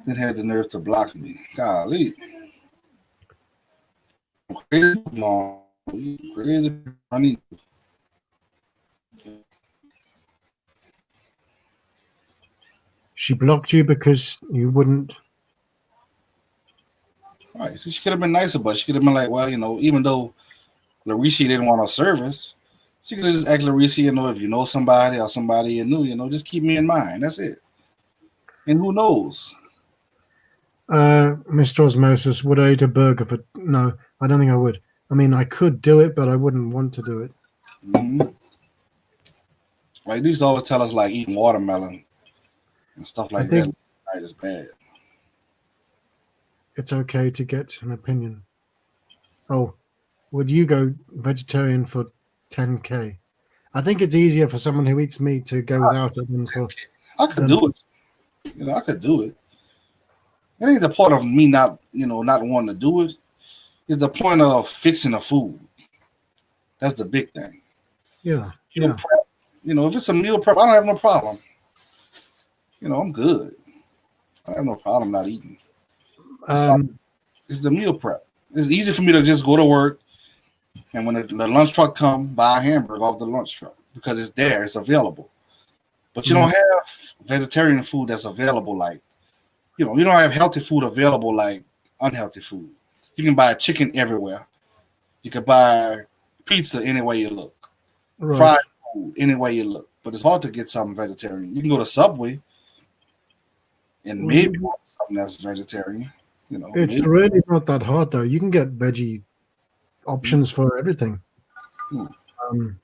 [SPEAKER 1] Then had the nerve to block me. Golly. I'm crazy. Long. Crazy. Funny.
[SPEAKER 2] She blocked you because you wouldn't.
[SPEAKER 1] Right. So she could have been nicer, but she could have been like, well, even though Larissa didn't want a service, she could have just asked Larissa, if you know somebody or somebody you knew, just keep me in mind. That's it. And who knows?
[SPEAKER 2] Mr. Osmosis, would I eat a burger for? No, I don't think I would. I mean, I could do it, but I wouldn't want to do it.
[SPEAKER 1] Mm-hmm. Like they used to always tell us like eating watermelon and stuff like that. Right, is bad.
[SPEAKER 2] It's okay to get an opinion. Oh, would you go vegetarian for 10K? I think it's easier for someone who eats meat to go without it than for.
[SPEAKER 1] I could do it. I could do it. It ain't the point of me not wanting to do it. It's the point of fixing the food. That's the big thing.
[SPEAKER 2] Yeah.
[SPEAKER 1] Prep, if it's a meal prep, I don't have no problem. I'm good. I have no problem not eating. It's the meal prep. It's easy for me to just go to work, and when the lunch truck come, buy a hamburger off the lunch truck because it's there, it's available. But you don't have vegetarian food that's available like, you don't have healthy food available like unhealthy food. You can buy chicken everywhere. You can buy pizza anywhere you look. Right. Fried food anywhere you look. But it's hard to get something vegetarian. You can go to Subway and maybe something that's vegetarian.
[SPEAKER 2] It's really not that hard though. You can get veggie options for everything.
[SPEAKER 1] Hmm.
[SPEAKER 2] Um,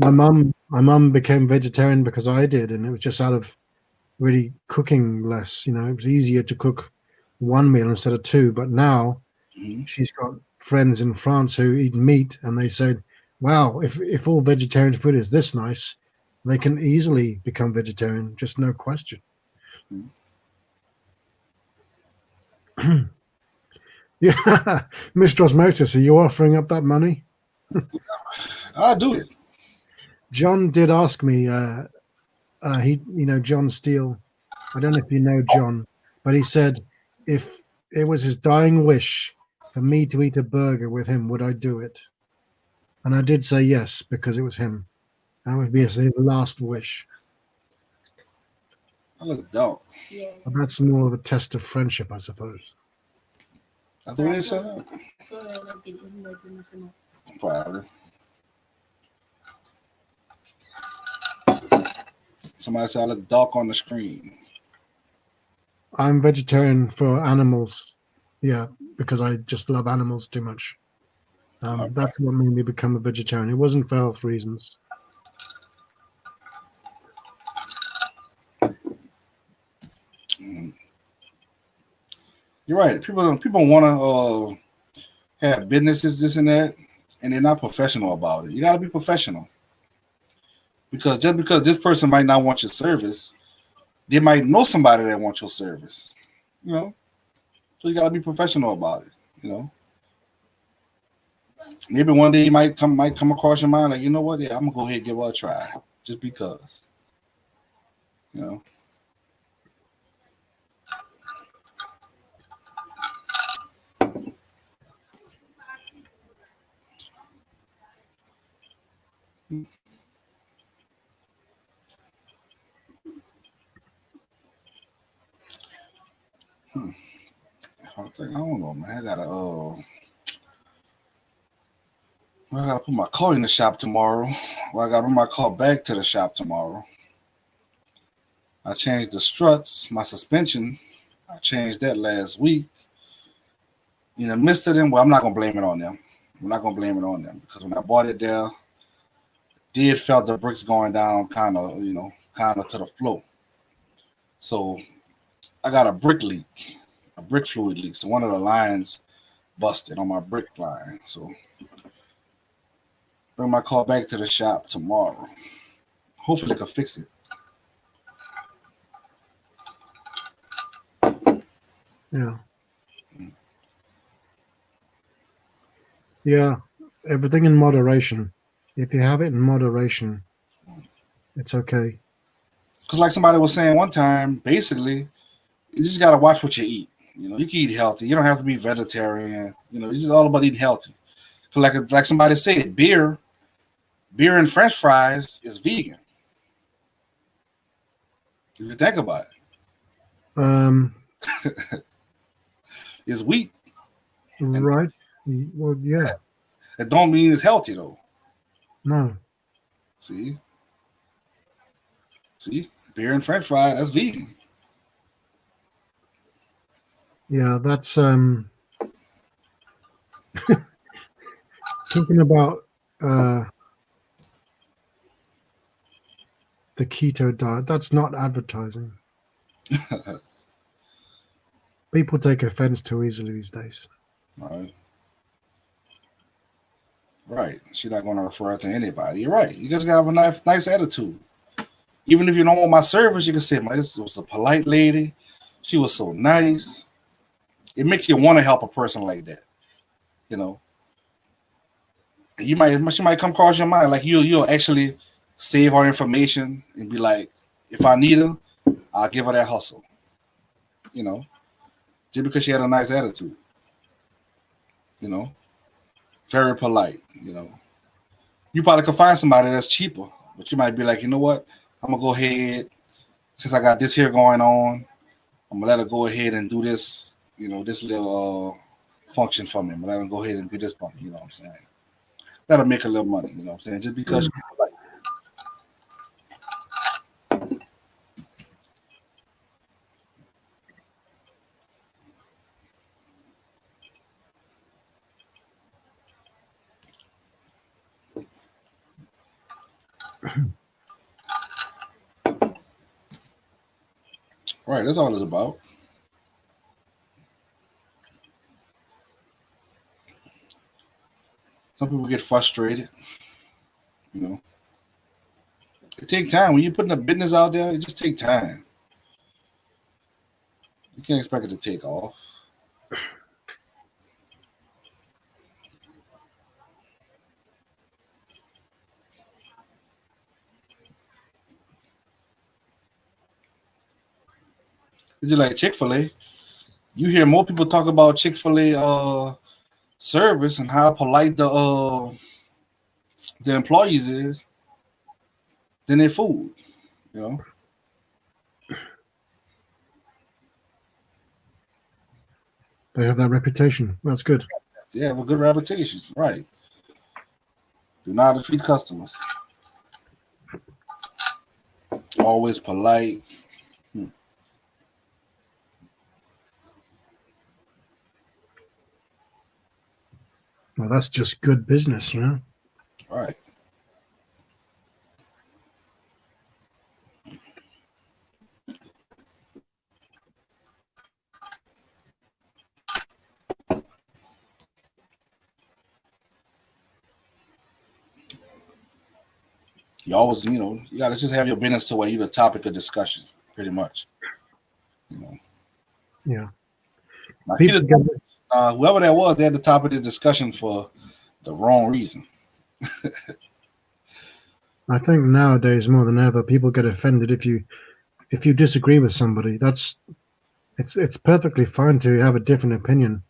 [SPEAKER 2] my mum became vegetarian because I did, and it was just out of really cooking less. You know, it was easier to cook one meal instead of two. But now
[SPEAKER 1] Mhm.
[SPEAKER 2] she's got friends in France who eat meat, and they said, "Wow, if all vegetarian food is this nice, they can easily become vegetarian, just no question." Yeah, Mr. Osmosis, are you offering up that money?
[SPEAKER 1] I'll do it.
[SPEAKER 2] John did ask me. John Steele. I don't know if you know John, but he said if it was his dying wish for me to eat a burger with him, would I do it? And I did say yes because it was him. That would be his last wish.
[SPEAKER 1] I look dope.
[SPEAKER 2] But that's more of a test of friendship, I suppose.
[SPEAKER 1] That's the way they set up. Probably. Somebody said I look dark on the screen.
[SPEAKER 2] I'm vegetarian for animals, yeah, because I just love animals too much.
[SPEAKER 1] All right.
[SPEAKER 2] That's what made me become a vegetarian. It wasn't for health reasons.
[SPEAKER 1] Mm. You're right. People want to have businesses, this and that, and they're not professional about it. You got to be professional because just because this person might not want your service, they might know somebody that wants your service. You know, so you got to be professional about it. You know, maybe one day you might come across your mind like, you know what? Yeah, I'm gonna go ahead and give her a try just because. You know. Hmm. I don't know, man. I gotta put my car in the shop tomorrow. Well, I gotta bring my car back to the shop tomorrow. I changed the struts, my suspension. I changed that last week. In the midst of them, well, I'm not gonna blame it on them. I'm not gonna blame it on them because when I bought it there, did felt the bricks going down kind of to the floor. So I got a brick leak, a brick fluid leak. So one of the lines busted on my brick line. So bring my car back to the shop tomorrow. Hopefully, they can fix it.
[SPEAKER 2] Yeah. Yeah. Everything in moderation. If you have it in moderation, it's okay.
[SPEAKER 1] Because, like somebody was saying one time, basically, you just got to watch what you eat. You know, you can eat healthy. You don't have to be vegetarian. You know, it's just all about eating healthy. Like somebody said, beer and French fries is vegan. If you think about
[SPEAKER 2] Um,
[SPEAKER 1] it, it's wheat, and
[SPEAKER 2] right. Well, yeah.
[SPEAKER 1] it don't mean it's healthy though.
[SPEAKER 2] No.
[SPEAKER 1] See, see, beer and French fry that's vegan.
[SPEAKER 2] Yeah, that's talking about uh the keto diet. That's not advertising. People take offense too easily these days.
[SPEAKER 1] Right, right. She's not going to refer to anybody. You're right. You just got to have a nice attitude. Even if you don't want my service, you can say, "Man, this was a polite lady. She was so nice." It makes you want to help a person like that. You know, she might come across your mind like you'll actually save our information and be like, if I need her, I'll give her that hustle. You know, just because she had a nice attitude. You know, very polite. You know, you probably could find somebody that's cheaper, but you might be like, you know what, I'm gonna go ahead since I got this here going on. I'm gonna let her go ahead and do this. You know, this little function for me. I'm gonna let her go ahead and do this for me. You know what I'm saying? Let her make a little money. You know what I'm saying? Just because
[SPEAKER 2] Mm.
[SPEAKER 1] she's polite. Right, that's all it's about. Some people get frustrated, you know. It takes time. When you're putting a business out there, it just takes time. You can't expect it to take off. It's just like Chick-fil-A. You hear more people talk about Chick-fil-A service and how polite the employees is than their food, you know.
[SPEAKER 2] They have that reputation. That's good.
[SPEAKER 1] They have a good reputation, right? Do not treat customers. Always polite.
[SPEAKER 2] Well, that's just good business, you know.
[SPEAKER 1] Right. You always, you gotta just have your business to where you're the topic of discussion, pretty much. You know.
[SPEAKER 2] Yeah.
[SPEAKER 1] Now, whoever that was, they had the topic of discussion for the wrong reason.
[SPEAKER 2] I think nowadays more than ever, people get offended if you disagree with somebody. It's perfectly fine to have a different opinion.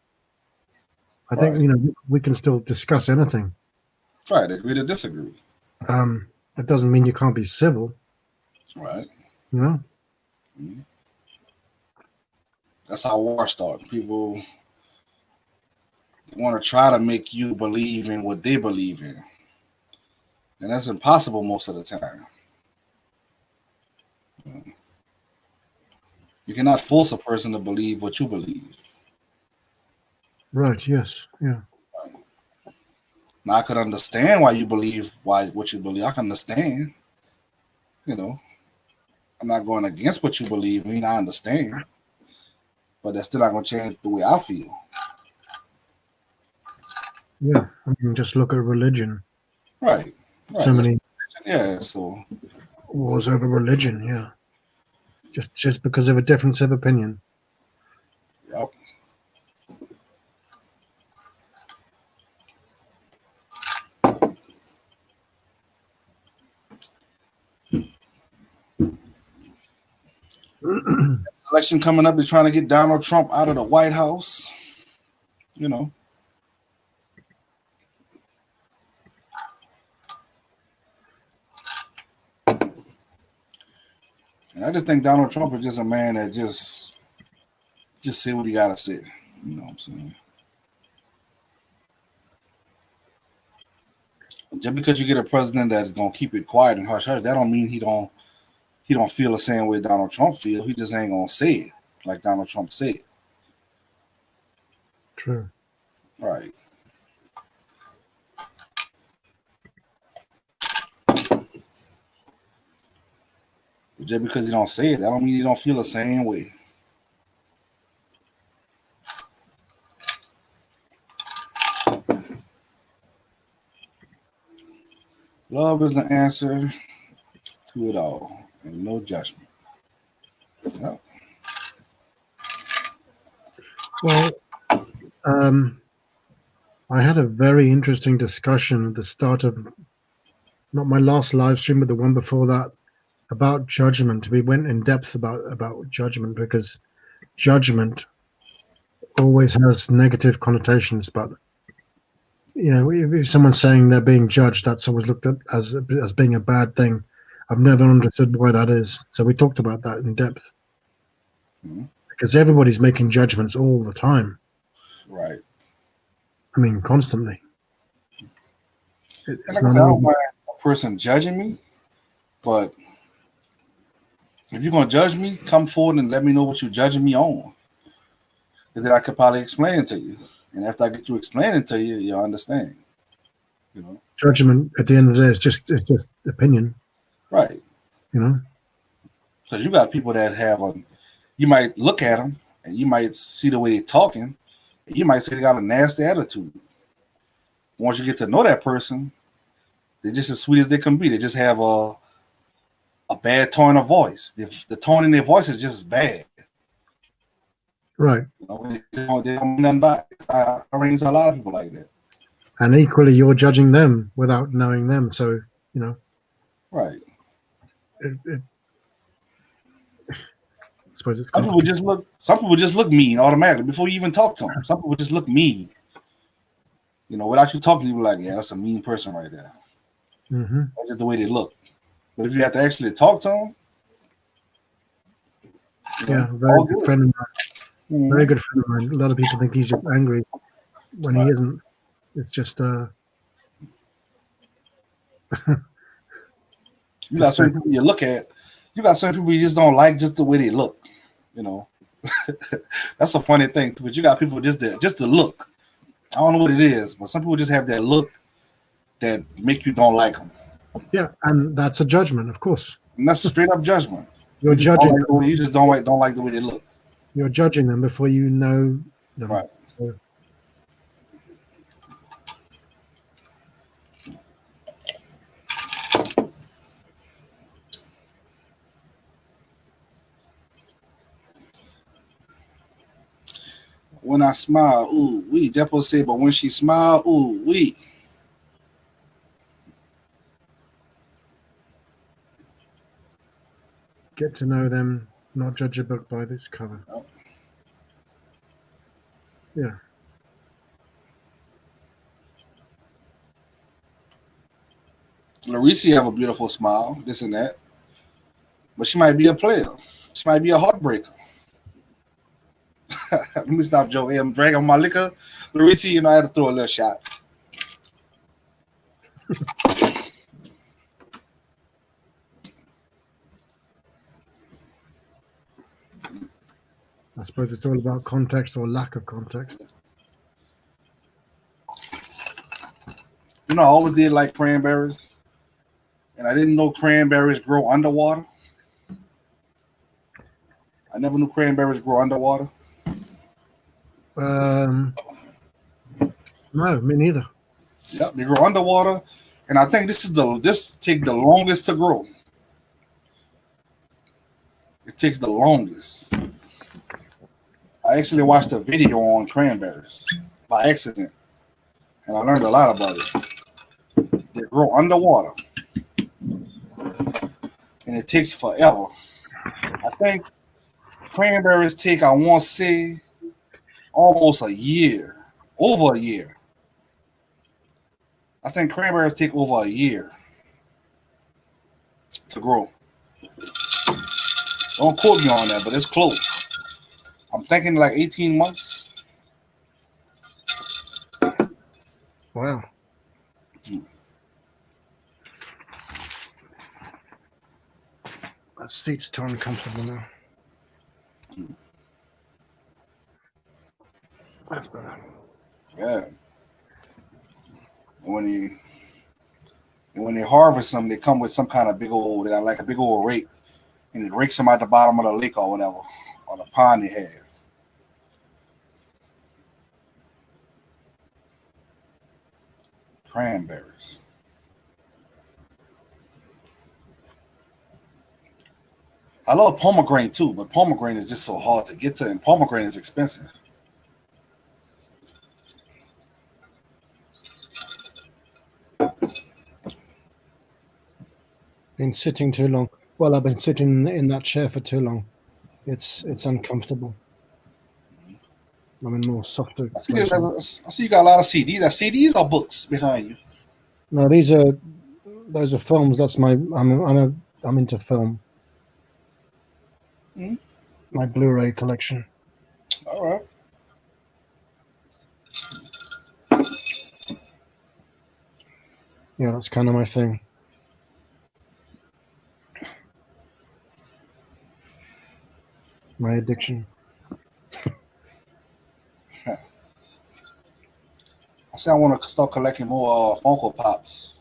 [SPEAKER 2] I think we can still discuss anything.
[SPEAKER 1] Right, agree to disagree.
[SPEAKER 2] It doesn't mean you can't be civil.
[SPEAKER 1] Right.
[SPEAKER 2] You know.
[SPEAKER 1] Mm-hmm. That's how war starts. People want to try to make you believe in what they believe in, and that's impossible most of the time. You cannot force a person to believe what you believe.
[SPEAKER 2] Right. Yes. Yeah.
[SPEAKER 1] Now, I could understand why you believe what you believe. I can understand. I'm not going against what you believe. I understand, but that's still not going to change the way I feel.
[SPEAKER 2] Yeah, I mean, just look at religion.
[SPEAKER 1] Right.
[SPEAKER 2] So many.
[SPEAKER 1] Yeah. So
[SPEAKER 2] wars over religion. Yeah. Just because of a difference of opinion.
[SPEAKER 1] Yep. Election coming up is trying to get Donald Trump out of the White House. And I just think Donald Trump is just a man that just say what he gotta say. You know what I'm saying? Just because you get a president that's gonna keep it quiet and hush hush, that don't mean he don't feel the same way Donald Trump feels. He just ain't gonna say it like Donald Trump said.
[SPEAKER 2] True.
[SPEAKER 1] Right. But just because he don't say it, that don't mean he don't feel the same way. Love is the answer to it all, and no judgment. Yep.
[SPEAKER 2] Well, I had a very interesting discussion at the start of not my last live stream, but the one before that, about judgment. We went in depth about judgment because judgment always has negative connotations. But if someone's saying they're being judged, that's always looked at as being a bad thing. I've never understood why that is. So we talked about that in depth.
[SPEAKER 1] Mm-hmm.
[SPEAKER 2] Because everybody's making judgments all the time.
[SPEAKER 1] Right.
[SPEAKER 2] I mean, constantly.
[SPEAKER 1] And like I said, I don't mind a person judging me, but if you're going to judge me, come forward and let me know what you're judging me on. And then I could probably explain it to you. And after I get to explaining to you, you'll understand.
[SPEAKER 2] Judgment, at the end of the day, is just opinion.
[SPEAKER 1] Right.
[SPEAKER 2] You know.
[SPEAKER 1] Because you got people that have a, you might look at them and you might see the way they're talking, and you might say they got a nasty attitude. Once you get to know that person, they're just as sweet as they can be. They just have a bad tone of voice. The tone in their voice is just bad.
[SPEAKER 2] Right.
[SPEAKER 1] You know, they don't mean nothing by it. I ran into a lot of people like that.
[SPEAKER 2] And equally, you're judging them without knowing them. So, you know,
[SPEAKER 1] Right.
[SPEAKER 2] I suppose it's
[SPEAKER 1] Some people just look. Some people just look mean automatically before you even talk to them. Some people just look mean. You know, without you talking, you're like, yeah, that's a mean person right there.
[SPEAKER 2] Mm-hmm.
[SPEAKER 1] That's just the way they look. But if you have to actually talk to them,
[SPEAKER 2] yeah, very good friend of mine.
[SPEAKER 1] Mm-hmm.
[SPEAKER 2] Very good friend of mine. A lot of people think he's angry when he isn't. It's just
[SPEAKER 1] you got certain people you look at. You got certain people you just don't like just the way they look. You know, that's a funny thing. But you got people just to look. I don't know what it is, but some people just have that look that make you don't like them.
[SPEAKER 2] Yeah, and that's a judgment, of course.
[SPEAKER 1] And that's straight up judgment.
[SPEAKER 2] You're judging.
[SPEAKER 1] You just don't like the way they look.
[SPEAKER 2] You're judging them before you know them.
[SPEAKER 1] Right.
[SPEAKER 2] So.
[SPEAKER 1] When I smile, ooh, wee. Depo say, but when she smile, ooh, wee.
[SPEAKER 2] Get to know them, not judge a book by this cover.
[SPEAKER 1] Oh.
[SPEAKER 2] Yeah.
[SPEAKER 1] Larissa have a beautiful smile, this and that. But she might be a player. She might be a heartbreaker. Let me stop joking. I'm drinking my liquor. Larissa, you know, I had to throw a little shot.
[SPEAKER 2] I suppose it's all about context or lack of context.
[SPEAKER 1] You know, I always did like cranberries. And I didn't know cranberries grow underwater. I never knew cranberries grow underwater.
[SPEAKER 2] No, me neither.
[SPEAKER 1] Yep, they grow underwater. And I think this take the longest to grow. It takes the longest. I actually watched a video on cranberries by accident. And I learned a lot about it. They grow underwater. And it takes forever. I think cranberries take, I want to say, almost a year. Over a year. I think cranberries take over a year to grow. Don't quote me on that, but it's close. I'm thinking like 18 months.
[SPEAKER 2] Wow. That seat's too uncomfortable now. That's better.
[SPEAKER 1] Yeah. And when they harvest them, they come with some kind of big old, they got like a big old rake, and it rakes them at the bottom of the lake or whatever, or the pond they have. Cranberries. I love pomegranate too, but pomegranate is just so hard to get to, and pomegranate is expensive.
[SPEAKER 2] Been sitting too long. Well, I've been sitting in that chair for too long. It's uncomfortable. I'm in more softer.
[SPEAKER 1] I see you got a lot of CDs. Are CDs or books behind you?
[SPEAKER 2] No, those are films. That's my. I'm into film.
[SPEAKER 1] Mm-hmm.
[SPEAKER 2] My Blu-ray collection.
[SPEAKER 1] All right.
[SPEAKER 2] Yeah, that's kind of my thing. My addiction.
[SPEAKER 1] I say I want to start collecting more Funko Pops.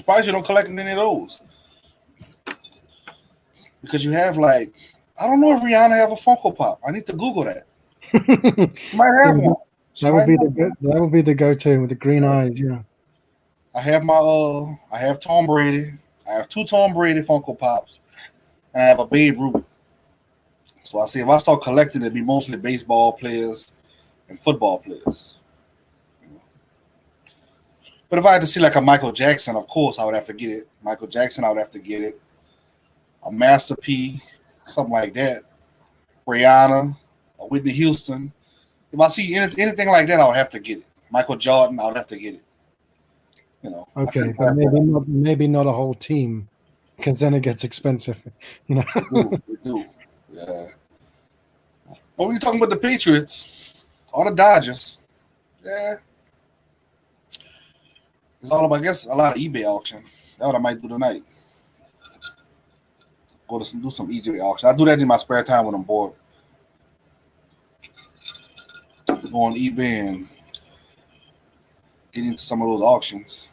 [SPEAKER 1] surprised you don't collect any of those because you have like I don't know if Rihanna have a Funko Pop. I need to Google that. She might have one.
[SPEAKER 2] That would be the go-to with the green eyes. Yeah.
[SPEAKER 1] I have I have Tom Brady. I have 2 Tom Brady Funko Pops, and I have a Babe Ruth. So I see if I start collecting, it'd be mostly baseball players and football players. But if I had to see like a Michael Jackson, of course I would have to get it. Michael Jackson, I would have to get it. A Master P, something like that. Rihanna, a Whitney Houston. If I see anything like that, I would have to get it. Michael Jordan, I would have to get it. You know.
[SPEAKER 2] Okay, but maybe not a whole team, because then it gets expensive. You know.
[SPEAKER 1] We do. Yeah. But when you're talking about the Patriots or the Dodgers, yeah. It's all about, I guess, a lot of eBay auction. That's what I might do tonight. Go to do some eBay auction. I do that in my spare time when I'm bored. Go on eBay and get into some of those auctions.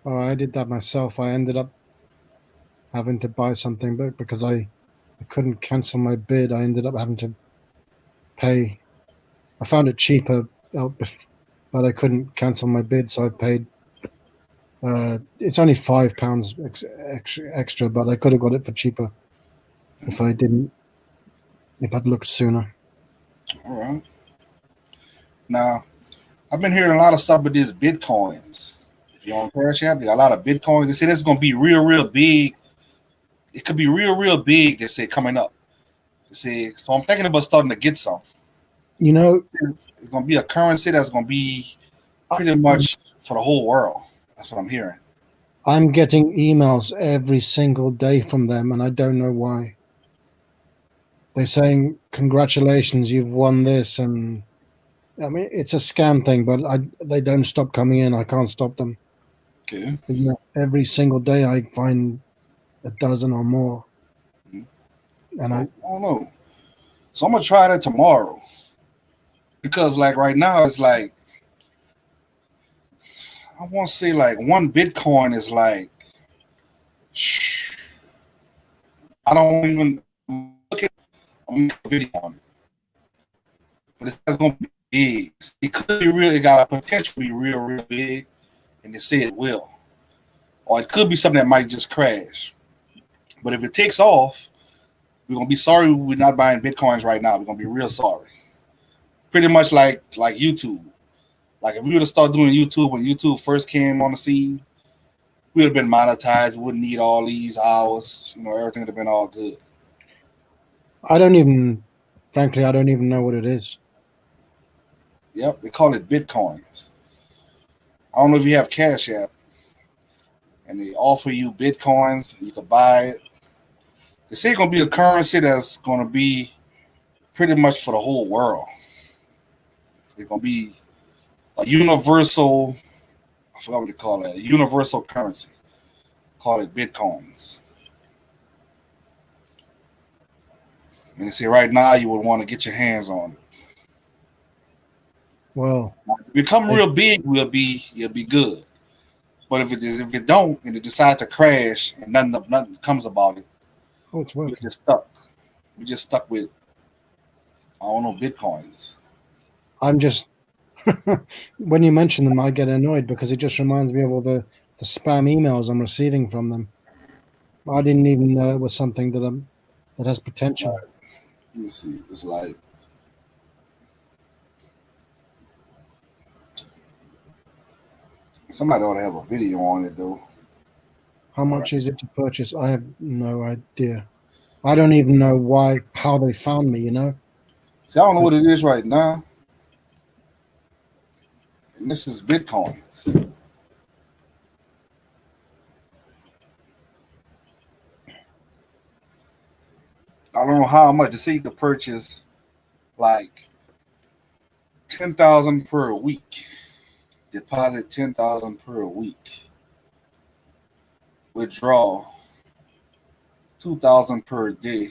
[SPEAKER 2] Oh, I did that myself. I ended up having to buy something, but because I couldn't cancel my bid, I ended up having to pay. I found it cheaper, but I couldn't cancel my bid, so I paid. It's only £5 extra, but I could have got it for cheaper if I'd looked sooner.
[SPEAKER 1] All right. Now, I've been hearing a lot of stuff with these Bitcoins. If you're on Cash App, you got a lot of Bitcoins. They say this is going to be real big. It could be real big, they say, coming up. They say, so I'm thinking about starting to get some.
[SPEAKER 2] You know,
[SPEAKER 1] it's going to be a currency that's going to be pretty much for the whole world. That's what I'm hearing.
[SPEAKER 2] I'm getting emails every single day from them, and I don't know why. They're saying, congratulations, you've won this. And I mean, it's a scam thing, but they don't stop coming in. I can't stop them.
[SPEAKER 1] Okay.
[SPEAKER 2] But, every single day I find a dozen or more.
[SPEAKER 1] Mm-hmm. And I don't know. So I'm going to try that tomorrow. Because like right now, it's like, I want to say like 1 Bitcoin is like, I don't even look at a video on it. But it's going to be big. It could be real. It got a potential to be real big. And they say it will. Or it could be something that might just crash. But if it takes off, we're going to be sorry we're not buying Bitcoins right now. We're going to be real sorry. Pretty much like YouTube. Like if we would have started doing YouTube when YouTube first came on the scene, we would have been monetized. We wouldn't need all these hours. Everything would have been all good.
[SPEAKER 2] Frankly, I don't even know what it is.
[SPEAKER 1] Yep, they call it Bitcoins. I don't know if you have Cash App, and they offer you Bitcoins. You can buy it. They say it's going to be a currency that's going to be pretty much for the whole world. It's going to be a universal, I forgot what they call it, a universal currency. Call it Bitcoins. And they say right now you would want to get your hands on it.
[SPEAKER 2] Well,
[SPEAKER 1] if it become real big, you'll be good. But if it don't, and it decides to crash and nothing comes about it, we're just stuck. We're just stuck with, I don't know, Bitcoins.
[SPEAKER 2] I'm just when you mention them, I get annoyed because it just reminds me of all the spam emails I'm receiving from them. I didn't even know it was something that has potential.
[SPEAKER 1] Right. Let me see. It's like somebody ought to have a video on it though.
[SPEAKER 2] How much is it to purchase? I have no idea. I don't even know how they found me.
[SPEAKER 1] See, I don't know what it is right now. And this is Bitcoins. I don't know how much. They say you could purchase like 10,000 per week. Deposit 10,000 per week. Withdraw 2,000 per day.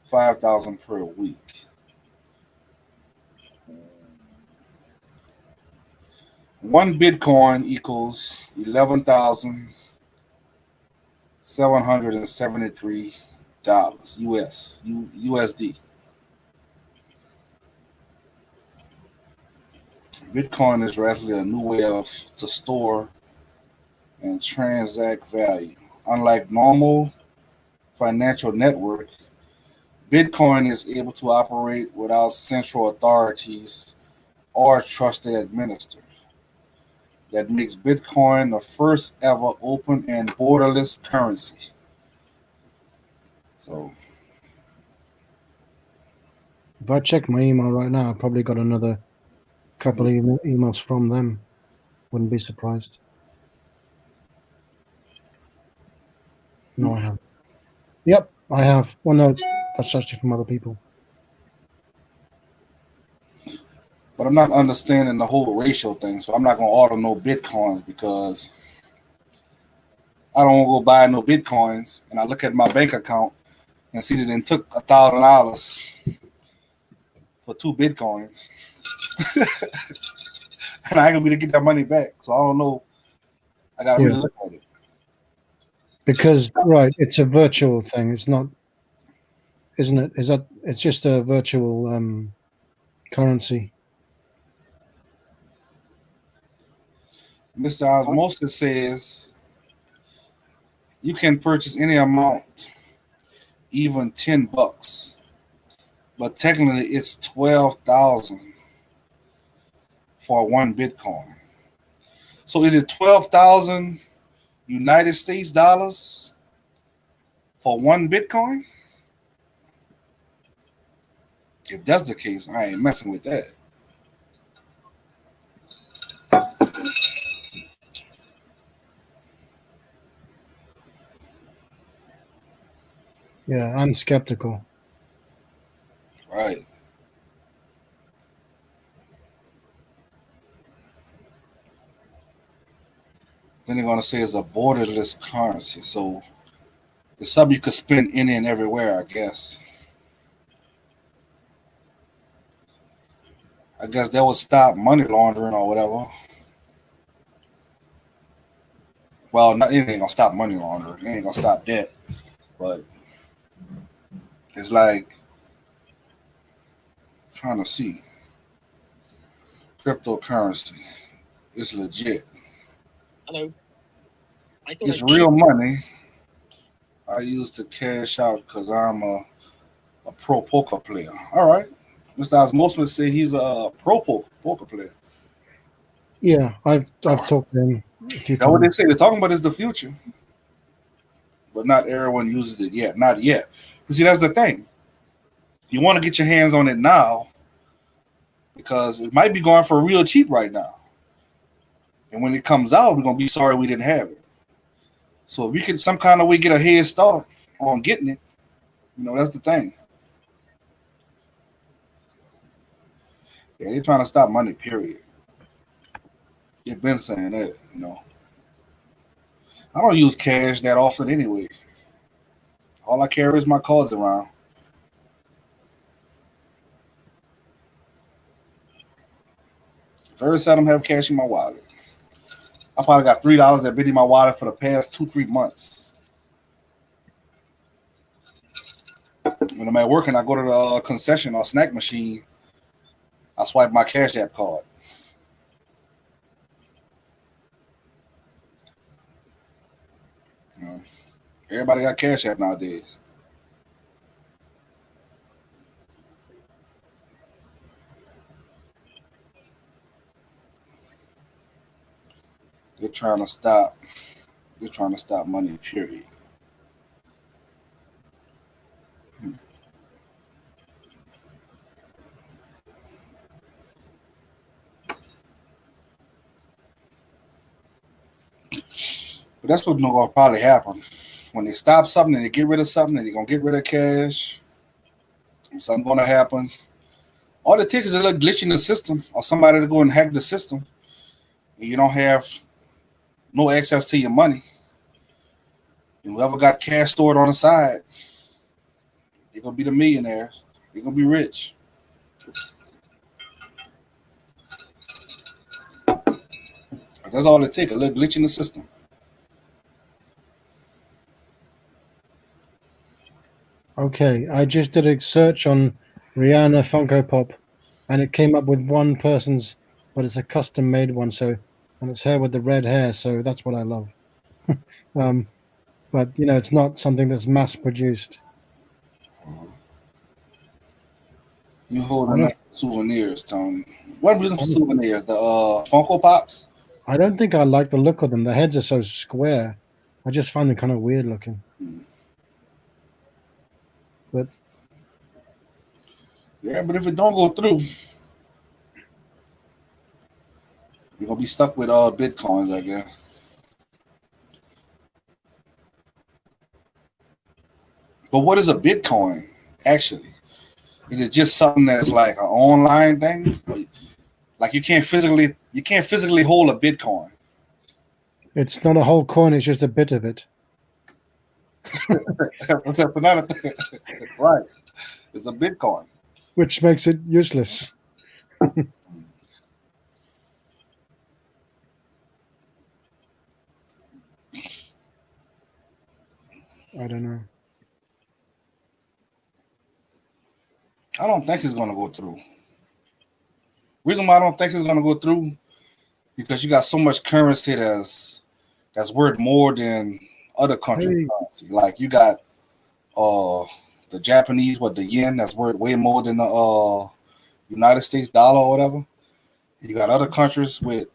[SPEAKER 1] 5,000 per week. One Bitcoin equals $11,773 USD. Bitcoin is actually a new way to store and transact value. Unlike normal financial network, Bitcoin is able to operate without central authorities or trusted administrators. That makes Bitcoin the first ever open and borderless currency. So,
[SPEAKER 2] If I check my email right now, I probably got another couple of emails from them. Wouldn't be surprised. No, I haven't. Yep, I have. Well, no, that's actually from other people.
[SPEAKER 1] but I'm not understanding the whole ratio thing. So I'm not gonna order no Bitcoins because I don't want to go buy no Bitcoins. And I look at my bank account and see that it took $1,000 for 2 Bitcoins, and I ain't gonna be able to get that money back. So I don't know. I gotta
[SPEAKER 2] Yeah,
[SPEAKER 1] really look at it.
[SPEAKER 2] because right, it's a virtual thing. It's not, isn't it? Is that? It's just a virtual currency.
[SPEAKER 1] Mr. Osmosis says you can purchase any amount, even $10, but technically it's 12,000 for 1 Bitcoin. So is it 12,000 United States dollars for 1 Bitcoin? If that's the case, I ain't messing with that.
[SPEAKER 2] Yeah, I'm skeptical.
[SPEAKER 1] Right. Then they're gonna say it's a borderless currency. So it's something you could spend any and everywhere, I guess. I guess that would stop money laundering or whatever. Well, not it ain't gonna stop money laundering. It ain't gonna stop that. But it's like trying to see cryptocurrency. It's legit.
[SPEAKER 3] Hello. I thought
[SPEAKER 1] It's
[SPEAKER 3] I
[SPEAKER 1] real money. I use to cash out because I'm a pro poker player. All right. Mr. Osmosis say he's a pro poker player.
[SPEAKER 2] Yeah, I've talked to him a few
[SPEAKER 1] That's what they
[SPEAKER 2] times.
[SPEAKER 1] say. They're talking about is the future, but not everyone uses it yet. Not yet. You see, that's the thing. You want to get your hands on it now because it might be going for real cheap right now. And when it comes out, we're gonna be sorry we didn't have it. So if we could some kind of way get a head start on getting it, that's the thing. Yeah, they're trying to stop money, period. You've been saying that. I don't use cash that often anyway. All I carry is my cards around. Very seldom have cash in my wallet. I probably got $3 that been in my wallet for the past 2-3 months. When I'm at work and I go to the concession or snack machine, I swipe my Cash App card. You know, everybody got Cash App nowadays. They're trying to stop. They're trying to stop money. Period. But that's what's gonna probably happen when they stop something and they get rid of something and they're gonna get rid of cash. Something gonna happen. All the tickets are like glitch in the system, or somebody to go and hack the system, and you don't have no access to your money. And whoever got cash stored on the side, they're gonna be the millionaires. They're gonna be rich. That's all it takes, a little glitch in the system.
[SPEAKER 2] Okay, I just did a search on Rihanna Funko Pop, and it came up with one person's, but it's a custom made one. So, and it's her with the red hair. So that's what I love. um, but it's not something that's mass produced.
[SPEAKER 1] You holding
[SPEAKER 2] Honest,
[SPEAKER 1] up souvenirs, Tony. What are for
[SPEAKER 2] honest,
[SPEAKER 1] souvenirs? The Funko Pops?
[SPEAKER 2] I don't think I like the look of them. The heads are so square. I just find them kind of weird looking. But
[SPEAKER 1] Yeah, but if it don't go through, you're gonna be stuck with bitcoins, I guess. But what is a Bitcoin actually? Is it just something that's like an online thing? Like you can't physically hold a Bitcoin.
[SPEAKER 2] it's not a whole coin; it's just a bit of it.
[SPEAKER 1] That's another thing. Right. It's a Bitcoin.
[SPEAKER 2] Which makes it useless. I don't know.
[SPEAKER 1] I don't think it's gonna go through. Reason why I don't think it's gonna go through because you got so much currency that's worth more than other countries'
[SPEAKER 2] Hey,
[SPEAKER 1] currency. Like you got the Japanese, the yen, that's worth way more than the United States dollar or whatever. You got other countries with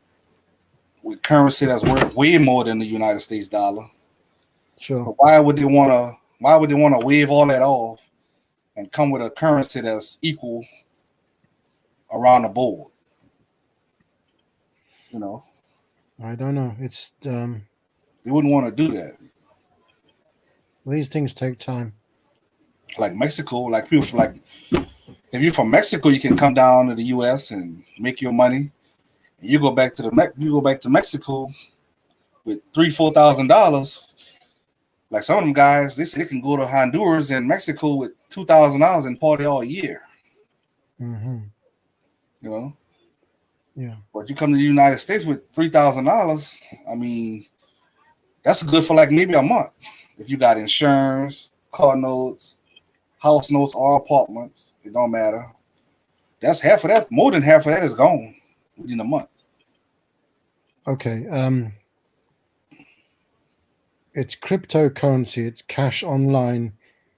[SPEAKER 1] currency that's worth way more than the United States dollar.
[SPEAKER 2] sure.
[SPEAKER 1] So why would they wanna wave all that off and come with a currency that's equal around the board? You know,
[SPEAKER 2] I don't know. It's
[SPEAKER 1] they wouldn't want to do that.
[SPEAKER 2] these things take time.
[SPEAKER 1] Like Mexico, like people like if you're from Mexico, you can come down to the U.S. and make your money. And you go back to Mexico with $3,000-$4,000. Like some of them guys, they say they can go to Honduras and Mexico with $2,000 and party all year.
[SPEAKER 2] Hmm.
[SPEAKER 1] You know,
[SPEAKER 2] Yeah.
[SPEAKER 1] but you come to the United States with $3,000. I mean, that's good for like maybe a month if you got insurance, car notes, house notes, or apartments. It don't matter. That's half of that. More than half of that is gone within a month.
[SPEAKER 2] Okay. It's cryptocurrency. It's cash online.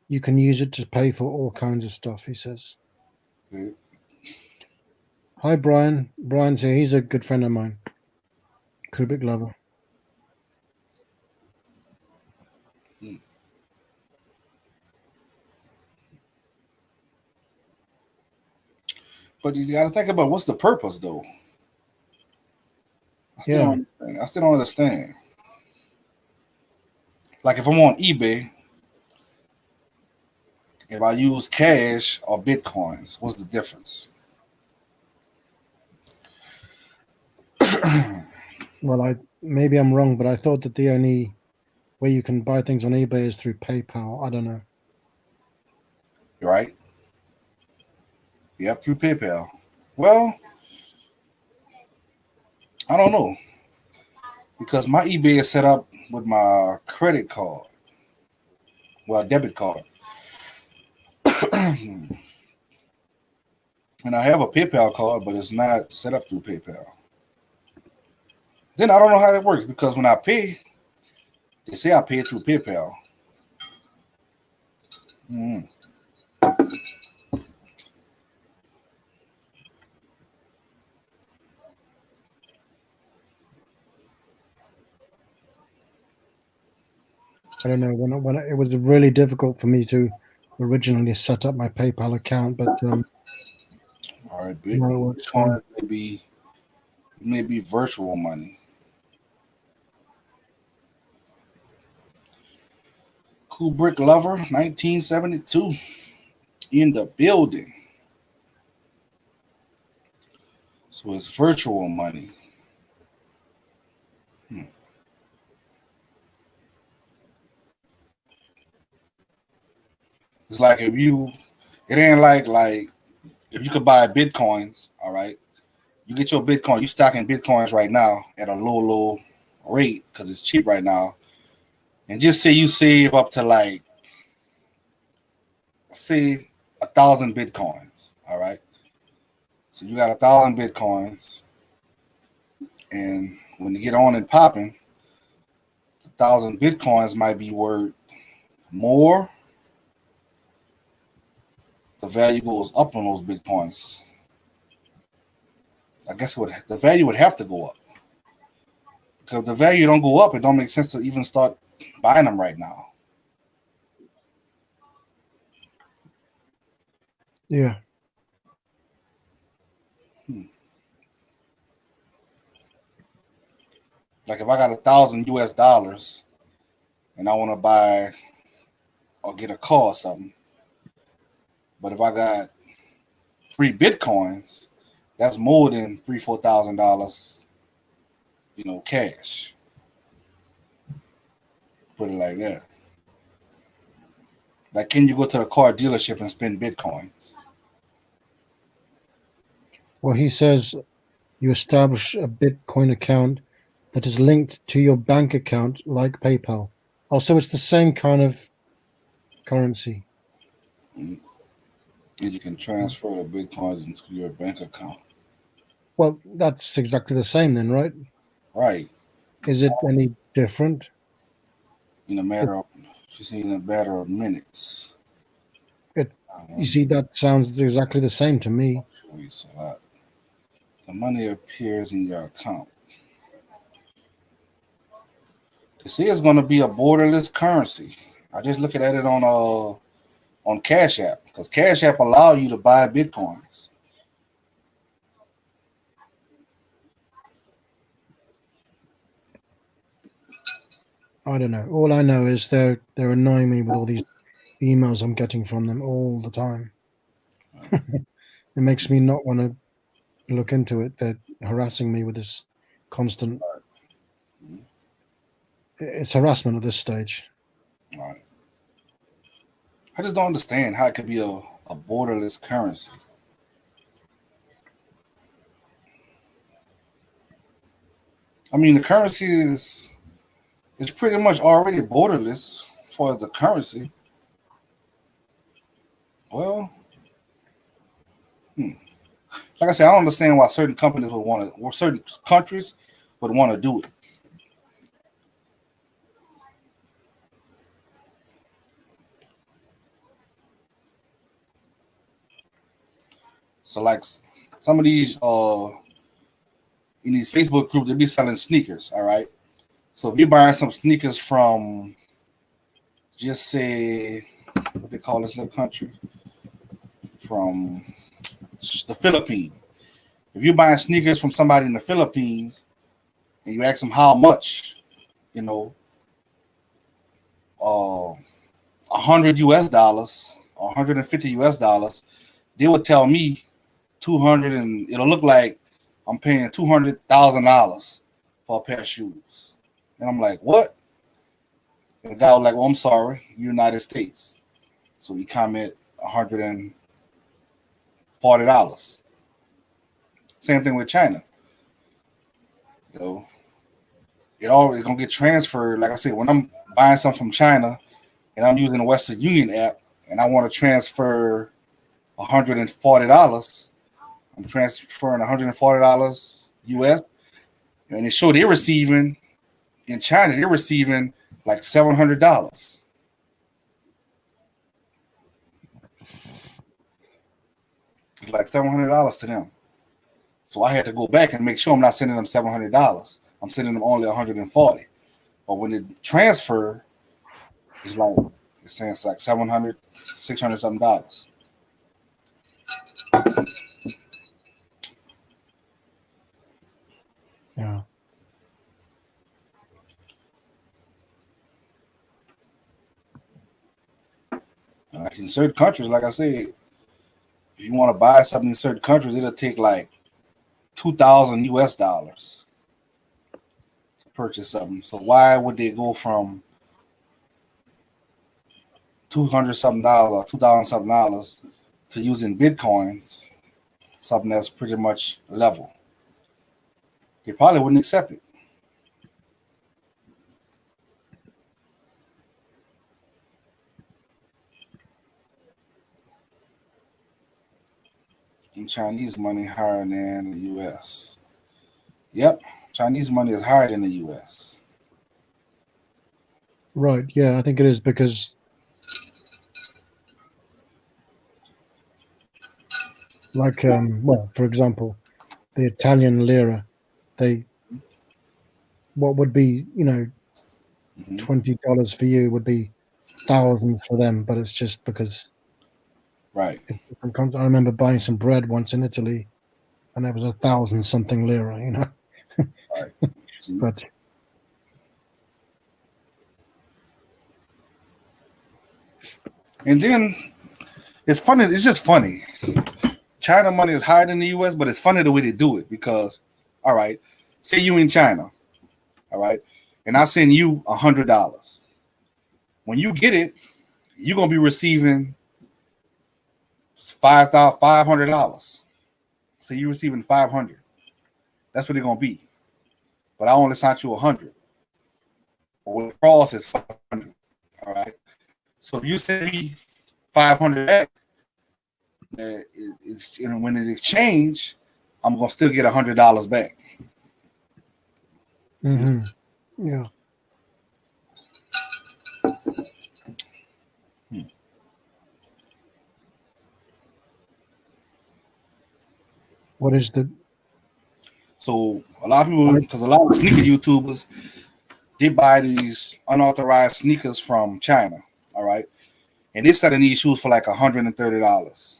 [SPEAKER 2] You can use it to pay for all kinds of stuff. He says.
[SPEAKER 1] Yeah.
[SPEAKER 2] Hi, Brian. Brian's here. He's a good friend of mine. Kubrick lover.
[SPEAKER 1] But you got to think about what's the purpose, though.
[SPEAKER 2] Yeah.
[SPEAKER 1] I still don't understand. Like if I'm on eBay, if I use cash or bitcoins, what's the difference?
[SPEAKER 2] Well, maybe I'm wrong, but I thought that the only way you can buy things on eBay is through PayPal. I don't know.
[SPEAKER 1] Right? Yep, through PayPal. Well, I don't know because my eBay is set up with my credit card, well, debit card, and I have a PayPal card, but it's not set up through PayPal. Then I don't know how that works because when I pay, they say I pay it through PayPal. Mm.
[SPEAKER 2] I don't know. When it was really difficult for me to originally set up my PayPal account, but
[SPEAKER 1] All right,
[SPEAKER 2] now it works fine.
[SPEAKER 1] Bitcoin maybe virtual money. Cool Brick Lover, 1972, in the building. So it's virtual money. It's like it ain't like if you could buy bitcoins, all right, you get your Bitcoin, you stocking Bitcoins right now at a low rate because it's cheap right now. And just say you save up to like, say 1,000 Bitcoins. All right. So you got 1,000 Bitcoins. And when you get on and popping, 1,000 Bitcoins might be worth more. The value goes up on those Bitcoins. I guess the value would have to go up. Because if the value don't go up, it don't make sense to even start buying them right now.
[SPEAKER 2] Yeah.
[SPEAKER 1] Like if I got $1,000 and I want to buy or get a car or something, but if I got 3 Bitcoins, that's more than $3,000-$4,000, cash. Put it like that. Like, can you go to the car dealership and spend Bitcoins?
[SPEAKER 2] Well, he says you establish a Bitcoin account that is linked to your bank account like PayPal. Also, it's the same kind of currency.
[SPEAKER 1] And you can transfer the Bitcoins into your bank account.
[SPEAKER 2] Well, that's exactly the same then, right?
[SPEAKER 1] Right.
[SPEAKER 2] Is it any different?
[SPEAKER 1] In a matter of minutes.
[SPEAKER 2] You see, that sounds exactly the same to me.
[SPEAKER 1] The money appears in your account. They say it's going to be a borderless currency. I just looking at it on Cash App, because Cash App allow you to buy Bitcoins.
[SPEAKER 2] I don't know. All I know is they're annoying me with all these emails I'm getting from them all the time. It makes me not want to look into it. They're harassing me with this constant. It's harassment at this stage.
[SPEAKER 1] Right. I just don't understand how it could be a borderless currency. I mean, the currency is pretty much already borderless as far as the currency. Well, like I said, I don't understand why certain companies would want to, or certain countries would want to do it. So, like some of these in these Facebook groups, they be selling sneakers. All right. So if you're buying some sneakers from, just say, what they call this little country, from the Philippines. If you're buying sneakers from somebody in the Philippines and you ask them how much, $100 or $150, they would tell me 200, and it'll look like I'm paying $200,000 for a pair of shoes. And I'm like, what? And the guy was like, "Oh, I'm sorry, United States." So he comment $140. Same thing with China. It always gonna get transferred. Like I said, when I'm buying something from China and I'm using the Western Union app and I want to transfer $140, I'm transferring $140 US, and they show they're receiving in China, they're receiving like $700. Like $700 to them. So I had to go back and make sure I'm not sending them $700. I'm sending them only $140. But when it transfer, it's saying it's like $700, $600 something dollars.
[SPEAKER 2] Yeah.
[SPEAKER 1] Like in certain countries, like I said, if you want to buy something in certain countries, it'll take like $2,000 to purchase something. So why would they go from $200 something or $2,000 something to using Bitcoins, something that's pretty much level? they probably wouldn't accept it. And Chinese money higher than the U.S. Yep, Chinese money is higher than the U.S.
[SPEAKER 2] Right. Yeah, I think it is because, like, well, for example, the Italian lira, what would be,
[SPEAKER 1] Mhm.
[SPEAKER 2] $20 for you would be thousands for them, but it's just because
[SPEAKER 1] Right.
[SPEAKER 2] it's different. I remember buying some bread once in Italy, and it was 1,000 something lira.
[SPEAKER 1] See?
[SPEAKER 2] But
[SPEAKER 1] And then it's funny. It's just funny. China money is higher than the U.S., but it's funny the way they do it because, all right, say you in China, all right, and I send you $100. When you get it, you're gonna be receiving $500. So you're receiving 500. That's what they're gonna be. But I only sent you 100. When it cross is 500. All right. So if you send me 500 back, when it's exchanged, I'm gonna still get $100 back. See?
[SPEAKER 2] yeah. What is the?
[SPEAKER 1] So a lot of people, because a lot of sneaker YouTubers, they buy these unauthorized sneakers from China. All right, and they selling these shoes for like $130.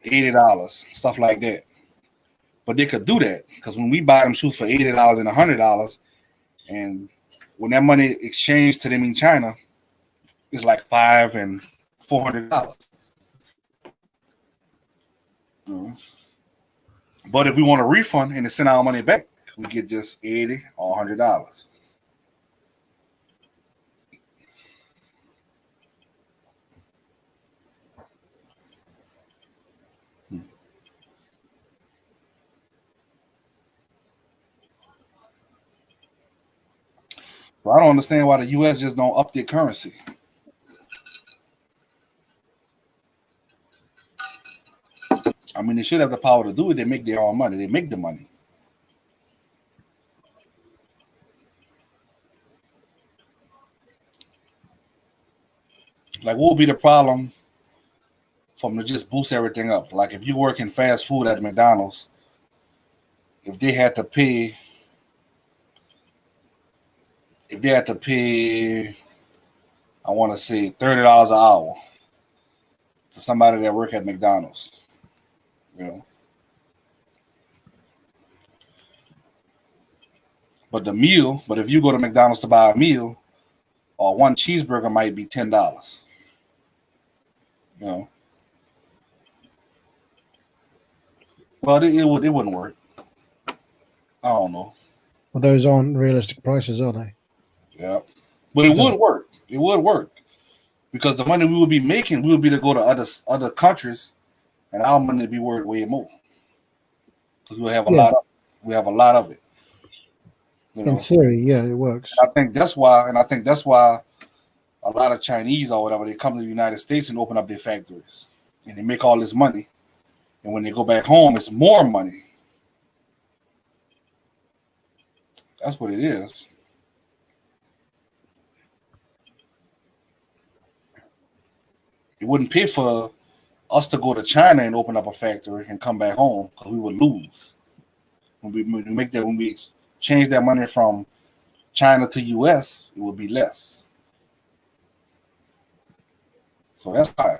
[SPEAKER 1] $80, stuff like that. But they could do that because when we buy them shoes for $80 and $100, and when that money exchanged to them in China, it's like $500 and $400. But if we want a refund and to send our money back, we get just $80 or $100. So I don't understand why the U.S. just don't up their currency. I mean, they should have the power to do it. They make their own money. They make the money. Like, what would be the problem for them to just boost everything up? Like, if you work in fast food at McDonald's, if they had to pay, I want to say $30 an hour to somebody that work at McDonald's, But if you go to McDonald's to buy a meal, or one cheeseburger might be $10. But it wouldn't work. I don't know.
[SPEAKER 2] Well, those aren't realistic prices, are they?
[SPEAKER 1] Yeah, but it would work. It would work because the money we would be making, we would be to go to other countries, and our money would be worth way more because we have a lot of. We have a lot of it.
[SPEAKER 2] In theory, yeah, it works.
[SPEAKER 1] I think that's why a lot of Chinese or whatever, they come to the United States and open up their factories, and they make all this money, and when they go back home, it's more money. That's what it is. It wouldn't pay for us to go to China and open up a factory and come back home because we would lose. When we change that money from China to US, it would be less. So that's why.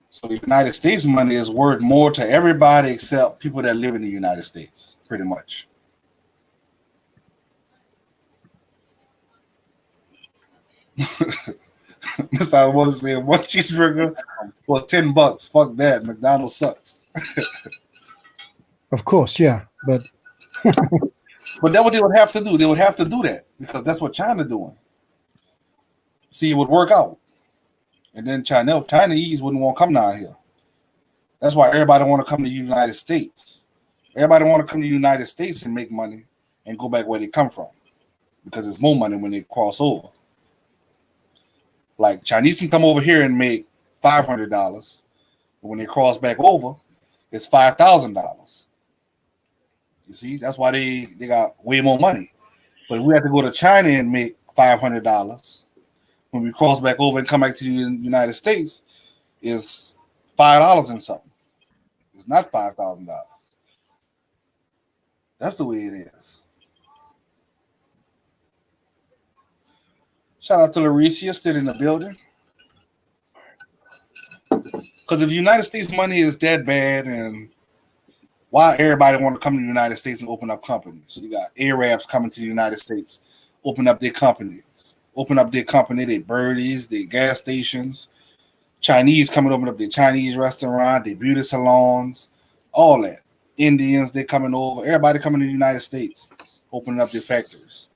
[SPEAKER 1] So the United States money is worth more to everybody except people that live in the United States, pretty much. Mr. I want to say one cheeseburger for $10. Fuck that. McDonald's sucks.
[SPEAKER 2] Of course, yeah, but
[SPEAKER 1] that's what they would have to do. They would have to do that because that's what China doing. See, it would work out, and then Chinese wouldn't want to come down here That's why everybody want to come to the United States. Everybody want to come to the United States and make money and go back where they come from because it's more money when they cross over. Like Chinese can come over here and make $500, but when they cross back over, it's $5,000. You see, that's why they got way more money. But if we have to go to China and make $500, when we cross back over and come back to the United States, is $5 and something. It's not $5,000. That's the way it is. Shout out to Lauricia, still in the building. Because if United States money is that bad, and why everybody want to come to the United States and open up companies? You got Arabs coming to the United States, open up their companies, their birdies, their gas stations. Chinese coming open up their Chinese restaurant, their beauty salons, all that. Indians, they coming over. Everybody coming to the United States, opening up their factories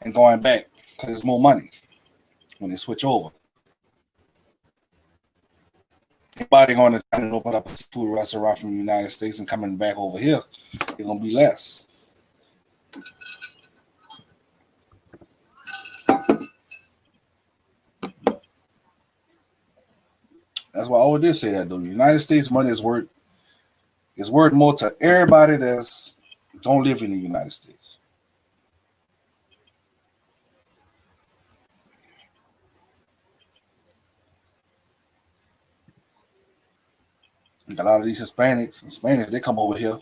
[SPEAKER 1] and going back because there's more money when they switch over. Everybody going to China and open up a food restaurant from the United States and coming back over here, it's going to be less. That's why I always did say that, though. The United States money is worth more to everybody that's don't live in the United States. A lot of these Hispanics and Spanish, they come over here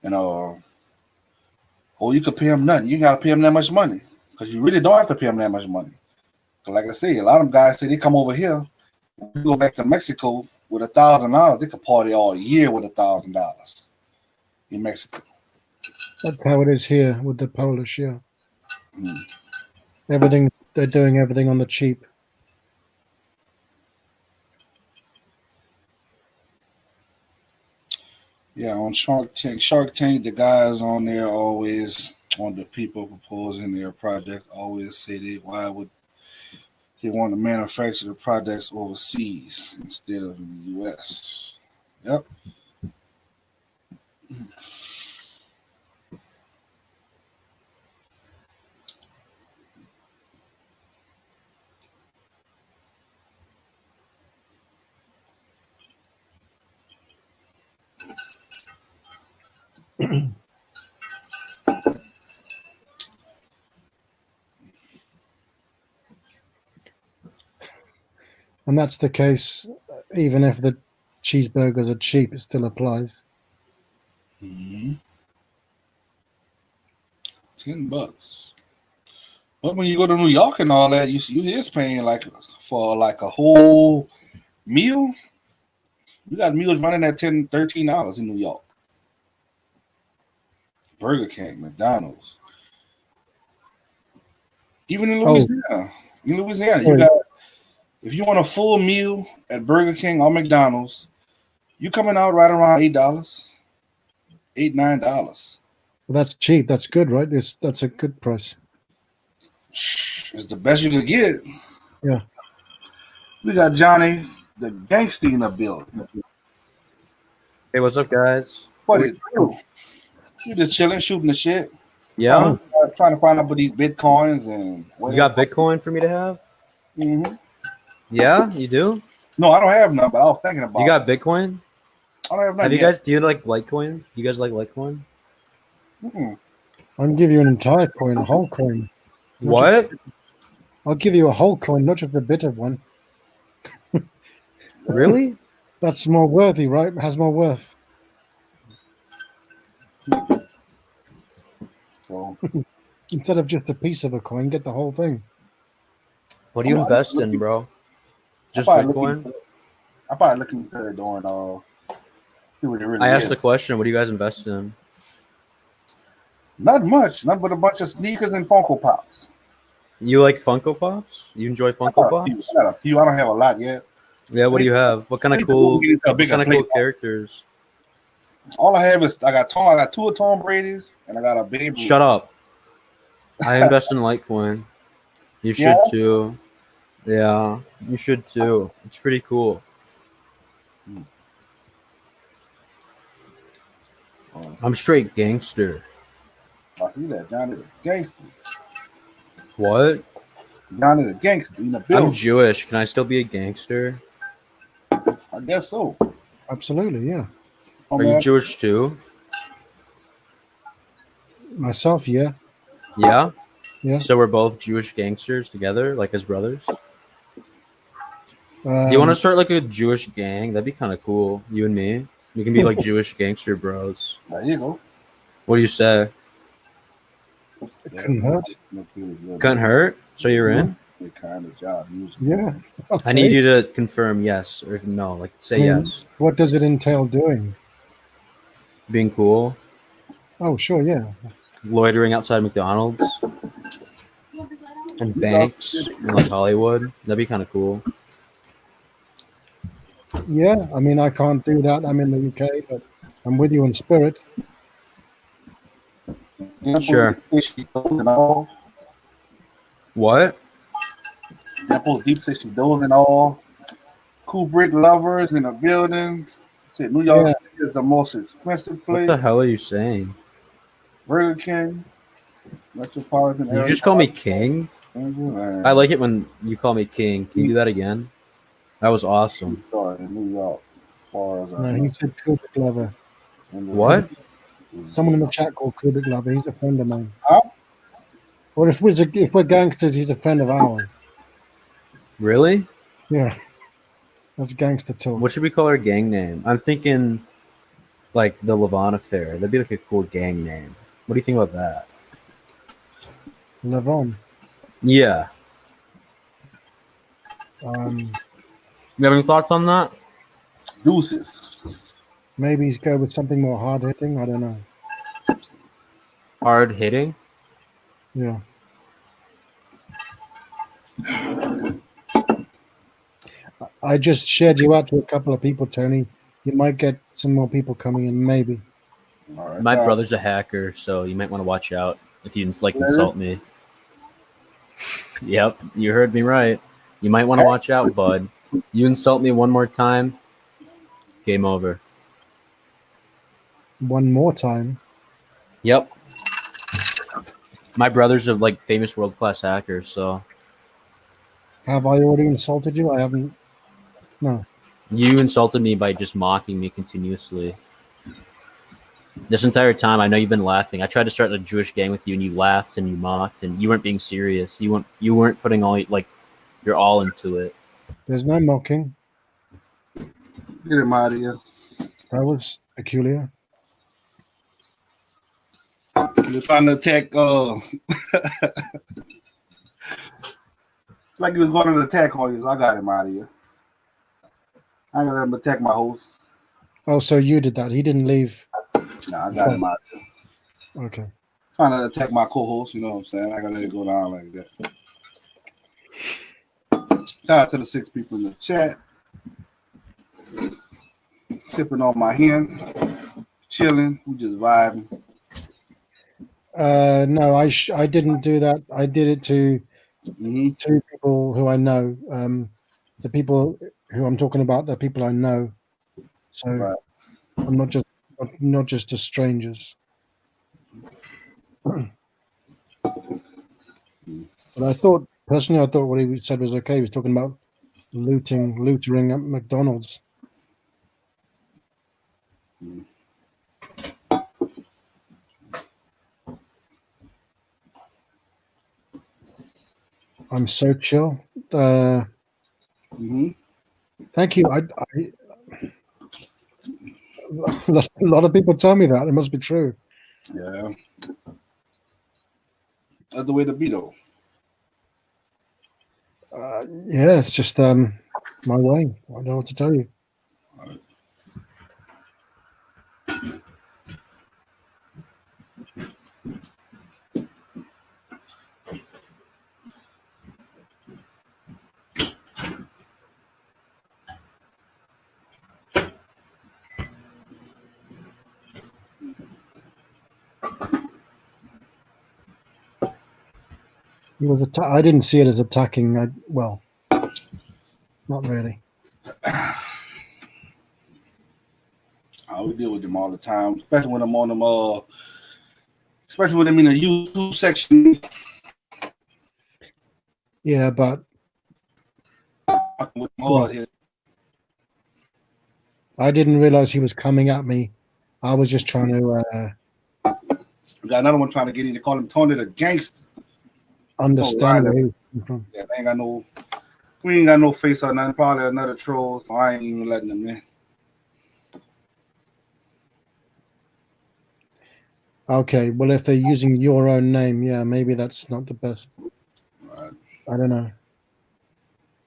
[SPEAKER 1] and you could pay them nothing. You got to pay them that much money because you really don't have to pay them that much money. Because like I say, a lot of them guys say they come over here, go back to Mexico with $1,000, they could party all year with $1,000 in Mexico.
[SPEAKER 2] That's how it is here with the Polish, yeah. Everything, they're doing everything on the cheap.
[SPEAKER 1] Yeah, on Shark Tank, the guys on there always, on the people proposing their project, always say why would they want to manufacture the products overseas instead of in the U.S. Yep.
[SPEAKER 2] And that's the case, even if the cheeseburgers are cheap, it still applies.
[SPEAKER 1] $10. But when you go to New York and all that, you is paying for a whole meal. You got meals running at $10, $13 in New York. Burger King, McDonald's. Even in Louisiana. You got, if you want a full meal at Burger King or McDonald's, you coming out right around $8, $8, $9.
[SPEAKER 2] Well, that's cheap. That's good, right? That's a good price.
[SPEAKER 1] It's the best you could get.
[SPEAKER 2] Yeah.
[SPEAKER 1] We got Johnny, the gangster in the building.
[SPEAKER 4] Hey, what's up, guys?
[SPEAKER 1] What are you doing? You just chilling, shooting the shit.
[SPEAKER 4] Yeah,
[SPEAKER 1] Trying to find out about these Bitcoins and
[SPEAKER 4] you got Bitcoin for me to have?
[SPEAKER 1] Mm-hmm.
[SPEAKER 4] Yeah, you do.
[SPEAKER 1] No, I don't have none, but I was thinking about.
[SPEAKER 4] You got Bitcoin?
[SPEAKER 1] I don't have none.
[SPEAKER 4] Have you
[SPEAKER 1] yet.
[SPEAKER 4] guys? Do you like Litecoin? Do you guys like Litecoin?
[SPEAKER 1] Mm-mm.
[SPEAKER 2] I can give you an entire coin, a whole coin.
[SPEAKER 4] What?
[SPEAKER 2] I'll give you a whole coin, not just a bit of one.
[SPEAKER 4] Really?
[SPEAKER 2] That's more worthy, right? It has more worth.
[SPEAKER 1] So,
[SPEAKER 2] Instead of just a piece of a coin, get the whole thing.
[SPEAKER 4] What do you
[SPEAKER 1] I'm
[SPEAKER 4] invest in,
[SPEAKER 1] looking-
[SPEAKER 4] bro? Just
[SPEAKER 1] I'm
[SPEAKER 4] Bitcoin?
[SPEAKER 1] probably looking into it during see what it really
[SPEAKER 4] I
[SPEAKER 1] is.
[SPEAKER 4] asked the question. What do you guys invest in?
[SPEAKER 1] Not much, not but a bunch of sneakers and Funko Pops.
[SPEAKER 4] You like Funko Pops? You enjoy Funko Pops?
[SPEAKER 1] I got a few. I don't have a lot yet.
[SPEAKER 4] Yeah. What do you have? What kind of cool? What kind of cool characters?
[SPEAKER 1] All I have is I got two of Tom Brady's and I got a baby.
[SPEAKER 4] Shut up. I invest in Litecoin. You should
[SPEAKER 1] Yeah?
[SPEAKER 4] too. Yeah, you should too. It's pretty cool. I'm straight gangster.
[SPEAKER 1] I see that. Johnny the gangster.
[SPEAKER 4] What?
[SPEAKER 1] Johnny the gangster in the
[SPEAKER 4] I'm
[SPEAKER 1] building.
[SPEAKER 4] Jewish. Can I still be a gangster?
[SPEAKER 1] I guess so.
[SPEAKER 2] Absolutely, yeah.
[SPEAKER 1] Oh,
[SPEAKER 4] Are you
[SPEAKER 1] man.
[SPEAKER 4] Jewish too?
[SPEAKER 2] Myself, yeah.
[SPEAKER 4] Yeah.
[SPEAKER 2] Yeah.
[SPEAKER 4] So we're both Jewish gangsters together, like as brothers. Do you want to start like a Jewish gang? That'd be kind of cool. You and me. We can be like Jewish gangster bros.
[SPEAKER 1] There you go.
[SPEAKER 4] What do you say?
[SPEAKER 2] It couldn't hurt.
[SPEAKER 4] Couldn't hurt. So you're in.
[SPEAKER 1] What kind of job usually?
[SPEAKER 2] Yeah.
[SPEAKER 4] I need you to confirm yes or no. Like say yes.
[SPEAKER 2] What does it entail doing?
[SPEAKER 4] Being cool.
[SPEAKER 2] Oh, sure, yeah.
[SPEAKER 4] Loitering outside McDonald's and banks in like Hollywood. That'd be kind of cool.
[SPEAKER 2] Yeah, I mean, I can't do that. I'm in the UK, but I'm with you in spirit.
[SPEAKER 4] Sure.
[SPEAKER 1] And all.
[SPEAKER 4] What?
[SPEAKER 1] Apple's Deep 60 doors and all. Cool brick lovers in a building. Said New York
[SPEAKER 2] Yeah.
[SPEAKER 1] City is the most expensive
[SPEAKER 4] What
[SPEAKER 1] place.
[SPEAKER 4] the hell are you saying?
[SPEAKER 1] Burger King. Metropolitan
[SPEAKER 4] You just call me King? I like it when you call me King. Can you do that again? That was awesome.
[SPEAKER 1] in New York. As far as I
[SPEAKER 2] No,
[SPEAKER 1] know.
[SPEAKER 2] he said Kubik Lover.
[SPEAKER 4] What?
[SPEAKER 2] Someone in the chat called Kubik Lover. He's a friend of mine.
[SPEAKER 1] Huh?
[SPEAKER 2] Or if we're gangsters, he's a friend of ours.
[SPEAKER 4] Really?
[SPEAKER 2] Yeah. That's gangster talk.
[SPEAKER 4] What should we call our gang name? I'm thinking like the Levon Affair. That'd be like a cool gang name. What do you think about that?
[SPEAKER 2] Levon.
[SPEAKER 4] Yeah. You have any thoughts on that?
[SPEAKER 1] Deuces.
[SPEAKER 2] Maybe he's go with something more hard hitting. I don't know.
[SPEAKER 4] Hard hitting?
[SPEAKER 2] Yeah. I just shared you out to a couple of people, Tony. You might get some more people coming in, maybe.
[SPEAKER 1] All right,
[SPEAKER 4] My
[SPEAKER 1] so-
[SPEAKER 4] brother's a hacker, so you might want to watch out if you like insult me. Yep, you heard me right. You might want to watch out, bud. You insult me one more time, game over.
[SPEAKER 2] One more time.
[SPEAKER 4] Yep. My brother's a like famous world class hacker, so
[SPEAKER 2] Have I already insulted you? I haven't. No.
[SPEAKER 4] you insulted me by just mocking me continuously. This entire time, I know you've been laughing. I tried to start a Jewish gang with you, and you laughed and you mocked, and you weren't being serious. You weren't putting all like your all into it.
[SPEAKER 2] There's no mocking.
[SPEAKER 1] Get him out of here.
[SPEAKER 2] That was peculiar.
[SPEAKER 1] You're trying to attack. Like he was going to attack on you, so I got him out of here. I ain't gonna let him attack my host.
[SPEAKER 2] Oh, so you did that. He didn't leave.
[SPEAKER 1] Nah, I got him out of here.
[SPEAKER 2] Okay.
[SPEAKER 1] Trying to attack my co-host, you know what I'm saying? I gotta let it go down like that. Shout out to the 6 people in the chat. Sipping on my hen, chilling, we just vibing.
[SPEAKER 2] No, I didn't do that. I did it to
[SPEAKER 1] Mm-hmm.
[SPEAKER 2] 2 people who I know. The people who I'm talking about, they're people I know. So
[SPEAKER 1] Right.
[SPEAKER 2] I'm not just to strangers. But I thought what he said was okay. He was talking about lootering at McDonald's. I'm so chill.
[SPEAKER 1] Mm-hmm.
[SPEAKER 2] Thank you. A lot of people tell me that. It must be true.
[SPEAKER 1] Yeah. That's the way to be, though.
[SPEAKER 2] Yeah, it's just my way. I don't know what to tell you. It was I didn't see it as attacking. Well, not really.
[SPEAKER 1] I We deal with them all the time, especially when I'm on them. Especially when I'm in the YouTube section.
[SPEAKER 2] Yeah, but
[SPEAKER 1] With hard hit.
[SPEAKER 2] I didn't realize he was coming at me. I was just trying to
[SPEAKER 1] We got another one trying to get in. They call him Tony the Gangster.
[SPEAKER 2] understand where he was coming from.
[SPEAKER 1] Yeah, they ain't got no. We ain't got no face or nothing. Probably another troll, so I ain't even letting them in.
[SPEAKER 2] Okay, well, if they're using your own name, yeah, maybe that's not the best.
[SPEAKER 1] Right.
[SPEAKER 2] I don't know.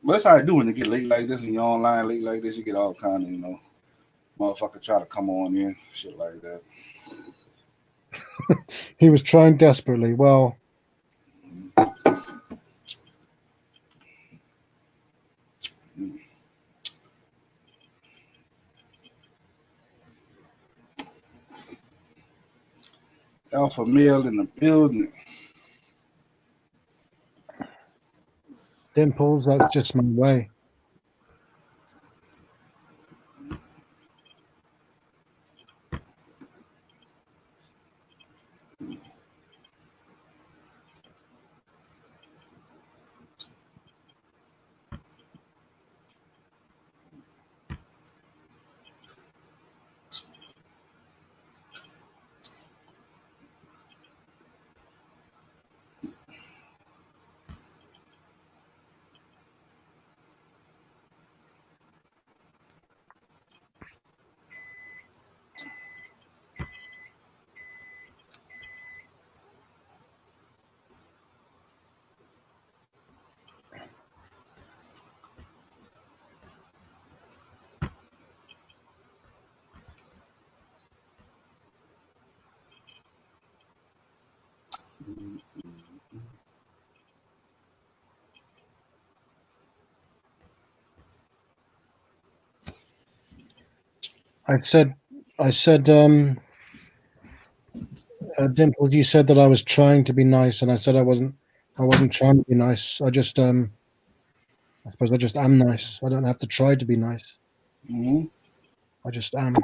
[SPEAKER 1] But that's how I do when you get late like this and you're online late like this. You get all kind of, motherfucker try to come on in, shit like that.
[SPEAKER 2] He was trying desperately. Well,
[SPEAKER 1] Alpha male in the building.
[SPEAKER 2] Dimples, that's just my way. I said, Dimples, you said that I was trying to be nice, and I said I wasn't trying to be nice. I suppose I just am nice. I don't have to try to be nice.
[SPEAKER 1] Mm-hmm.
[SPEAKER 2] I just am.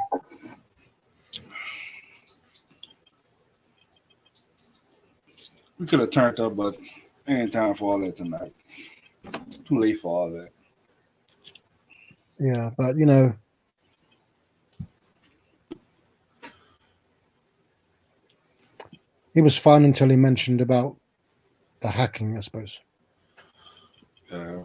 [SPEAKER 1] We could have turned up, but ain't time for all that tonight. Too late for all that.
[SPEAKER 2] Yeah, but he was fun until he mentioned about the hacking, I suppose.
[SPEAKER 1] Yeah.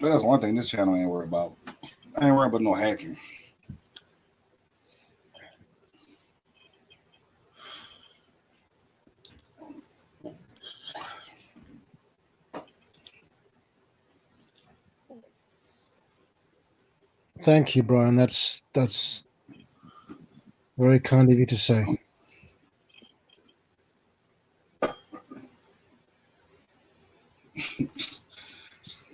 [SPEAKER 1] But that's one thing this channel ain't worried about. I ain't worried about no hacking.
[SPEAKER 2] Thank you, Brian. That's very kind of you to say.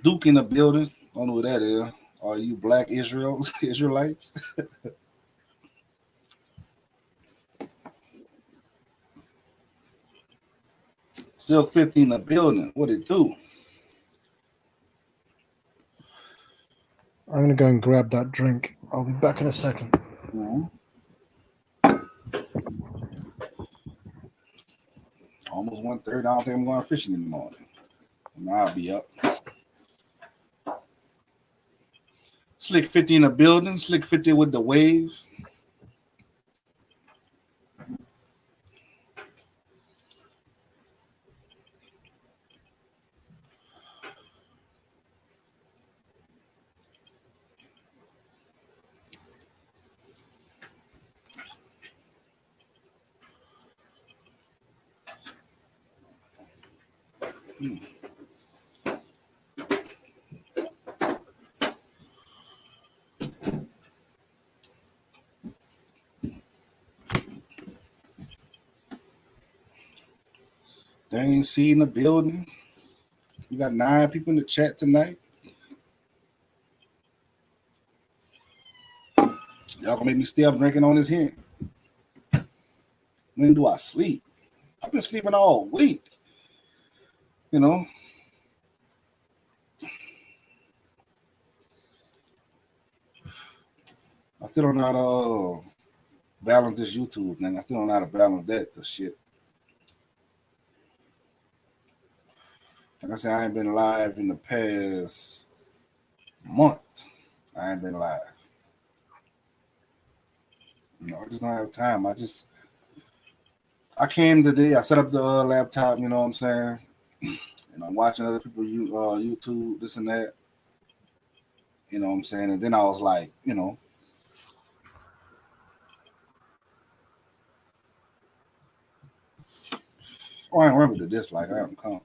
[SPEAKER 1] Duke in the building. Don't know who that is. Are you black Israelites? Silk 50 in the building. What it do?
[SPEAKER 2] I'm going to go and grab that drink. I'll be back in a second.
[SPEAKER 1] Mm-hmm. Almost 1:30. I don't think I'm going fishing in the morning. I'll be up. Slick 50 in the building. Slick 50 with the waves. They ain't see in the building. We got 9 people in the chat tonight. Y'all gonna make me stay up drinking on this here. When do I sleep? I've been sleeping all week. I still don't know how to balance this YouTube thing. I still don't know how to balance that. Cause shit. Like I said, I ain't been live in the past month. I ain't been live. You know, I just don't have time. I came today. I set up the laptop. You know what I'm saying? And I'm watching other people YouTube, this and that. You know what I'm saying? And then I was like, you know, oh, I remember the dislike. I haven't come.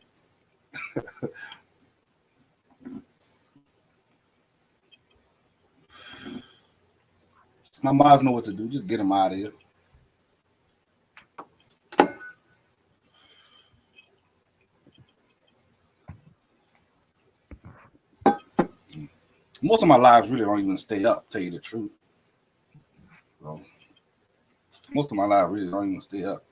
[SPEAKER 1] My moms know what to do. Just get them out of here. Most of my lives really don't even stay up, tell you the truth. So, most of my life really don't even stay up.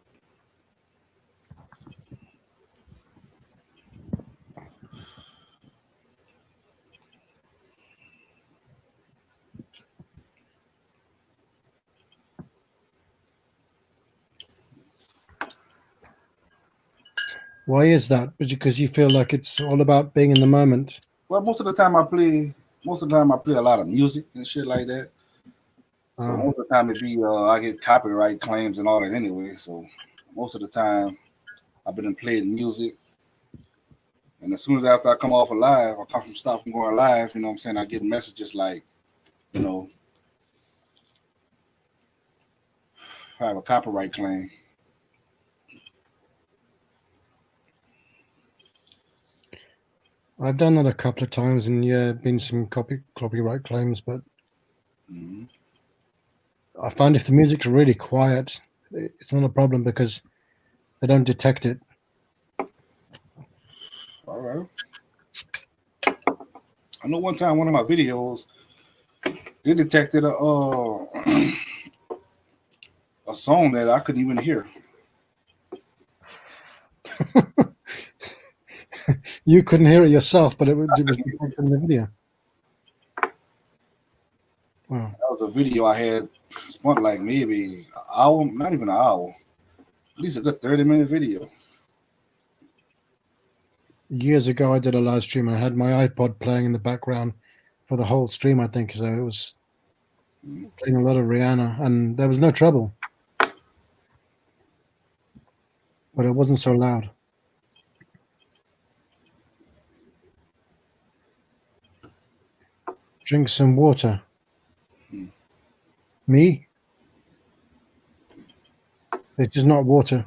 [SPEAKER 2] Why is that? Because you feel like it's all about being in the moment.
[SPEAKER 1] Well, most of the time I play a lot of music and shit like that. So most of the time it be I get copyright claims and all that anyway. So most of the time I've been playing music. And as soon as after I come off a live, I come from stop from going live, you know what I'm saying? I get messages like, you know, I have a copyright claim.
[SPEAKER 2] I've done that a couple of times, and yeah, been some copyright claims, but I find if the music's really quiet, it's not a problem because they don't detect it.
[SPEAKER 1] All right. I know one time one of my videos, they detected a song that I couldn't even hear.
[SPEAKER 2] You couldn't hear it yourself, but it was detected in the video. Wow.
[SPEAKER 1] That was a video I had spent like maybe an hour, not even an hour, at least a good 30-minute video.
[SPEAKER 2] Years ago, I did a live stream and I had my iPod playing in the background for the whole stream, I think. So it was playing a lot of Rihanna, and there was no trouble. But it wasn't so loud. Drink some water. Me? It's just not water.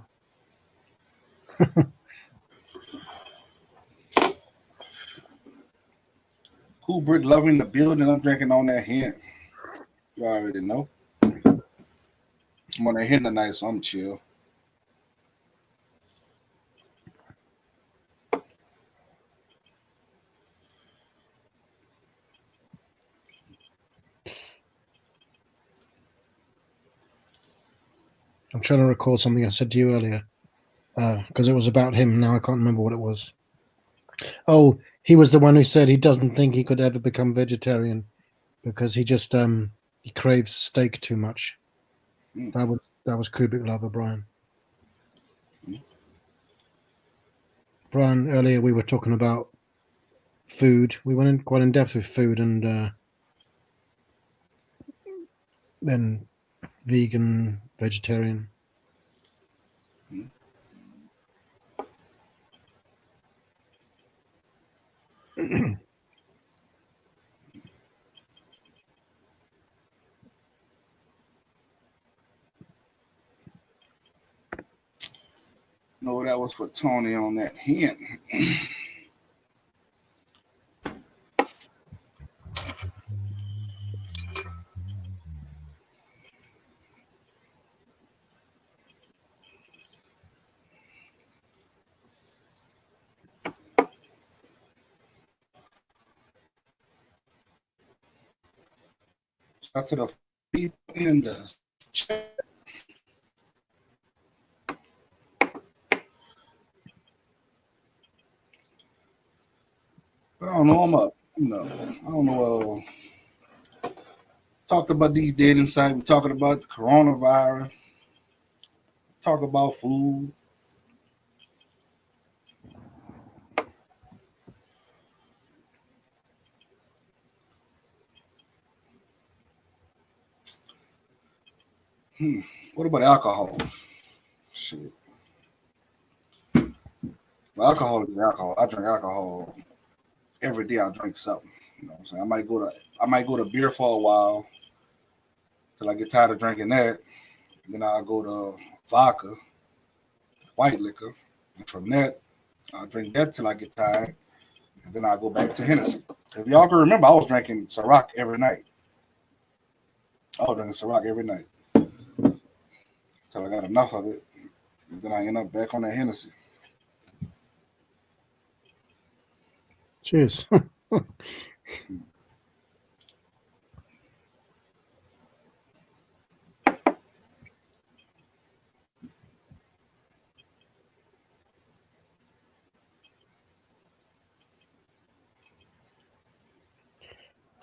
[SPEAKER 1] Cool Brick loving the building. I'm drinking on that hint. You already know. I'm on that hint tonight, so I'm chill.
[SPEAKER 2] I'm trying to recall something I said to you earlier because it was about him. Now I can't remember what it was. Oh, he was the one who said he doesn't think he could ever become vegetarian because he just he craves steak too much. That was Kubrick lover Brian. Brian, earlier we were talking about food. We went in quite in depth with food and then vegan, vegetarian.
[SPEAKER 1] No, that was for Tony on that hint. Shout out to the people in the chat. But I don't know. I'm up. You know, I don't know. talked about these dating sites. We're talking about the coronavirus. Talk about food. What about alcohol? Shit. Well, alcohol is alcohol. I drink alcohol every day. I drink something. You know what I'm saying? I might go to beer for a while till I get tired of drinking that. Then I'll go to vodka, white liquor. And from that, I'll drink that till I get tired. And then I'll go back to Hennessy. If y'all can remember, I was drinking Ciroc every night. I was drinking Ciroc every night till I got enough of it. And then I end up back on that Hennessy.
[SPEAKER 2] Cheers.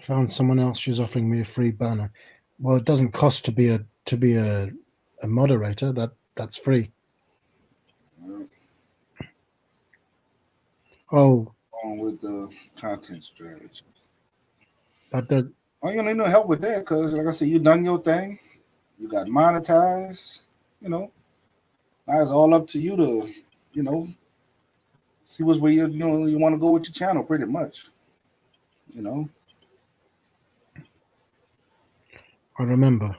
[SPEAKER 2] Found someone else who's offering me a free banner. Well, it doesn't cost to be a moderator. That's free.
[SPEAKER 1] Yeah.
[SPEAKER 2] Oh,
[SPEAKER 1] On with the content strategy.
[SPEAKER 2] but the
[SPEAKER 1] Oh, you don't need no help with that because, like I said, you done your thing. You got monetized. You know, now it's all up to you to, you know, see which way you want to go with your channel, pretty much. You know,
[SPEAKER 2] I remember.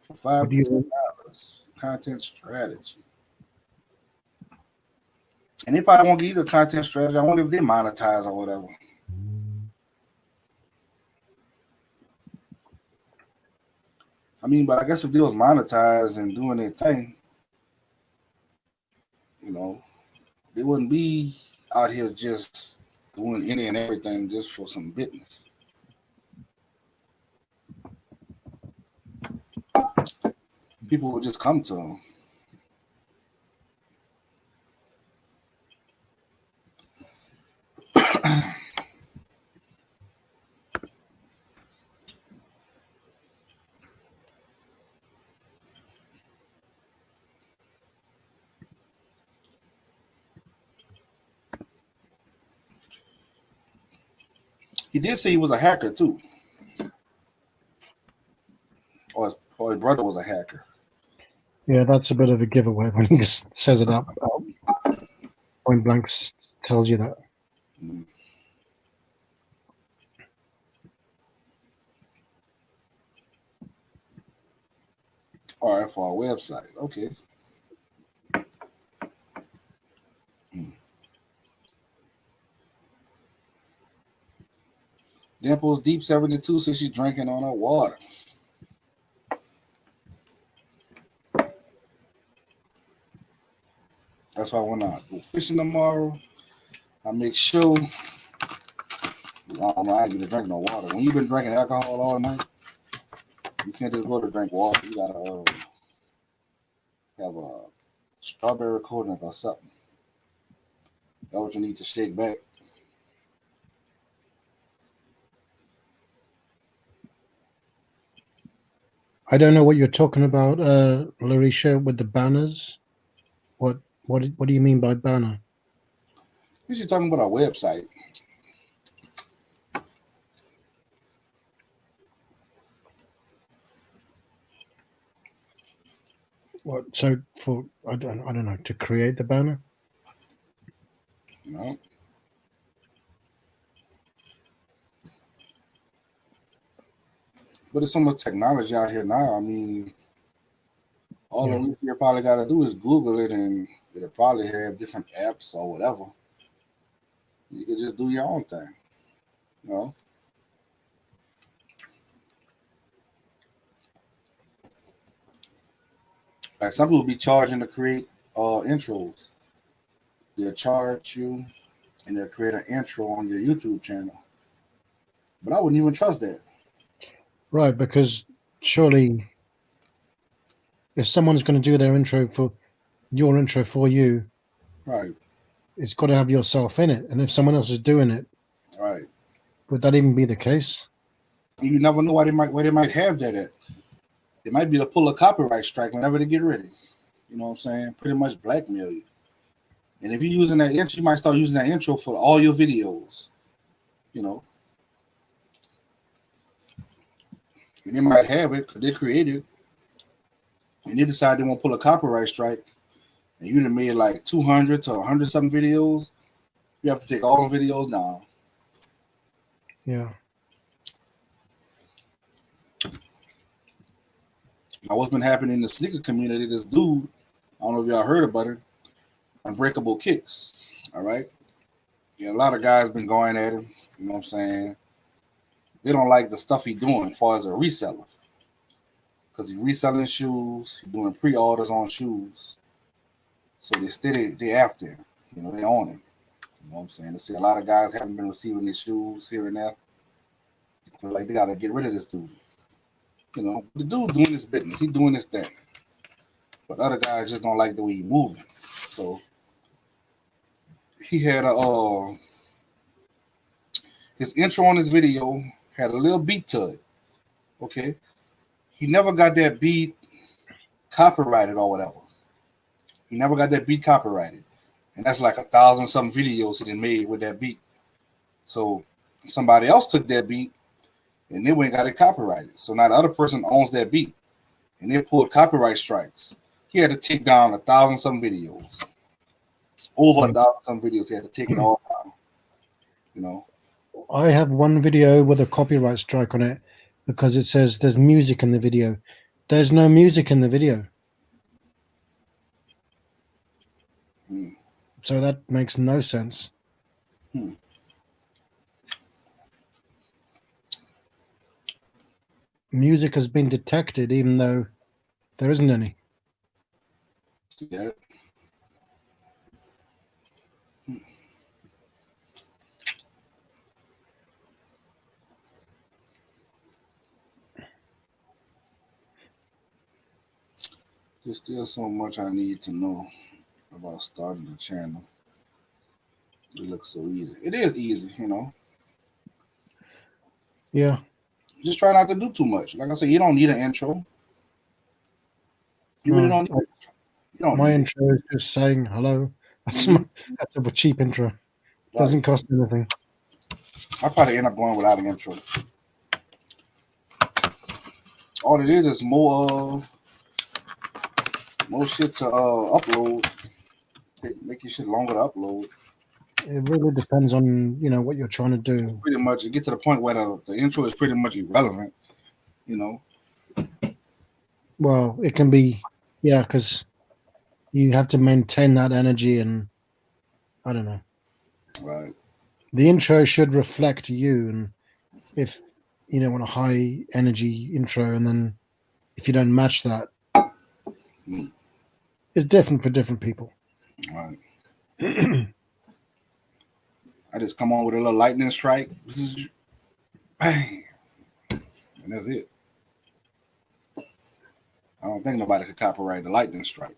[SPEAKER 1] for $5
[SPEAKER 2] What do you-
[SPEAKER 1] to $10, content strategy. And they probably won't give you the content strategy. I wonder if they monetize or whatever. I mean, but I guess if they was monetized and doing their thing, you know, they wouldn't be out here just doing any and everything just for some business. People would just come to them. He did say he was a hacker too, or his brother was a hacker.
[SPEAKER 2] Yeah, that's a bit of a giveaway when he just says it up. Point blank tells you that.
[SPEAKER 1] Mm. All right, for our website. Okay. Dimples Deep 72 says she's drinking on her water. That's why when I go fishing tomorrow, I make sure I don't know, I ain't been drinking no water. When you've been drinking alcohol all night, you can't just go to drink water. You gotta have a strawberry coating or something. That's what you need to shake back.
[SPEAKER 2] I don't know what you're talking about, Larisha, with the banners. What do you mean by banner?
[SPEAKER 1] We should talking about our website.
[SPEAKER 2] What? So for I don't know, to create the banner.
[SPEAKER 1] You know. But there's so much technology out here now. I mean, all
[SPEAKER 2] Yeah.
[SPEAKER 1] that you probably got to do is Google it, and it'll probably have different apps or whatever. You could just do your own thing. You know. Like some people be charging to create intros. They'll charge you, and they'll create an intro on your YouTube channel. But I wouldn't even trust that.
[SPEAKER 2] Right, because surely if someone's going to do their intro for your intro for you,
[SPEAKER 1] Right,
[SPEAKER 2] it's got to have yourself in it. And if someone else is doing it,
[SPEAKER 1] right.
[SPEAKER 2] would that even be the case?
[SPEAKER 1] You never know why they might have that at. They might be to pull a copyright strike whenever they get ready. You know what I'm saying? Pretty much blackmail you. And if you're using that intro, you might start using that intro for all your videos. You know. And they might have it because they created, and they decide they want to pull a copyright strike, and you done made like 200 to 100 something videos. You have to take all the videos down.
[SPEAKER 2] Yeah.
[SPEAKER 1] Now, what's been happening in the sneaker community? This dude, I don't know if y'all heard about it, Unbreakable Kicks. All right, yeah, a lot of guys been going at him. You know what I'm saying? They don't like the stuff he's doing as far as a reseller, because he's reselling shoes, he's doing pre-orders on shoes. So they after him. You know, they own him. You know what I'm saying? They see a lot of guys haven't been receiving these shoes here and there. They're like, they gotta get rid of this dude. You know, the dude's doing his business, he's doing his thing. But other guys just don't like the way he's moving. So he had his intro on his video had a little beat to it. Okay. He never got that beat copyrighted or whatever. He never got that beat copyrighted. And that's like 1,000 some videos he done made with that beat. So somebody else took that beat and they went and got it copyrighted. So now the other person owns that beat and they pulled copyright strikes. He had to take down 1,000 some videos. Over 1,000 some videos. He had to take it all down. You know.
[SPEAKER 2] I have one video with a copyright strike on it because it says there's music in the video. There's no music in the video. So that makes no sense. Music has been detected even though there isn't any.
[SPEAKER 1] Yeah. There's still so much I need to know about starting the channel. It looks so easy. It is easy, you know.
[SPEAKER 2] Yeah.
[SPEAKER 1] Just try not to do too much. Like I said, you don't need an intro. You really don't need
[SPEAKER 2] my intro is just saying hello. That's a cheap intro. Doesn't cost anything.
[SPEAKER 1] I'll probably end up going without an intro. All it is more shit to upload. Make your shit longer to upload.
[SPEAKER 2] It really depends on what you're trying to do.
[SPEAKER 1] Pretty much, it get to the point where the intro is pretty much irrelevant. You know.
[SPEAKER 2] Well, it can be, because you have to maintain that energy, and I don't know.
[SPEAKER 1] Right.
[SPEAKER 2] The intro should reflect you, and if you want a high energy intro, and then if you don't match that, it's different for different people.
[SPEAKER 1] Right. I just come on with a little lightning strike, bang, and that's it. I don't think nobody could copyright the lightning strike.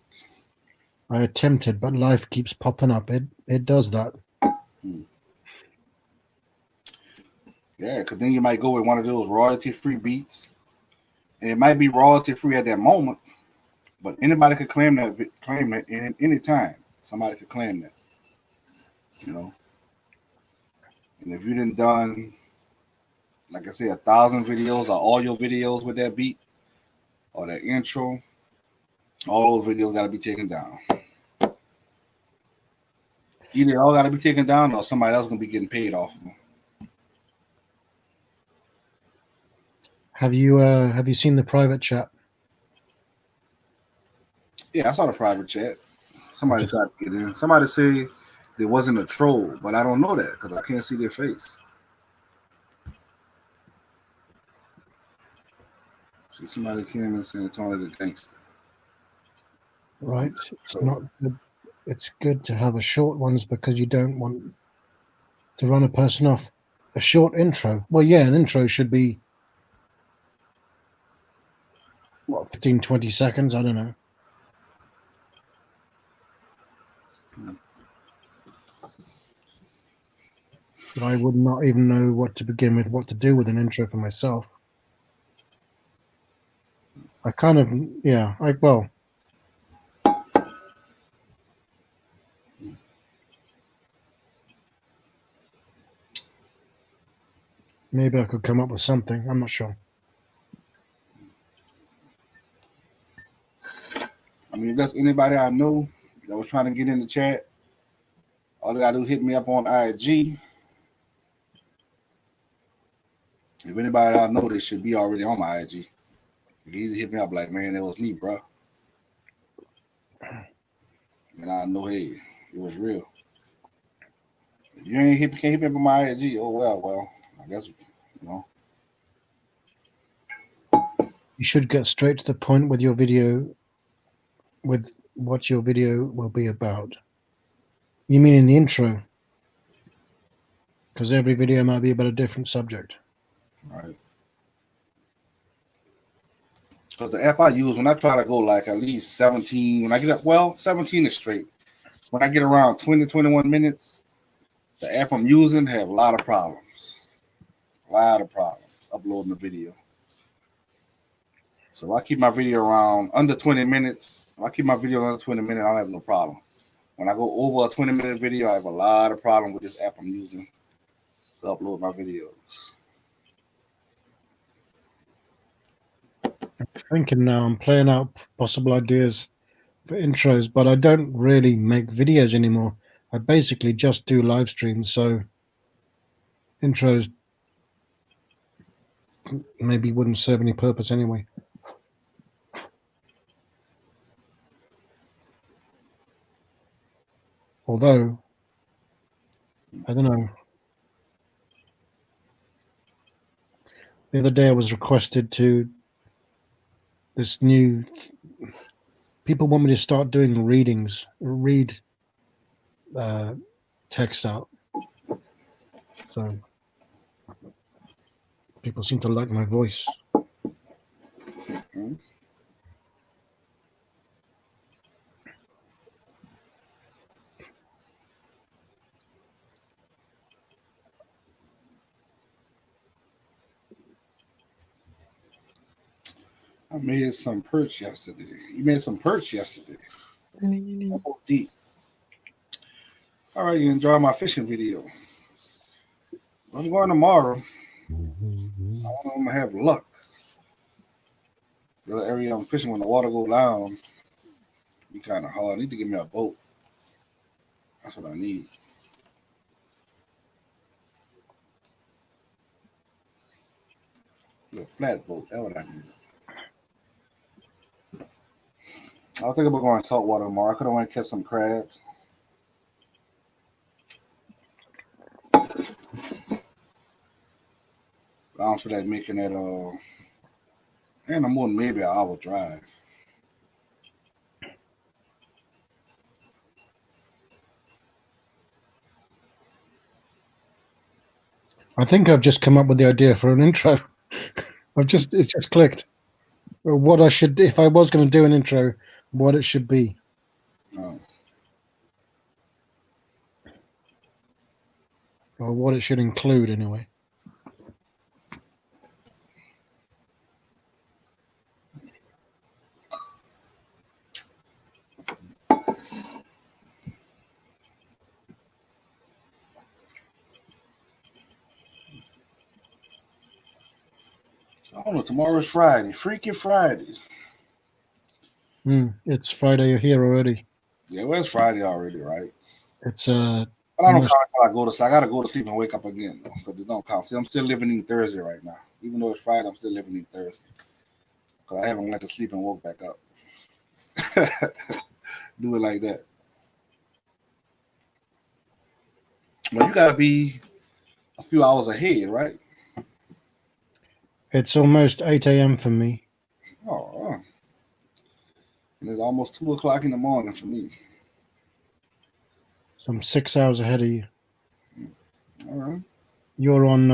[SPEAKER 2] I attempted, but life keeps popping up. It does that.
[SPEAKER 1] Yeah, because then you might go with one of those royalty-free beats, and it might be royalty-free at that moment, but anybody could claim it in any time. Somebody could claim that, And if you done, like I said, 1,000 videos or all your videos with that beat or that intro, all those videos got to be taken down. Either all got to be taken down or somebody else going to be getting paid off of them.
[SPEAKER 2] Have you seen the private chat?
[SPEAKER 1] Yeah, I saw the private chat. Somebody tried to get in. Somebody say there wasn't a troll, but I don't know that because I can't see their face. See, somebody came and said Tony the gangster.
[SPEAKER 2] Right. It's not good. It's good to have a short ones because you don't want to run a person off. A short intro. Well, yeah, an intro should be 15, 20 seconds. I don't know. But I would not even know what to begin with, what to do with an intro for myself. I kind of, yeah, well, maybe I could come up with something. I'm not sure.
[SPEAKER 1] I mean, if there's anybody I know that was trying to get in the chat, all they gotta do is hit me up on IG. If anybody I know, they should be already on my IG. You can easily hit me up like, man, that was me, bro. And I know, hey, it was real. If you can't hit me up on my IG. Oh well, I guess you know.
[SPEAKER 2] You should get straight to the point with your video, with what your video will be about. You mean in the intro? Because every video might be about a different subject.
[SPEAKER 1] Right. Because the app I use, when I try to go like at least 17, when I get up, well, 17 is straight. When I get around 20, 21 minutes, the app I'm using have a lot of problems. Uploading the video. So if I keep my video around under 20 minutes, if I keep my video under 20 minutes, I don't have no problem. When I go over a 20-minute video, I have a lot of problem with this app I'm using to upload my videos.
[SPEAKER 2] I'm thinking now, I'm playing out possible ideas for intros, but I don't really make videos anymore. I basically just do live streams, so intros maybe wouldn't serve any purpose anyway. Although, I don't know. The other day I was requested to this new people want me to start doing readings, read text out. So people seem to like my voice.
[SPEAKER 1] Mm-hmm. I made some perch yesterday. You made some perch yesterday. Deep. All right, you enjoy my fishing video. I'm going tomorrow. I don't know if I'm gonna have luck. The area I'm fishing when the water go down be kind of hard. I need to get me a boat. That's what I need. A flat boat. That's what I need. I was thinking about going saltwater tomorrow. I could have went and catch some crabs. But I don't feel like making that and no more than maybe an hour drive.
[SPEAKER 2] I think I've just come up with the idea for an intro. It's just clicked. What I should, if I was going to do an intro, what it should be. Or what it should include, anyway.
[SPEAKER 1] I don't know. Tomorrow's Friday. Freaky Friday.
[SPEAKER 2] It's Friday here already.
[SPEAKER 1] Yeah, well, it's Friday already, right?
[SPEAKER 2] It's
[SPEAKER 1] But I don't count until I go to sleep. I gotta go to sleep and wake up again though, because it don't count. See, I'm still living in Thursday right now. Even though it's Friday, I'm still living in Thursday. Because I haven't went to sleep and woke back up. Do it like that. Well, you gotta be a few hours ahead, right?
[SPEAKER 2] It's almost 8 a.m. for me.
[SPEAKER 1] Oh, and it's almost 2 o'clock in the morning for me.
[SPEAKER 2] So I'm 6 hours ahead of you.
[SPEAKER 1] All right.
[SPEAKER 2] You're on.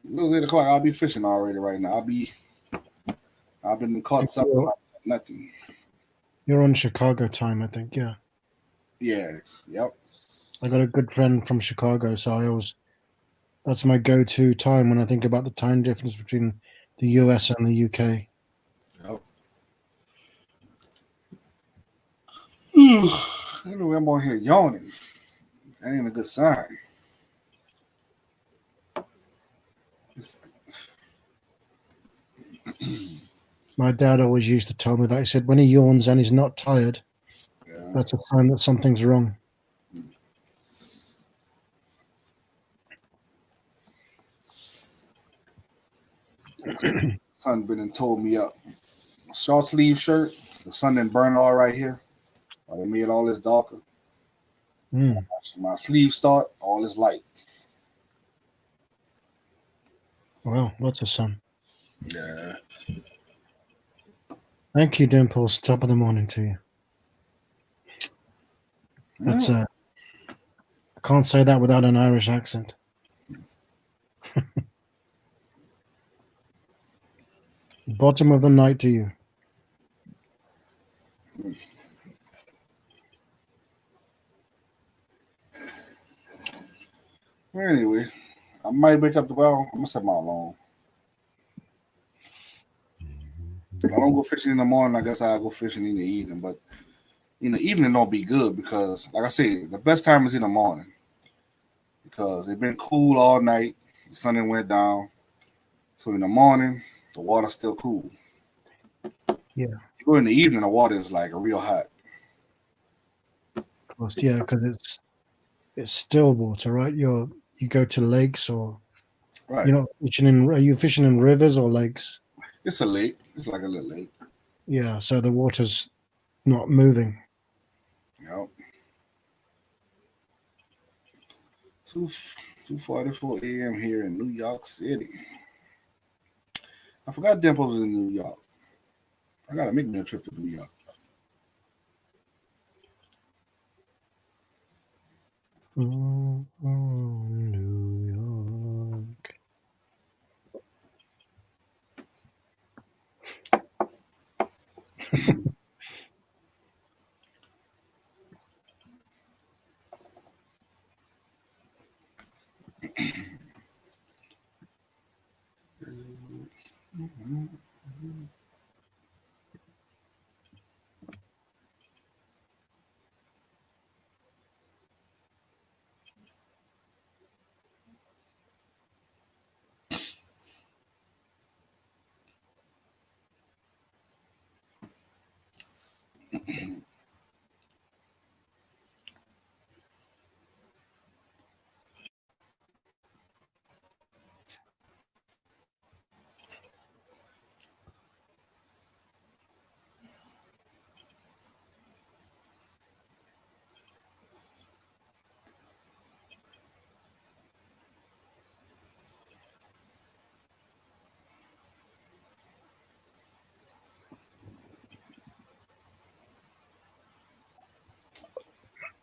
[SPEAKER 1] It was 8 o'clock. I'll be fishing already right now. I've been caught something. Nothing.
[SPEAKER 2] You're on Chicago time, I think. Yeah.
[SPEAKER 1] Yeah. Yep.
[SPEAKER 2] I got a good friend from Chicago, so that's my go-to time when I think about the time difference between the US and the UK.
[SPEAKER 1] Yep. Anyway, I'm on here yawning. That ain't a good sign. It's-
[SPEAKER 2] My dad always used to tell me that. He said when he yawns and he's not tired,
[SPEAKER 1] yeah.
[SPEAKER 2] that's a sign that something's wrong.
[SPEAKER 1] Sun been and told me up. Short sleeve shirt. The sun didn't burn all right here. It made all this darker.
[SPEAKER 2] Mm.
[SPEAKER 1] My sleeve start, all is light.
[SPEAKER 2] Well, lots of sun.
[SPEAKER 1] Yeah.
[SPEAKER 2] Thank you, Dimples. Top of the morning to you. That's
[SPEAKER 1] Yeah.
[SPEAKER 2] I can't say that without an Irish accent. Bottom of the night to you.
[SPEAKER 1] Well, anyway, I might wake up well. I'm gonna set my alarm. If I don't go fishing in the morning, I guess I'll go fishing in the evening. But in the evening don't be good because, like I said, the best time is in the morning because it's been cool all night. The sun done went down, so in the morning the water's still cool.
[SPEAKER 2] Yeah.
[SPEAKER 1] You go in the evening, the water is like real hot.
[SPEAKER 2] Of course, yeah, because it's still water, right? You go to lakes or
[SPEAKER 1] Right.
[SPEAKER 2] you're not fishing in. Are you fishing in rivers or lakes?
[SPEAKER 1] It's a lake. It's like a little lake.
[SPEAKER 2] Yeah, so the water's not moving.
[SPEAKER 1] Yep. 2 2:44 a.m. here in New York City. I forgot Dimples was in New York. I gotta make me a trip to New York.
[SPEAKER 2] New York.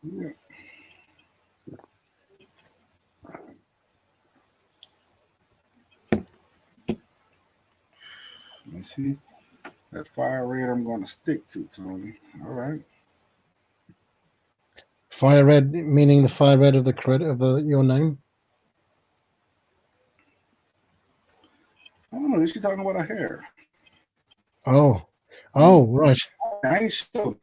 [SPEAKER 1] Yeah. Let me see. That fire rate I'm gonna stick to, Tony. All right.
[SPEAKER 2] Fire red, meaning the fire red of the credit of your name.
[SPEAKER 1] I don't know. Is she talking about her hair?
[SPEAKER 2] Oh, right.
[SPEAKER 1] I ain't sure.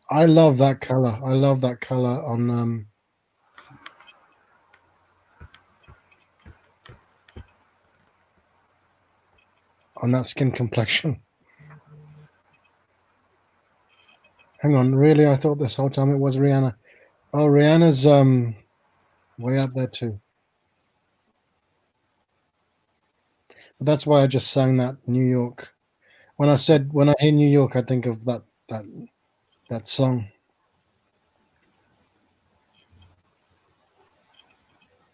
[SPEAKER 2] I love that color. I love that color on that skin complexion. Hang on, really? I thought this whole time it was Rihanna. Oh, Rihanna's way up there too. But that's why I just sang that New York. When I hear New York, I think of that song.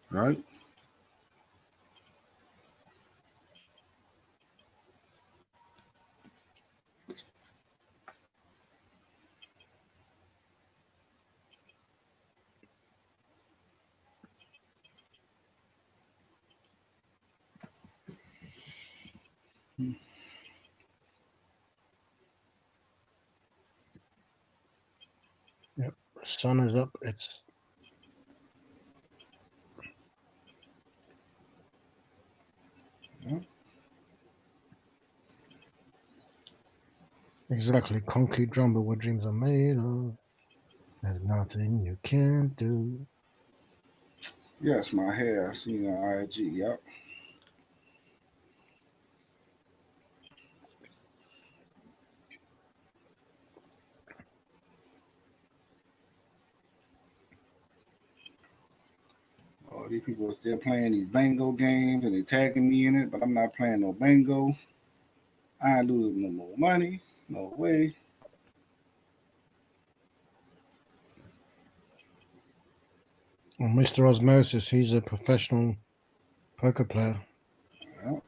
[SPEAKER 1] Right.
[SPEAKER 2] Yep. Let's sun is up. It's exactly concrete drum, but what dreams are made of. There's nothing you can't do.
[SPEAKER 1] Yes, my hair. I seen on IG. Yep. All these people are still playing these bingo games and they tagging me in it, but I'm not playing no bingo. I ain't losing no more money. No way.
[SPEAKER 2] Well, Mr. Osmosis, he's a professional poker player.
[SPEAKER 1] Yep.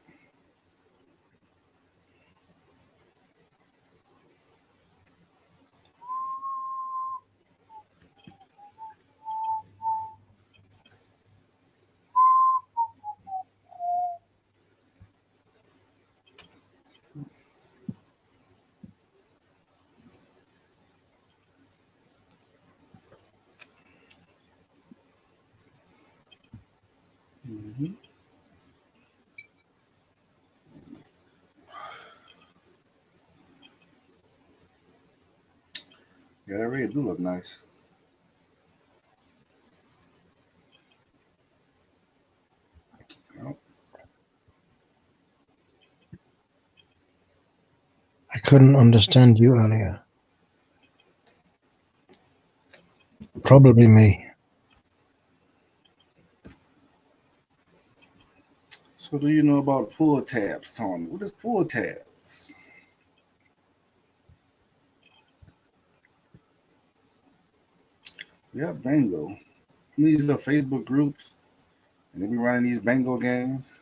[SPEAKER 1] Mm-hmm. Yeah, that red do look nice. Yep.
[SPEAKER 2] I couldn't understand you earlier. Probably me.
[SPEAKER 1] So do you know about pull tabs, Tony? What is pull tabs? Yeah, bingo. These are Facebook groups, and they be running these bingo games.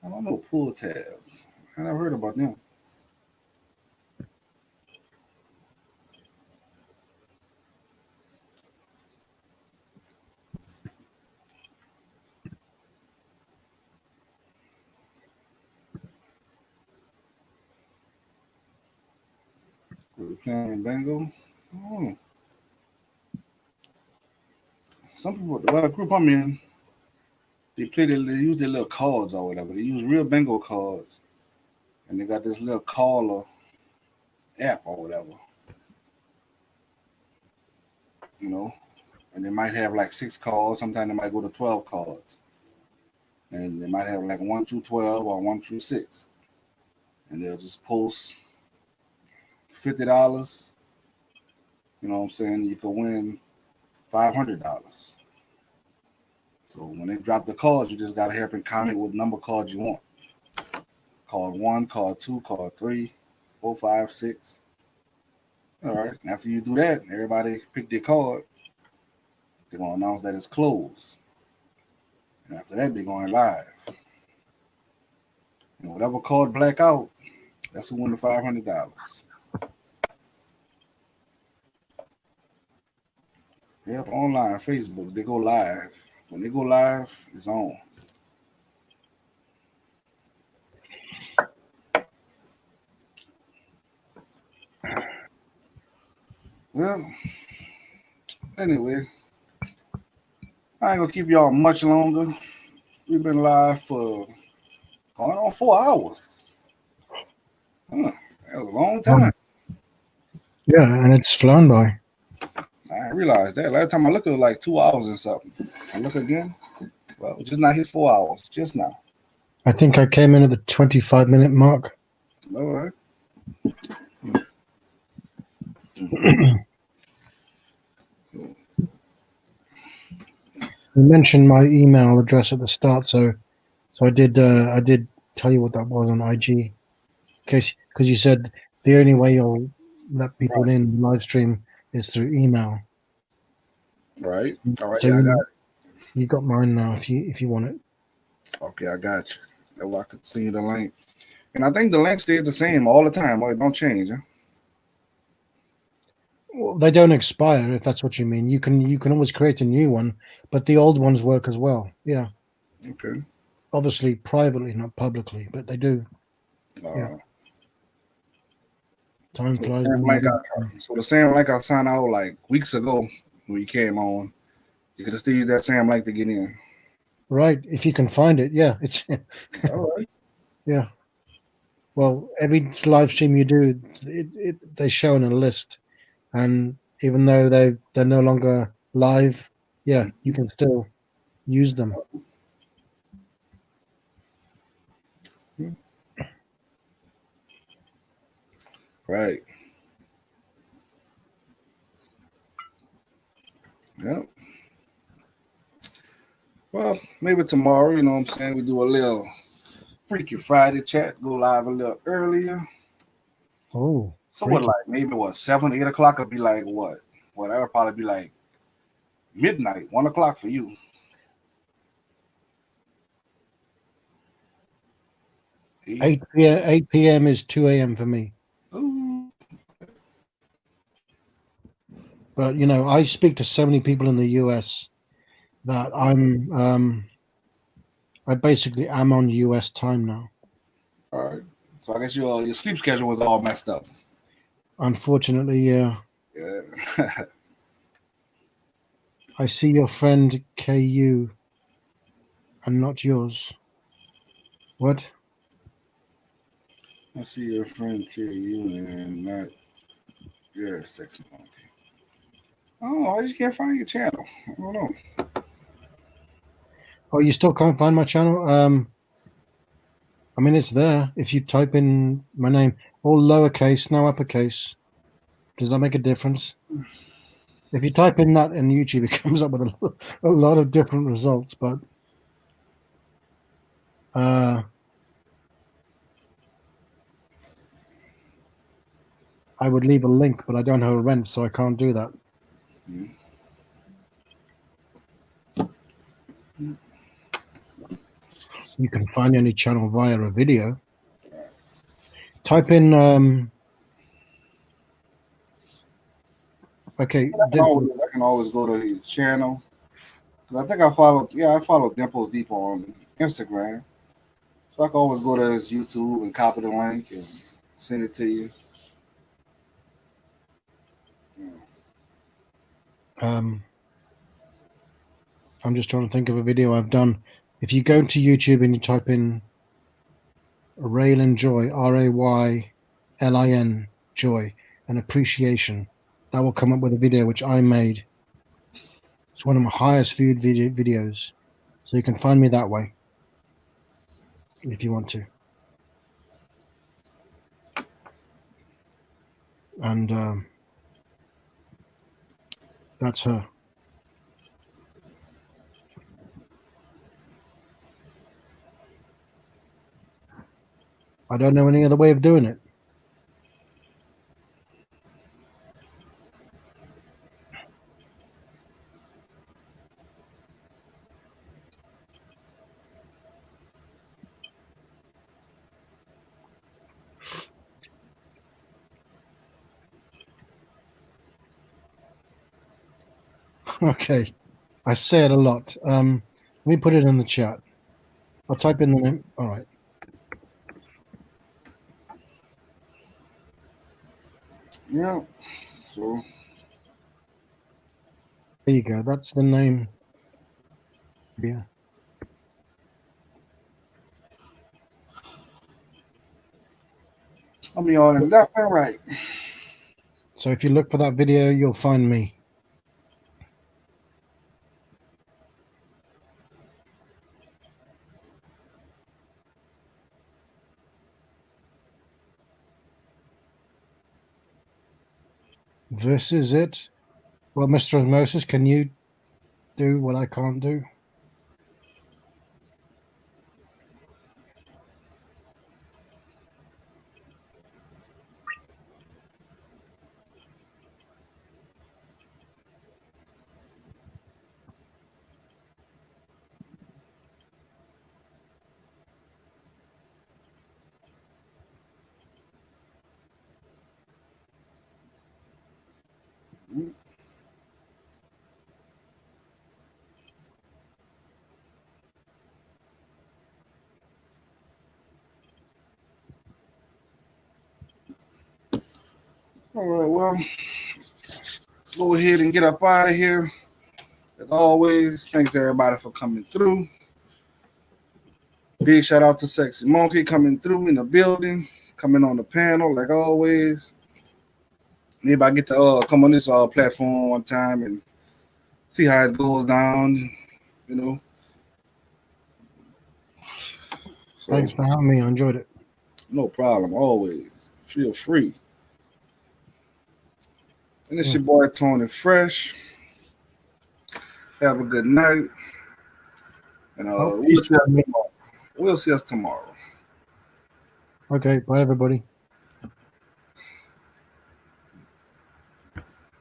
[SPEAKER 1] I don't know pull tabs. I never heard about them. We were playing bingo. Oh, some people, well, the group I'm in, they use their little cards or whatever. They use real bingo cards, and they got this little caller app or whatever, you know. And they might have like 6 cards. Sometimes they might go to 12 cards, and they might have like 1 through 12 or 1 through 6, and they'll just post $50. You know what I'm saying? You could win $500. So when they drop the cards, you just gotta help and comment what number card you want. Card 1, card 2, card 3, 4, 5, 6. All right. And after you do that, everybody pick their card. They're gonna announce that it's closed. And after that, they're going live. And whatever card black out, that's who won the $500. Yep, online, Facebook, they go live. When they go live, it's on. Well, anyway, I ain't gonna keep y'all much longer. We've been live for going on 4 hours. Huh, that was a long time.
[SPEAKER 2] Yeah, and it's flown by.
[SPEAKER 1] I didn't realize that. Last time I looked, it was like 2 hours and something. I look again. Well, just not hit 4 hours. Just now.
[SPEAKER 2] I think I came in at the 25-minute mark.
[SPEAKER 1] All right.
[SPEAKER 2] You mentioned my email address at the start, so I did tell you what that was on IG, because you said the only way you'll let people in live stream is through email.
[SPEAKER 1] Right. All right.
[SPEAKER 2] So
[SPEAKER 1] Yeah, I got it.
[SPEAKER 2] you got mine now if you want it.
[SPEAKER 1] Okay, I got you. That way I could see the link. And I think the link stays the same all the time. Well, it don't change, huh?
[SPEAKER 2] Well, they don't expire, if that's what you mean. You can always create a new one, but the old ones work as well. Yeah,
[SPEAKER 1] Okay.
[SPEAKER 2] obviously privately, not publicly, but they do. Yeah.
[SPEAKER 1] Uh,
[SPEAKER 2] Time
[SPEAKER 1] so, the
[SPEAKER 2] flies
[SPEAKER 1] same
[SPEAKER 2] when you're
[SPEAKER 1] link
[SPEAKER 2] having fun.
[SPEAKER 1] so the same link I signed out like weeks ago when you came on, you could still use that same link to get in.
[SPEAKER 2] Right, if you can find it. Yeah, it's
[SPEAKER 1] All right.
[SPEAKER 2] yeah. Well, every live stream you do, they show in a list, and even though they're no longer live, yeah, you can still use them.
[SPEAKER 1] Right. Yep. Well, maybe tomorrow, you know what I'm saying? We do a little Freaky Friday chat, go live a little earlier.
[SPEAKER 2] Oh,
[SPEAKER 1] So what,
[SPEAKER 2] freaky.
[SPEAKER 1] like maybe what, 7, 8 o'clock would be like what? Well, that would probably be like midnight, 1 o'clock for you. 8.
[SPEAKER 2] 8 p.m. is 2 a.m. for me.
[SPEAKER 1] Ooh.
[SPEAKER 2] But I speak to so many people in the US that I basically am on US time now.
[SPEAKER 1] All right. So I guess your sleep schedule was all messed up.
[SPEAKER 2] Unfortunately, yeah.
[SPEAKER 1] Yeah.
[SPEAKER 2] I see your friend KU and not yours. What?
[SPEAKER 1] I see your friend KU and not your sexy monkey. Oh, I just can't find your channel. I don't know.
[SPEAKER 2] Oh, you still can't find my channel? I mean, it's there. If you type in my name, all lowercase, no uppercase. Does that make a difference? If you type in that in YouTube, it comes up with a lot of different results. But I would leave a link, but I don't have a rent, so I can't do that. You can find any channel via a video. Type in okay.
[SPEAKER 1] I can always go to his channel. 'Cause I think I follow Dimples Deep on Instagram. So I can always go to his YouTube and copy the link and send it to you.
[SPEAKER 2] I'm just trying to think of a video I've done. If you go to YouTube and you type in Raylin Joy, RAYLIN Joy, and appreciation, that will come up with a video which I made. It's one of my highest viewed videos, so you can find me that way if you want to. And that's her. I don't know any other way of doing it. Okay, I say it a lot. Let me put it in the chat. I'll type in the name. All right.
[SPEAKER 1] Yeah. So
[SPEAKER 2] There you go. That's the name. Yeah.
[SPEAKER 1] I'll be on the left and right.
[SPEAKER 2] So if you look for that video, you'll find me. This is it. Well, Mr. Osmosis, can you do what I can't do?
[SPEAKER 1] All right, well, go ahead and get up out of here. As always, thanks everybody for coming through. Big shout out to Sexy Monkey coming through in the building, coming on the panel like always. Maybe I get to come on this platform one time and see how it goes down, you know. So,
[SPEAKER 2] Thanks for having me. I enjoyed it.
[SPEAKER 1] no problem, always. Feel free. And it's
[SPEAKER 2] Yeah.
[SPEAKER 1] your boy Tony Fresh. Have a good night. And
[SPEAKER 2] Oh,
[SPEAKER 1] we'll see us tomorrow.
[SPEAKER 2] Okay, bye everybody.